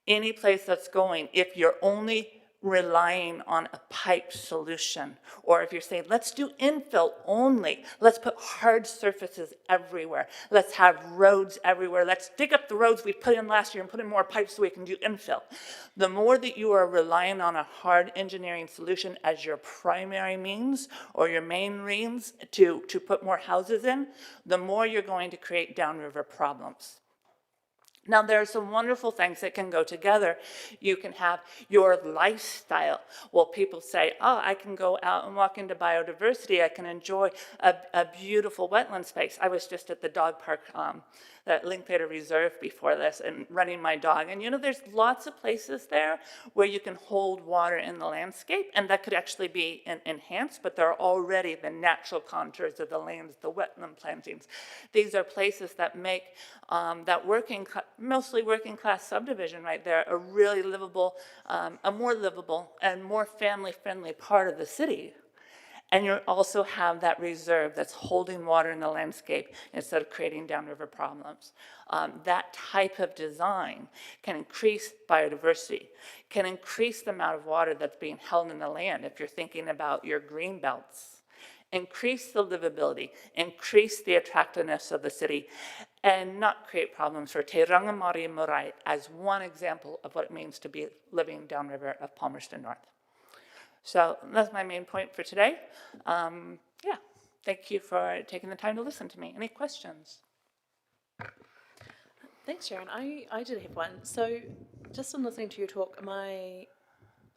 Any place that's going, if you're only relying on a pipe solution, or if you're saying, let's do infill only, let's put hard surfaces everywhere, let's have roads everywhere, let's dig up the roads we put in last year and put in more pipes so we can do infill. The more that you are relying on a hard engineering solution as your primary means or your main means to put more houses in, the more you're going to create downriver problems. Now, there are some wonderful things that can go together. You can have your lifestyle. Well, people say, oh, I can go out and walk into biodiversity. I can enjoy a beautiful wetland space. I was just at the dog park, that Linklaters Reserve before this, and running my dog. And, you know, there's lots of places there where you can hold water in the landscape, and that could actually be enhanced, but there are already the natural contours of the lands, the wetland plantings. These are places that make that mostly working class subdivision right there a really livable, a more livable and more family-friendly part of the city. And you also have that reserve that's holding water in the landscape instead of creating downriver problems. That type of design can increase biodiversity, can increase the amount of water that's being held in the land if you're thinking about your green belts. Increase the livability, increase the attractiveness of the city, and not create problems for Te Rangamari Marae as one example of what it means to be living downriver of Palmerston North. So that's my main point for today. Yeah, thank you for taking the time to listen to me. Any questions? Thanks, Sharon. I did have one. So just in listening to you talk, am I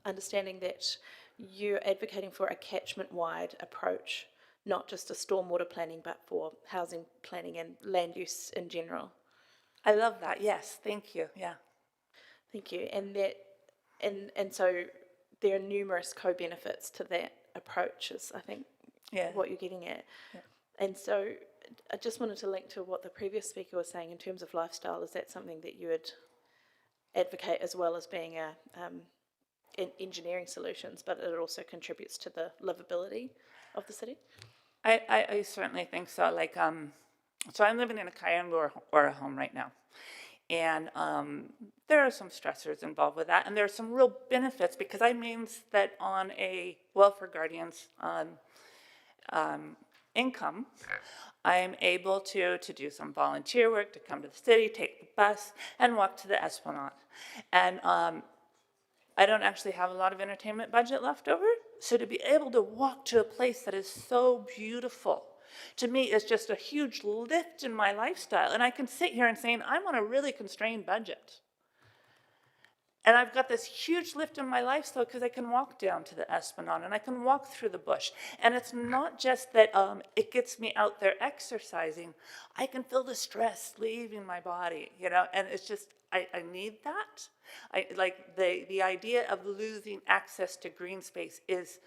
understanding that you're advocating for a catchment-wide approach, not just a stormwater planning, but for housing planning and land use in general? I love that. Yes, thank you. Yeah. Thank you. And that, and so there are numerous co-benefits to that approach, is I think what you're getting at. Yeah. And so I just wanted to link to what the previous speaker was saying in terms of lifestyle. Is that something that you would advocate as well as being in engineering solutions, but it also contributes to the livability of the city? I certainly think so. Like, so I'm living in a Kayanga or a home right now. And there are some stressors involved with that, and there are some real benefits, because that means that on a welfare guardian's income, I am able to do some volunteer work, to come to the city, take the bus, and walk to the Esplanade. And I don't actually have a lot of entertainment budget left over, so to be able to walk to a place that is so beautiful, to me, is just a huge lift in my lifestyle. And I can sit here and say, I'm on a really constrained budget. And I've got this huge lift in my lifestyle because I can walk down to the Esplanade and I can walk through the bush. And it's not just that it gets me out there exercising. I can feel the stress leaving my body, you know, and it's just, I need that. Like the idea of losing access to green space is,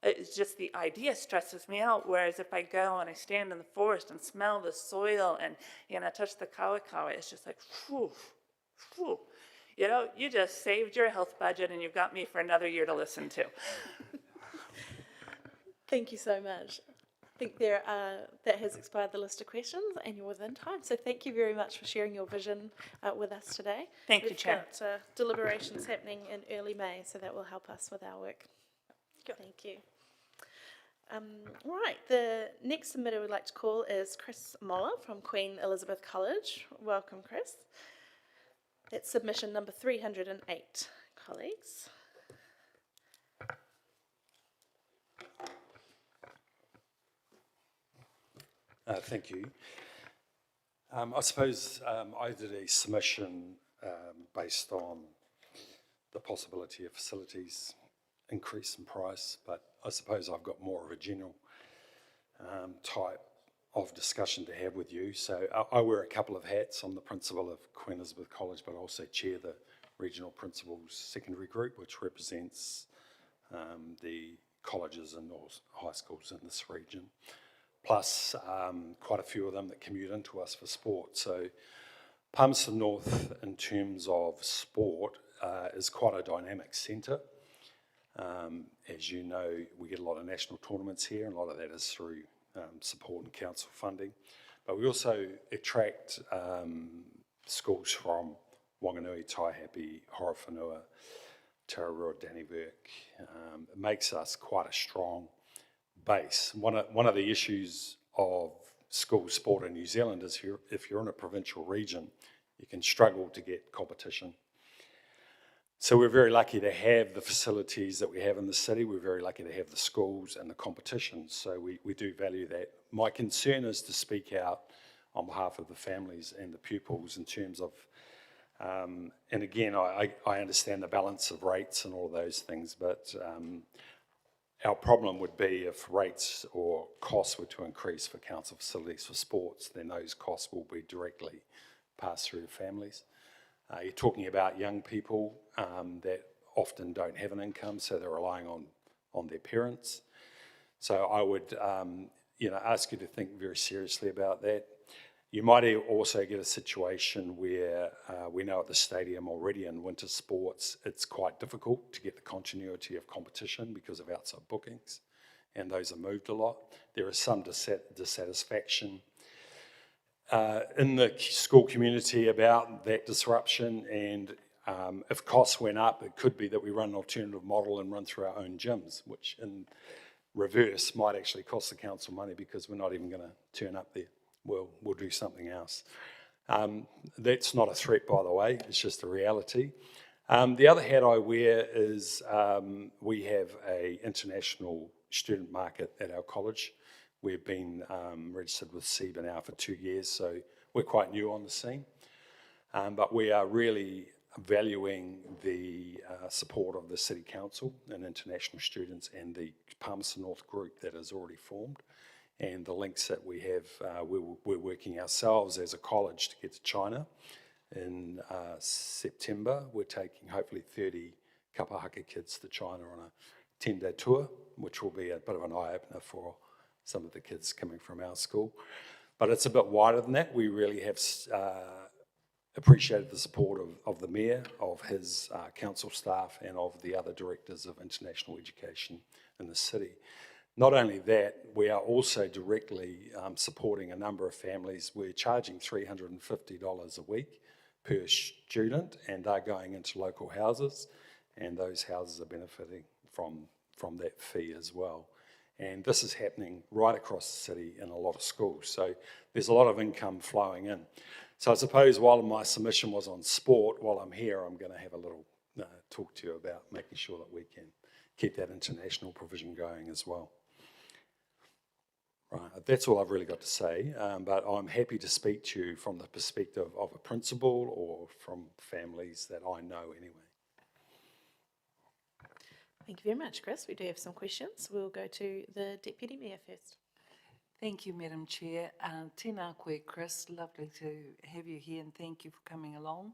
it's just the idea stresses me out. Whereas if I go and I stand in the forest and smell the soil and, you know, touch the kawa, it's just like, whew, whew. You know, you just saved your health budget and you've got me for another year to listen to. Thank you so much. I think that has expired the list of questions and you're within time. So thank you very much for sharing your vision with us today. Thank you, Chair. We've got deliberations happening in early May, so that will help us with our work. Good. Thank you. Right, the next submitter we'd like to call is Chris Moller from Queen Elizabeth College. Welcome, Chris. That's submission number 308. colleagues. Thank you. I suppose I did a submission based on the possibility of facilities increase in price, but I suppose I've got more of a general type of discussion to have with you. So I wear a couple of hats. I'm the principal of Queen Elizabeth College, but I also chair the Regional Principals Secondary Group, which represents the colleges and high schools in this region, plus quite a few of them that commute into us for sport. So Palmerston North, in terms of sport, is quite a dynamic centre. As you know, we get a lot of national tournaments here, and a lot of that is through support and council funding. But we also attract schools from Wanganui, Taihape, Horowhenua, Tararua, Dannevirke. It makes us quite a strong base. One of the issues of school sport in New Zealand is if you're in a provincial region, you can struggle to get competition. So we're very lucky to have the facilities that we have in the city. We're very lucky to have the schools and the competitions. So we do value that. My concern is to speak out on behalf of the families and the pupils in terms of, and again, I understand the balance of rates and all of those things, but our problem would be if rates or costs were to increase for council facilities for sports, then those costs will be directly passed through to families. You're talking about young people that often don't have an income, so they're relying on their parents. So I would ask you to think very seriously about that. You might also get a situation where we know at the stadium already in winter sports, it's quite difficult to get the continuity of competition because of outside bookings, and those are moved a lot. There is some dissatisfaction in the school community about that disruption, and if costs went up, it could be that we run an alternative model and run through our own gyms, which in reverse might actually cost the council money because we're not even going to turn up there. We'll do something else. That's not a threat, by the way, it's just a reality. The other hat I wear is we have an international student market at our college. We've been registered with SEBA now for 2 years, so we're quite new on the scene. But we are really valuing the support of the City Council and international students and the Palmerston North group that is already formed, and the links that we have. We're working ourselves as a college to get to China in September. We're taking hopefully 30 kapahaka kids to China on a 10-day tour, which will be a bit of an eye-opener for some of the kids coming from our school. But it's a bit wider than that. We really have appreciated the support of the Mayor, of his council staff, and of the other directors of international education in the city. Not only that, we are also directly supporting a number of families. We're charging $350 a week per student, and they're going into local houses, and those houses are benefiting from that fee as well. And this is happening right across the city in a lot of schools. So there's a lot of income flowing in. So I suppose while my submission was on sport, while I'm here, I'm going to have a little talk to you about making sure that we can keep that international provision going as well. Right, that's all I've really got to say, but I'm happy to speak to you from the perspective of a principal or from families that I know anyway. Thank you very much, Chris. We do have some questions. We'll go to the Deputy Mayor first. Thank you, Madam Chair. Tēnā koe, Chris. Lovely to have you here, and thank you for coming along.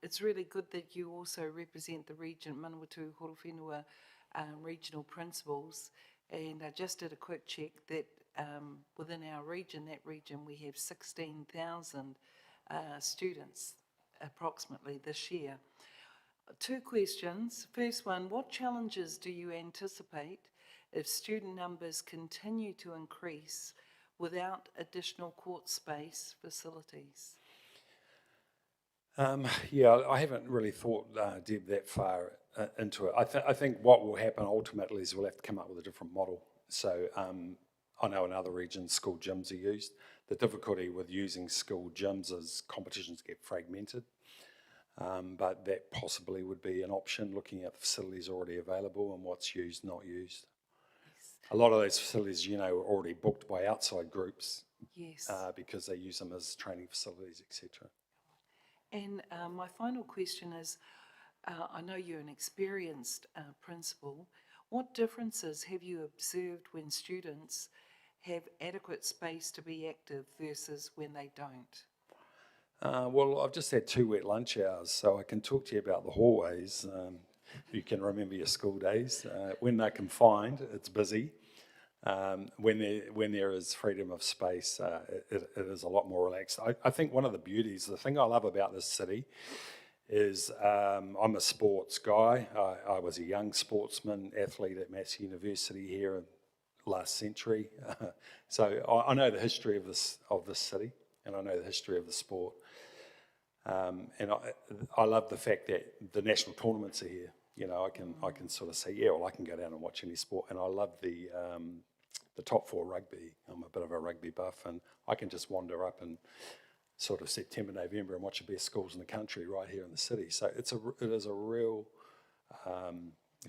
It's really good that you also represent the region, Manawatu, Horowhenua regional principals. And I just did a quick check that within our region, we have 16,000 students approximately this year. 2 questions. First one, what challenges do you anticipate if student numbers continue to increase without additional court space facilities? Yeah, I haven't really thought, Deb, that far into it. I think what will happen ultimately is we'll have to come up with a different model. So I know in other regions school gyms are used. The difficulty with using school gyms is competitions get fragmented. But that possibly would be an option, looking at the facilities already available and what's used, not used. A lot of those facilities, you know, are already booked by outside groups. Yes. Because they use them as training facilities, etc. And my final question is, I know you're an experienced principal. What differences have you observed when students have adequate space to be active versus when they don't? Well, I've just had 2 wet lunch hours, so I can talk to you about the hallways. You can remember your school days. When they're confined, it's busy. When there is freedom of space, it is a lot more relaxed. I think one of the beauties, the thing I love about this city is I'm a sports guy. I was a young sportsman, athlete at Massey University here last century. So I know the history of this city, and I know the history of the sport. And I love the fact that the national tournaments are here. You know, I can sort of say, yeah, well, I can go down and watch any sport. And I love the top 4 rugby. I'm a bit of a rugby buff, and I can just wander up in sort of September, November and watch the best schools in the country right here in the city. So it is a real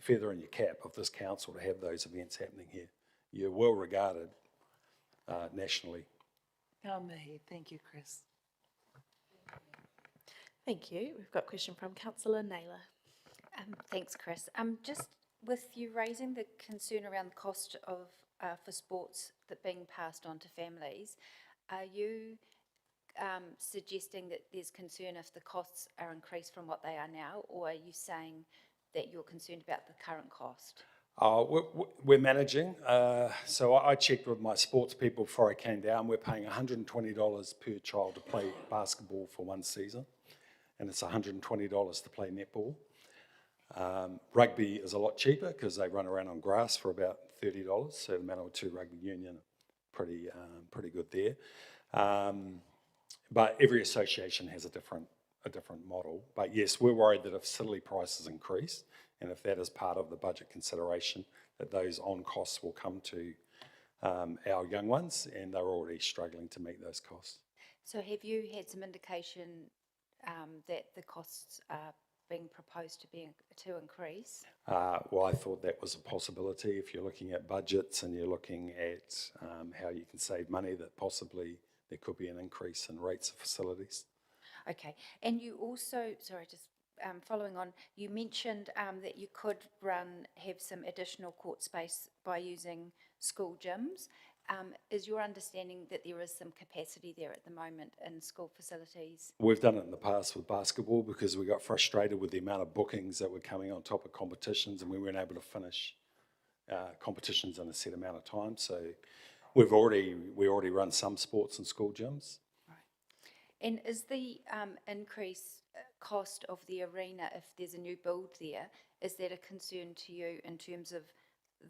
feather in your cap of this council to have those events happening here. You're well regarded nationally. Thank you, Chris. Thank you. We've got a question from Councillor Naylor. Thanks, Chris. Just with you raising the concern around the cost of for sports that being passed on to families, are you suggesting that there's concern if the costs are increased from what they are now, or are you saying that you're concerned about the current cost? We're managing. So I checked with my sports people before I came down. We're paying $120 per child to play basketball for 1 season, and it's $120 to play netball. Rugby is a lot cheaper because they run around on grass for about $30. So the Manawatu Rugby Union, pretty good there. But every association has a different model. But yes, we're worried that if facility prices increase, and if that is part of the budget consideration, that those on costs will come to our young ones, and they're already struggling to meet those costs. So have you had some indication that the costs are being proposed to increase? Well, I thought that was a possibility. If you're looking at budgets and you're looking at how you can save money, that possibly there could be an increase in rates of facilities. Okay, and you also, following on, you mentioned that you could have some additional court space by using school gyms. Is your understanding that there is some capacity there at the moment in school facilities? We've done it in the past with basketball because we got frustrated with the amount of bookings that were coming on top of competitions, and we weren't able to finish competitions in a set amount of time. So we already run some sports in school gyms. Right. And is the increased cost of the arena, if there's a new build there, is that a concern to you in terms of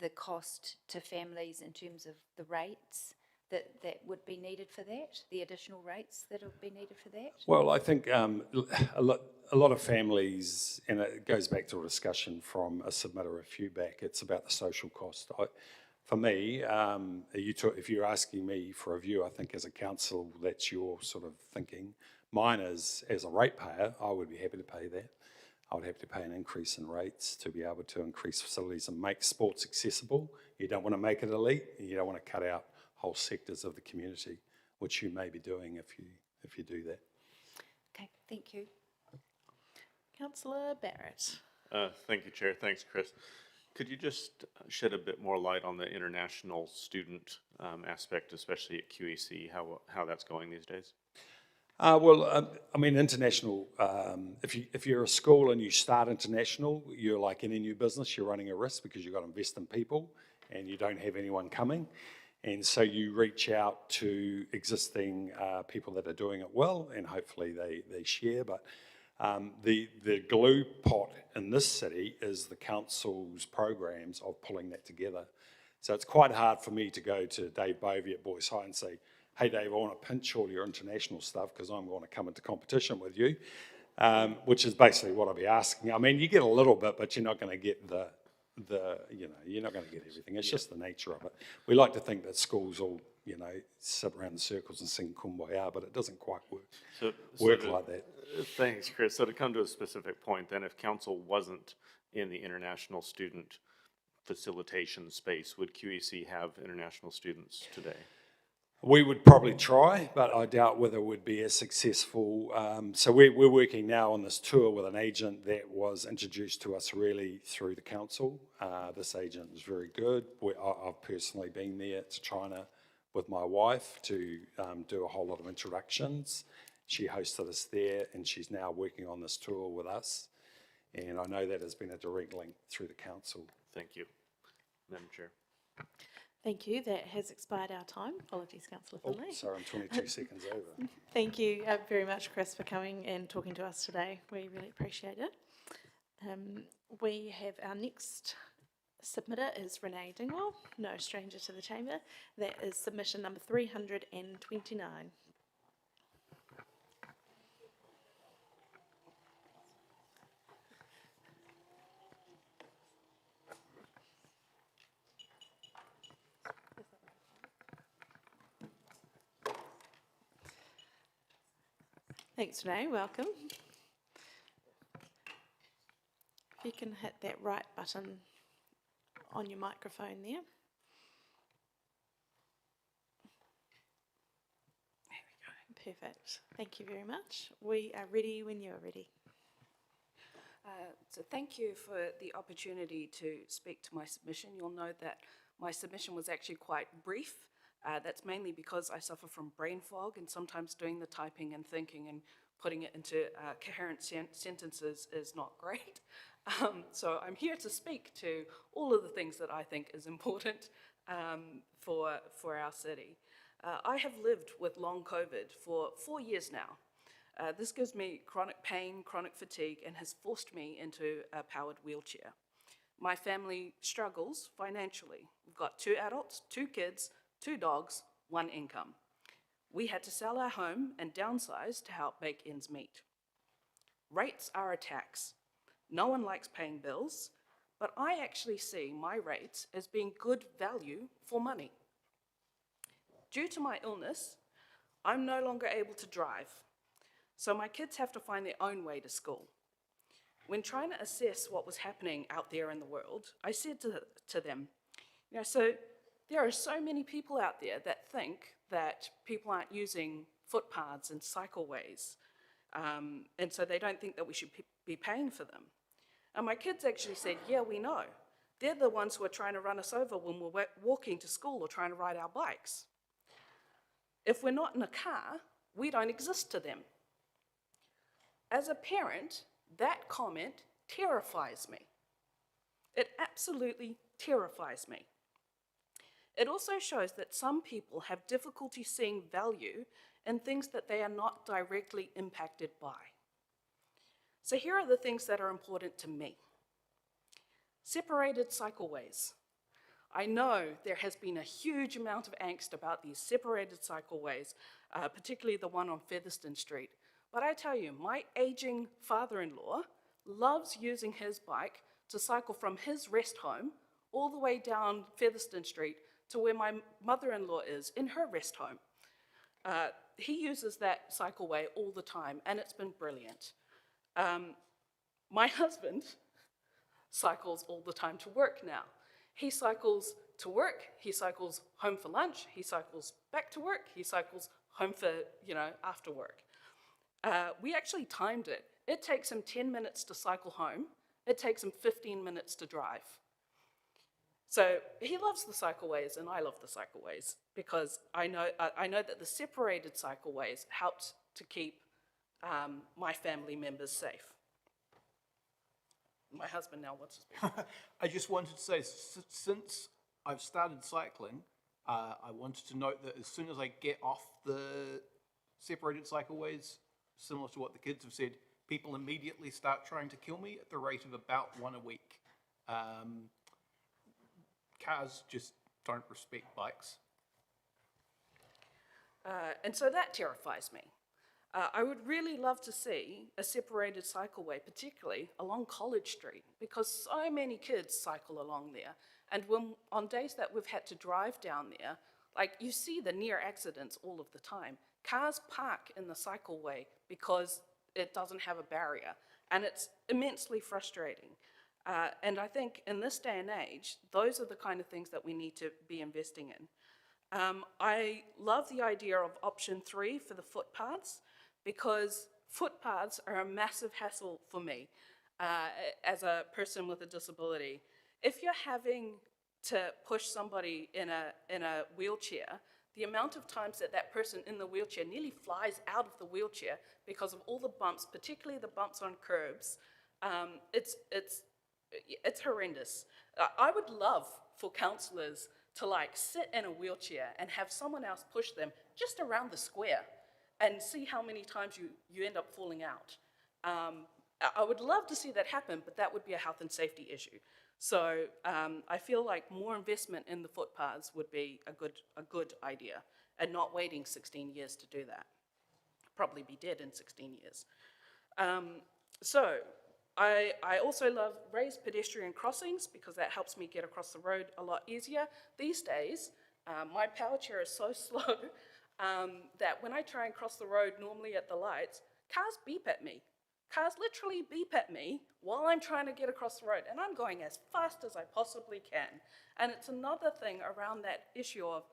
the cost to families, in terms of the rates that would be needed for that, the additional rates that would be needed for that? Well, I think a lot of families, and it goes back to a discussion from a submitter a few back, it's about the social cost. For me, if you're asking me for a view, I think as a council, that's your sort of thinking. Mine is, as a ratepayer, I would be happy to pay that. I would have to pay an increase in rates to be able to increase facilities and make sports accessible. You don't want to make it elite, and you don't want to cut out whole sectors of the community, which you may be doing if you do that. Okay, thank you. Councillor Barnett. Thank you, Chair. Thanks, Chris. Could you just shed a bit more light on the international student aspect, especially at QEC, how that's going these days? International, if you're a school and you start international, you're like any new business, you're running a risk because you've got to invest in people and you don't have anyone coming. And so you reach out to existing people that are doing it well, and hopefully they share. But the glue pot in this city is the council's programs of pulling that together. So it's quite hard for me to go to Dave Bovey at Boys High and say, hey Dave, I want to pinch all your international stuff because I'm going to come into competition with you, which is basically what I'll be asking. I mean, you get a little bit, but you're not going to get you're not going to get everything. It's just the nature of it. We like to think that schools all sit around in circles and sing Kumbaya, but it doesn't quite work to- like that. Thanks, Chris. So to come to a specific point, then, if council wasn't in the international student facilitation space, would QEC have international students today? We would probably try, but I doubt whether it would be as successful. So we're working now on this tour with an agent that was introduced to us really through the council. This agent is very good. I've personally been there to China with my wife to do a whole lot of introductions. She hosted us there, and she's now working on this tour with us. And I know that has been a direct link through the council. Thank you. Madam Chair. Thank you. That has expired our time. Apologies, Councillor Oh, Finlay. sorry, I'm 22 seconds over. Thank you very much, Chris, for coming and talking to us today. We really appreciate it. We have our next submitter is Renee Dingo, no stranger to the chamber. That is submission number 329. Thanks, Renee. Welcome. If you can hit that right button on your microphone there. There we go. Perfect. Thank you very much. We are ready when you are ready. So thank you for the opportunity to speak to my submission. You'll note that my submission was actually quite brief. That's mainly because I suffer from brain fog, and sometimes doing the typing and thinking and putting it into coherent sentences is not great. So I'm here to speak to all of the things that I think is important for our city. I have lived with long COVID for 4 years now. This gives me chronic pain, chronic fatigue, and has forced me into a powered wheelchair. My family struggles financially. We've got 2 adults, 2 kids, 2 dogs, 1 income. We had to sell our home and downsize to help make ends meet. Rates are a tax. No one likes paying bills, but I actually see my rates as being good value for money. Due to my illness, I'm no longer able to drive, so my kids have to find their own way to school. When trying to assess what was happening out there in the world, I said to them, so there are so many people out there that think that people aren't using footpaths and cycleways, and so they don't think that we should be paying for them. And my kids actually said, yeah, we know. They're the ones who are trying to run us over when we're walking to school or trying to ride our bikes. If we're not in a car, we don't exist to them. As a parent, that comment terrifies me. It absolutely terrifies me. It also shows that some people have difficulty seeing value in things that they are not directly impacted by. So here are the things that are important to me. Separated cycleways. I know there has been a huge amount of angst about these separated cycleways, particularly the one on Featherston Street. But I tell you, my aging father-in-law loves using his bike to cycle from his rest home all the way down Featherston Street to where my mother-in-law is in her rest home. He uses that cycleway all the time, and it's been brilliant. My husband cycles all the time to work now. He cycles to work, he cycles home for lunch, he cycles back to work, he cycles home for, after work. We actually timed it. It takes him 10 minutes to cycle home. It takes him 15 minutes to drive. So he loves the cycleways, and I love the cycleways because I know that the separated cycleways helped to keep my family members safe. My husband now wants to speak. I just wanted to say, since I've started cycling, I wanted to note that as soon as I get off the separated cycleways, similar to what the kids have said, people immediately start trying to kill me at the rate of about 1 a week. Cars just don't respect bikes. And so that terrifies me. I would really love to see a separated cycleway, particularly along College Street, because so many kids cycle along there. And on days that we've had to drive down there, Like, you see the near accidents all of the time. Cars park in the cycleway because it doesn't have a barrier, and it's immensely frustrating. And I think in this day and age, those are the kind of things that we need to be investing in. I love the idea of option 3 for the footpaths, because footpaths are a massive hassle for me as a person with a disability. If you're having to push somebody in a wheelchair, the amount of times that that person in the wheelchair nearly flies out of the wheelchair because of all the bumps, particularly the bumps on curbs, it's horrendous. I would love for councillors to like sit in a wheelchair and have someone else push them just around the square and see how many times you end up falling out. I would love to see that happen, but that would be a health and safety issue. So I feel like more investment in the footpaths would be a good idea, and not waiting 16 years to do that. Probably be dead in 16 years. So I also love raised pedestrian crossings, because that helps me get across the road a lot easier. These days, my power chair is so slow that when I try and cross the road normally at the lights, cars beep at me. Cars literally beep at me while I'm trying to get across the road, and I'm going as fast as I possibly can. And it's another thing around that issue of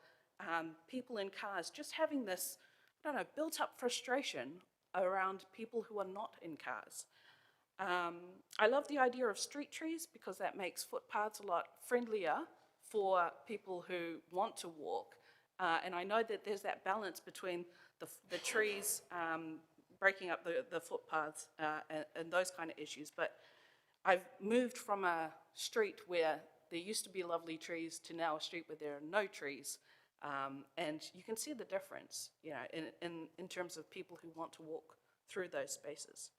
people in cars just having this, I don't know, built up frustration around people who are not in cars. I love the idea of street trees, because that makes footpaths a lot friendlier for people who want to walk. And I know that there's that balance between the trees breaking up the footpaths and those kind of issues. But I've moved from a street where there used to be lovely trees to now a street where there are no trees. And you can see the difference, you know, in terms of people who want to walk through those spaces.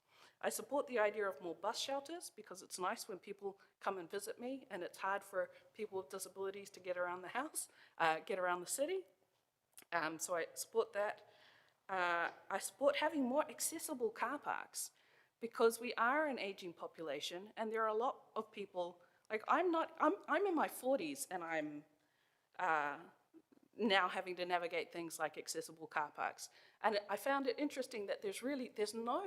I support the idea of more bus shelters, because it's nice when people come and visit me, and it's hard for people with disabilities to get around the house, get around the city. So I support that. I support having more accessible car parks, because we are an aging population, and there are a lot of people, like I'm in my 40s, and I'm now having to navigate things like accessible car parks. And I found it interesting that there's no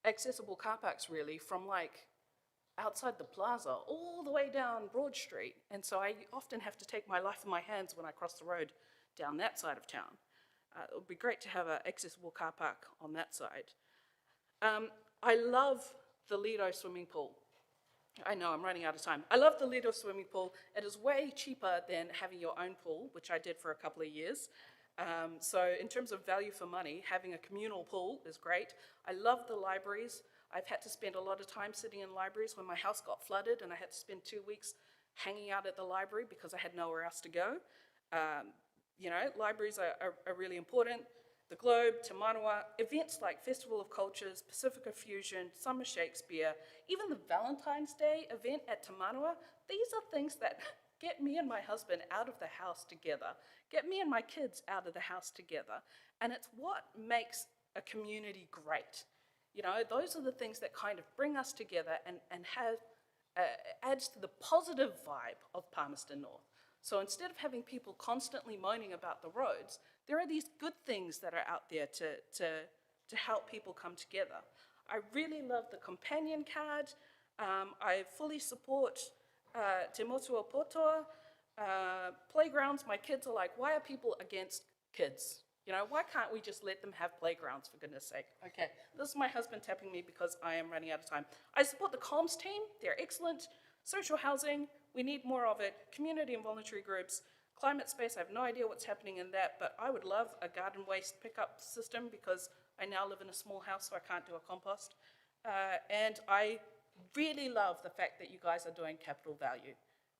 accessible car parks really from like outside the plaza all the way down Broad Street. And so I often have to take my life in my hands when I cross the road down that side of town. It would be great to have an accessible car park on that side. I love the Lido swimming pool. I know I'm running out of time. I love the Lido swimming pool. It is way cheaper than having your own pool, which I did for a couple of years. So in terms of value for money, having a communal pool is great. I love the libraries. I've had to spend a lot of time sitting in libraries when my house got flooded, and I had to spend 2 weeks hanging out at the library because I had nowhere else to go. You know, libraries are really important. The Globe, Te Manawa, events like Festival of Cultures, Pacifica Fusion, Summer Shakespeare, even the Valentine's Day event at Te Manawa, these are things that get me and my husband out of the house together, get me and my kids out of the house together, and it's what makes a community great. You know, those are the things that kind of bring us together and have, adds to the positive vibe of Palmerston North. So instead of having people constantly moaning about the roads, there are these good things that are out there to help people come together. I really love the companion card. I fully support Te Motua Potoa. Playgrounds, my kids are like, why are people against kids? You know, why can't we just let them have playgrounds, for goodness sake? Okay, this is my husband tapping me because I am running out of time. I support the comms team, they're excellent. Social housing, we need more of it. Community and voluntary groups. Climate space, I have no idea what's happening in that, but I would love a garden waste pickup system because I now live in a small house, so I can't do a compost. And I really love the fact that you guys are doing capital value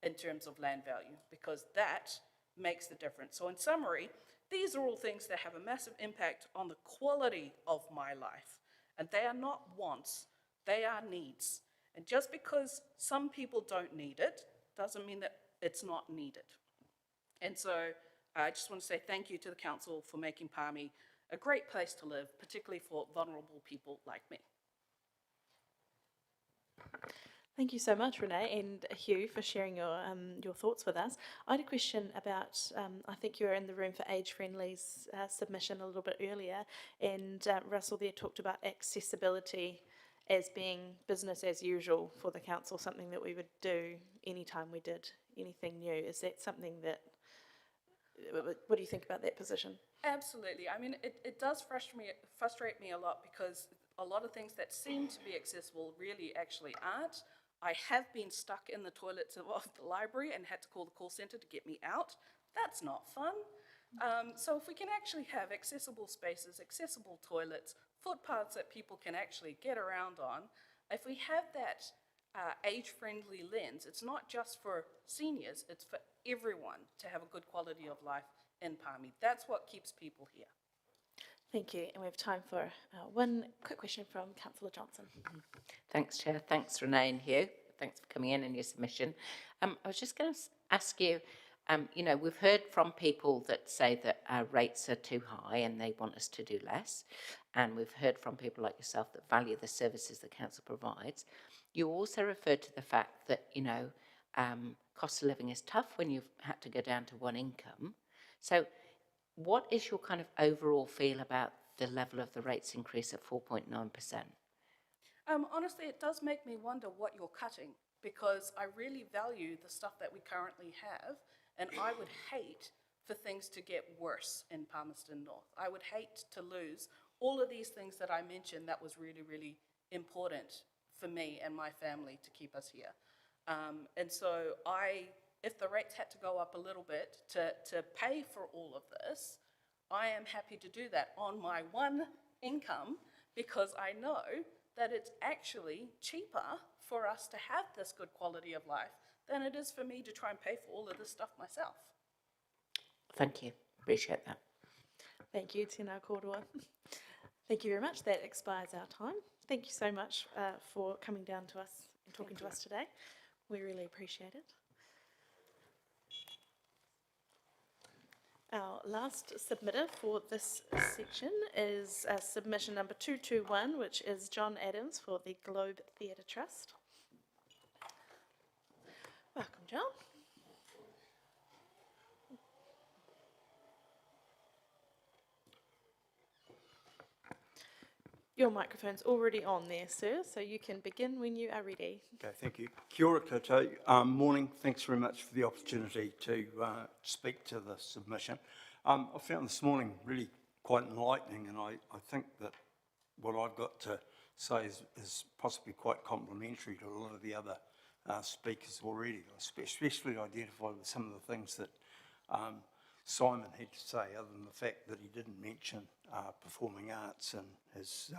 in terms of land value, because that makes the difference. So in summary, these are all things that have a massive impact on the quality of my life. And they are not wants, they are needs. And just because some people don't need it, doesn't mean that it's not needed. And so I just want to say thank you to the council for making Palmy a great place to live, particularly for vulnerable people like me. Thank you so much, Renee, and Hugh, for sharing your thoughts with us. I had a question about, I think you were in the room for Age Friendly's submission a little bit earlier, and Russell there talked about accessibility as being business as usual for the council, something that we would do anytime we did anything new. Is that something that, what do you think about that position? Absolutely. I mean, it does frustrate me a lot, because a lot of things that seem to be accessible really actually aren't. I have been stuck in the toilets of the library and had to call the call centre to get me out. That's not fun. So if we can actually have accessible spaces, accessible toilets, footpaths that people can actually get around on, if we have that age-friendly lens, it's not just for seniors, it's for everyone to have a good quality of life in Palmy. That's what keeps people here. Thank you, and we have time for one quick question from Councillor Johnson. Thanks, Chair. Thanks, Renee and Hugh. Thanks for coming in and your submission. I was just going to ask you, you know, we've heard from people that say that our rates are too high and they want us to do less. And we've heard from people like yourself that value the services the council provides. You also referred to the fact that, you know, cost of living is tough when you've had to go down to one income. So what is your kind of overall feel about the level of the rates increase at 4.9%? Honestly, it does make me wonder what you're cutting, because I really value the stuff that we currently have, and I would hate for things to get worse in Palmerston North. I would hate to lose all of these things that I mentioned that was really, really important for me and my family to keep us here. And so if the rates had to go up a little bit to pay for all of this, I am happy to do that on my one income, because I know that it's actually cheaper for us to have this good quality of life than it is for me to try and pay for all of this stuff myself. Thank you. Appreciate that. Thank you, Tēnā kōrua. Thank you very much. That expires our time. Thank you so much for coming down to us and talking to us today. We really appreciate it. Our last submitter for this section is submission number 221, which is John Adams for the Globe Theatre Trust. Welcome, John. Your microphone's already on there, sir, so you can begin when you are ready. Okay, thank you. Kia ora koutou. Morning. Thanks very much for the opportunity to speak to the submission. I found this morning really quite enlightening, and I think that what I've got to say is possibly quite complementary to a lot of the other speakers already. I especially identified with some of the things that Simon had to say, other than the fact that he didn't mention performing arts and his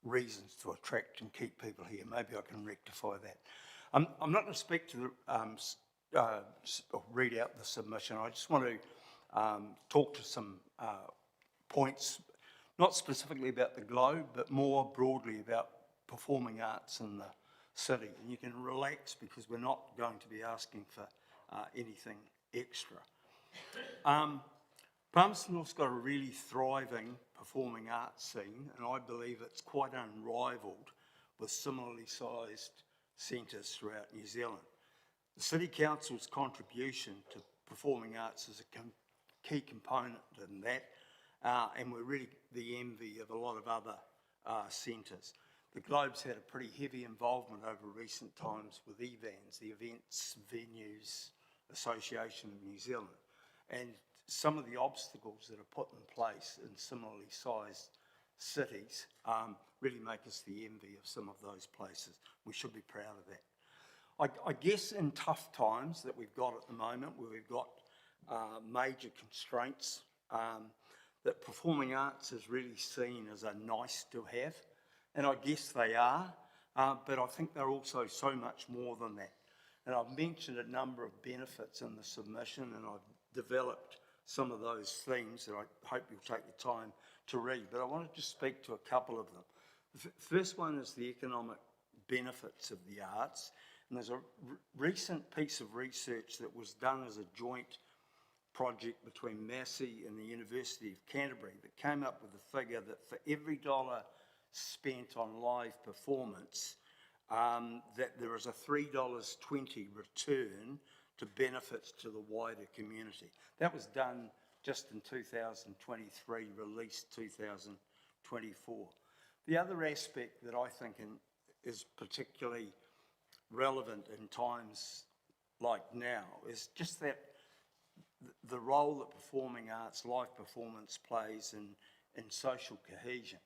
reasons to attract and keep people here. Maybe I can rectify that. I'm not going to speak to the, or read out the submission. I just want to talk to some points, not specifically about the Globe, but more broadly about performing arts in the city. And you can relax, because we're not going to be asking for anything extra. Palmerston North's got a really thriving performing arts scene, and I believe it's quite unrivalled with similarly sized centres throughout New Zealand. The City Council's contribution to performing arts is a key component in that, and we're really the envy of a lot of other centres. The Globe's had a pretty heavy involvement over recent times with EVANS, the Events Venues Association of New Zealand. And some of the obstacles that are put in place in similarly sized cities really make us the envy of some of those places. We should be proud of that. I guess in tough times that we've got at the moment, where we've got major constraints, that performing arts is really seen as a nice to have. And I guess they are, but I think they're also so much more than that. And I've mentioned a number of benefits in the submission, and I've developed some of those themes that I hope you'll take the time to read. But I wanted to speak to a couple of them. The first one is the economic benefits of the arts. And there's a recent piece of research that was done as a joint project between Massey and the University of Canterbury that came up with a figure that for every dollar spent on live performance, that there is a $3.20 return to benefits to the wider community. That was done just in 2023, released 2024. The other aspect that I think is particularly relevant in times like now is just that the role that performing arts, live performance plays in social cohesion.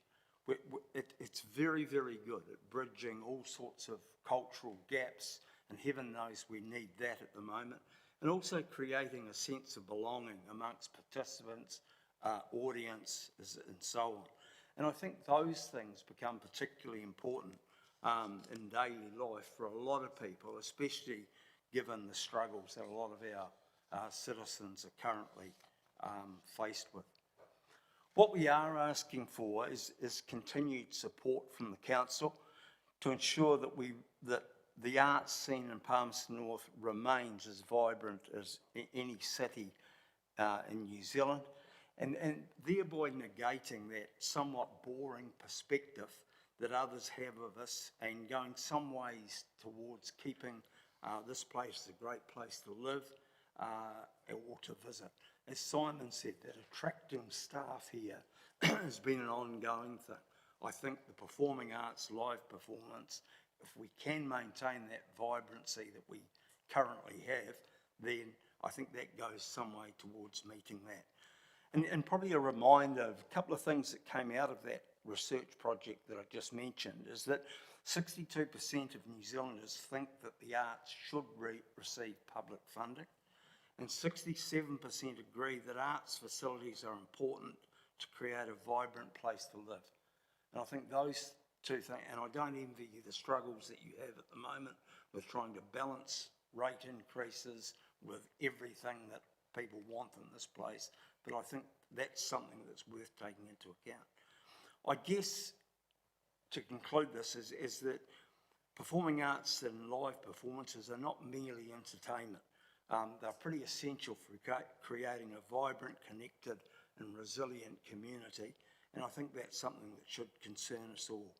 It's very, very good at bridging all sorts of cultural gaps, and heaven knows we need that at the moment, and also creating a sense of belonging amongst participants, audience, and so on. And I think those things become particularly important in daily life for a lot of people, especially given the struggles that a lot of our citizens are currently faced with. What we are asking for is continued support from the council to ensure that the arts scene in Palmerston North remains as vibrant as any city in New Zealand, and thereby negating that somewhat boring perspective that others have of us, and going some ways towards keeping this place a great place to live or to visit. As Simon said, that attracting staff here has been an ongoing thing. I think the performing arts live performance, if we can maintain that vibrancy that we currently have, then I think that goes some way towards meeting that. And probably a reminder of a couple of things that came out of that research project that I just mentioned is that 62% of New Zealanders think that the arts should receive public funding, and 67% agree that arts facilities are important to create a vibrant place to live. And I think those two things, and I don't envy you the struggles that you have at the moment with trying to balance rate increases with everything that people want in this place, but I think that's something that's worth taking into account. I guess to conclude this is that performing arts and live performances are not merely entertainment. They're pretty essential for creating a vibrant, connected and resilient community, and I think that's something that should concern us all.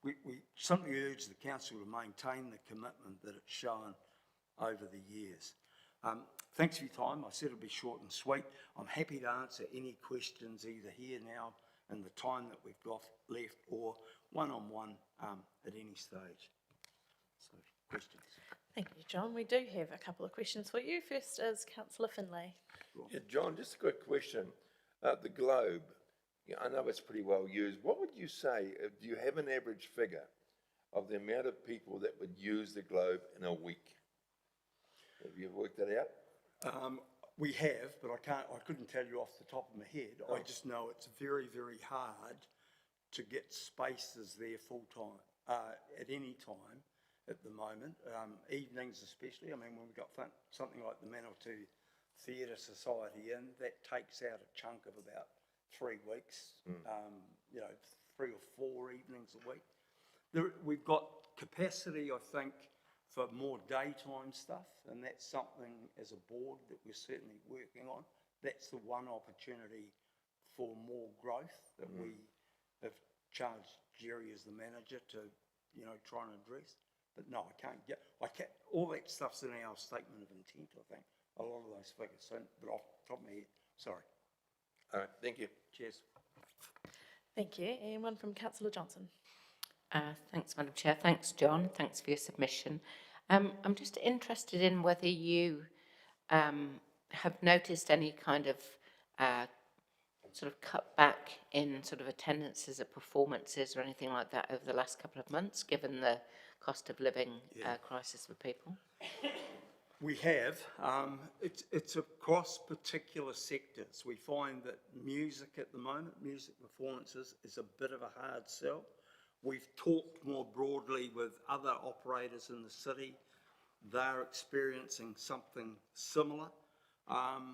We simply urge the council to maintain the commitment that it's shown over the years. Thanks for your time. I said it'll be short and sweet. I'm happy to answer any questions either here now in the time that we've got left, or one-on-one at any stage. So, questions? Thank you, John. We do have a couple of questions for you. First is Councillor Finlay. Yeah, John, just a quick question. The globe, I know it's pretty well used. What would you say, do you have an average figure of the amount of people that would use the globe in a week? Have you worked that out? We have, but I couldn't tell you off the top of my head. Oh. I just know it's very, very hard to get spaces there full time, at any time at the moment, evenings especially. I mean, when we've got something like the Manawatu Theatre Society in, that takes out a chunk of about 3 weeks, 3 or 4 evenings a week. We've got capacity, I think, for more daytime stuff, and that's something as a board that we're certainly working on. That's the one opportunity for more growth that we have charged Jerry as the manager to, try and address. But no, I can't, all that stuff's in our statement of intent, I think, a lot of those figures, but off the top of my head, sorry. All right, thank you. Cheers. Thank you. And one from Councillor Johnson. Thanks, Madam Chair. Thanks, John. Thanks for your submission. I'm just interested in whether you have noticed any kind of sort of cut back in sort of attendances at performances or anything like that over the last couple of months, given the cost of living crisis for people? We have. It's across particular sectors. We find that music at the moment, music performances, is a bit of a hard sell. We've talked more broadly with other operators in the city. They're experiencing something similar. I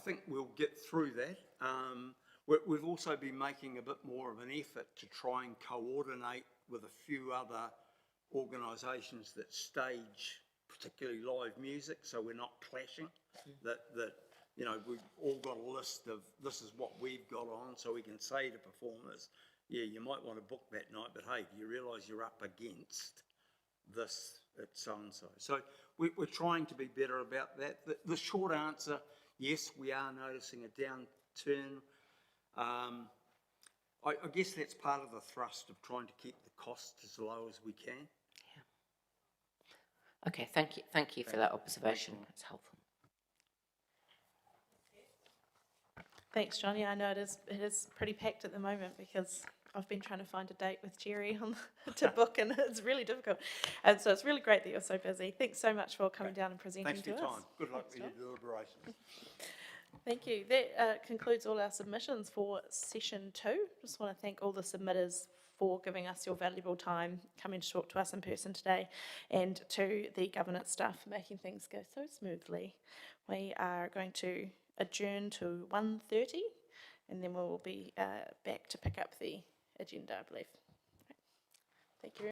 think we'll get through that. We've also been making a bit more of an effort to try and coordinate with a few other organisations that stage particularly live music, so we're not clashing. We've all got a list of this is what we've got on, so we can say to performers, yeah, you might want to book that night, but hey, you realise you're up against this at so-and-so. So we're trying to be better about that. The short answer, yes, we are noticing a downturn. I guess that's part of the thrust of trying to keep the costs as low as we can. Okay, thank you for that observation, that's helpful. Thanks, Johnny. I know it is pretty packed at the moment because I've been trying to find a date with Jerry to book, and it's really difficult. And so it's really great that you're so busy. Thanks so much for coming down and presenting Thanks to for us. your time. Good luck with your deliberations. Thank you. That concludes all our submissions for session 2. Just want to thank all the submitters for giving us your valuable time, coming to talk to us in person today, and to the governance staff for making things go so smoothly. We are going to adjourn to 1:30, and then we will be back to pick up the agenda, I believe. Thank you very much.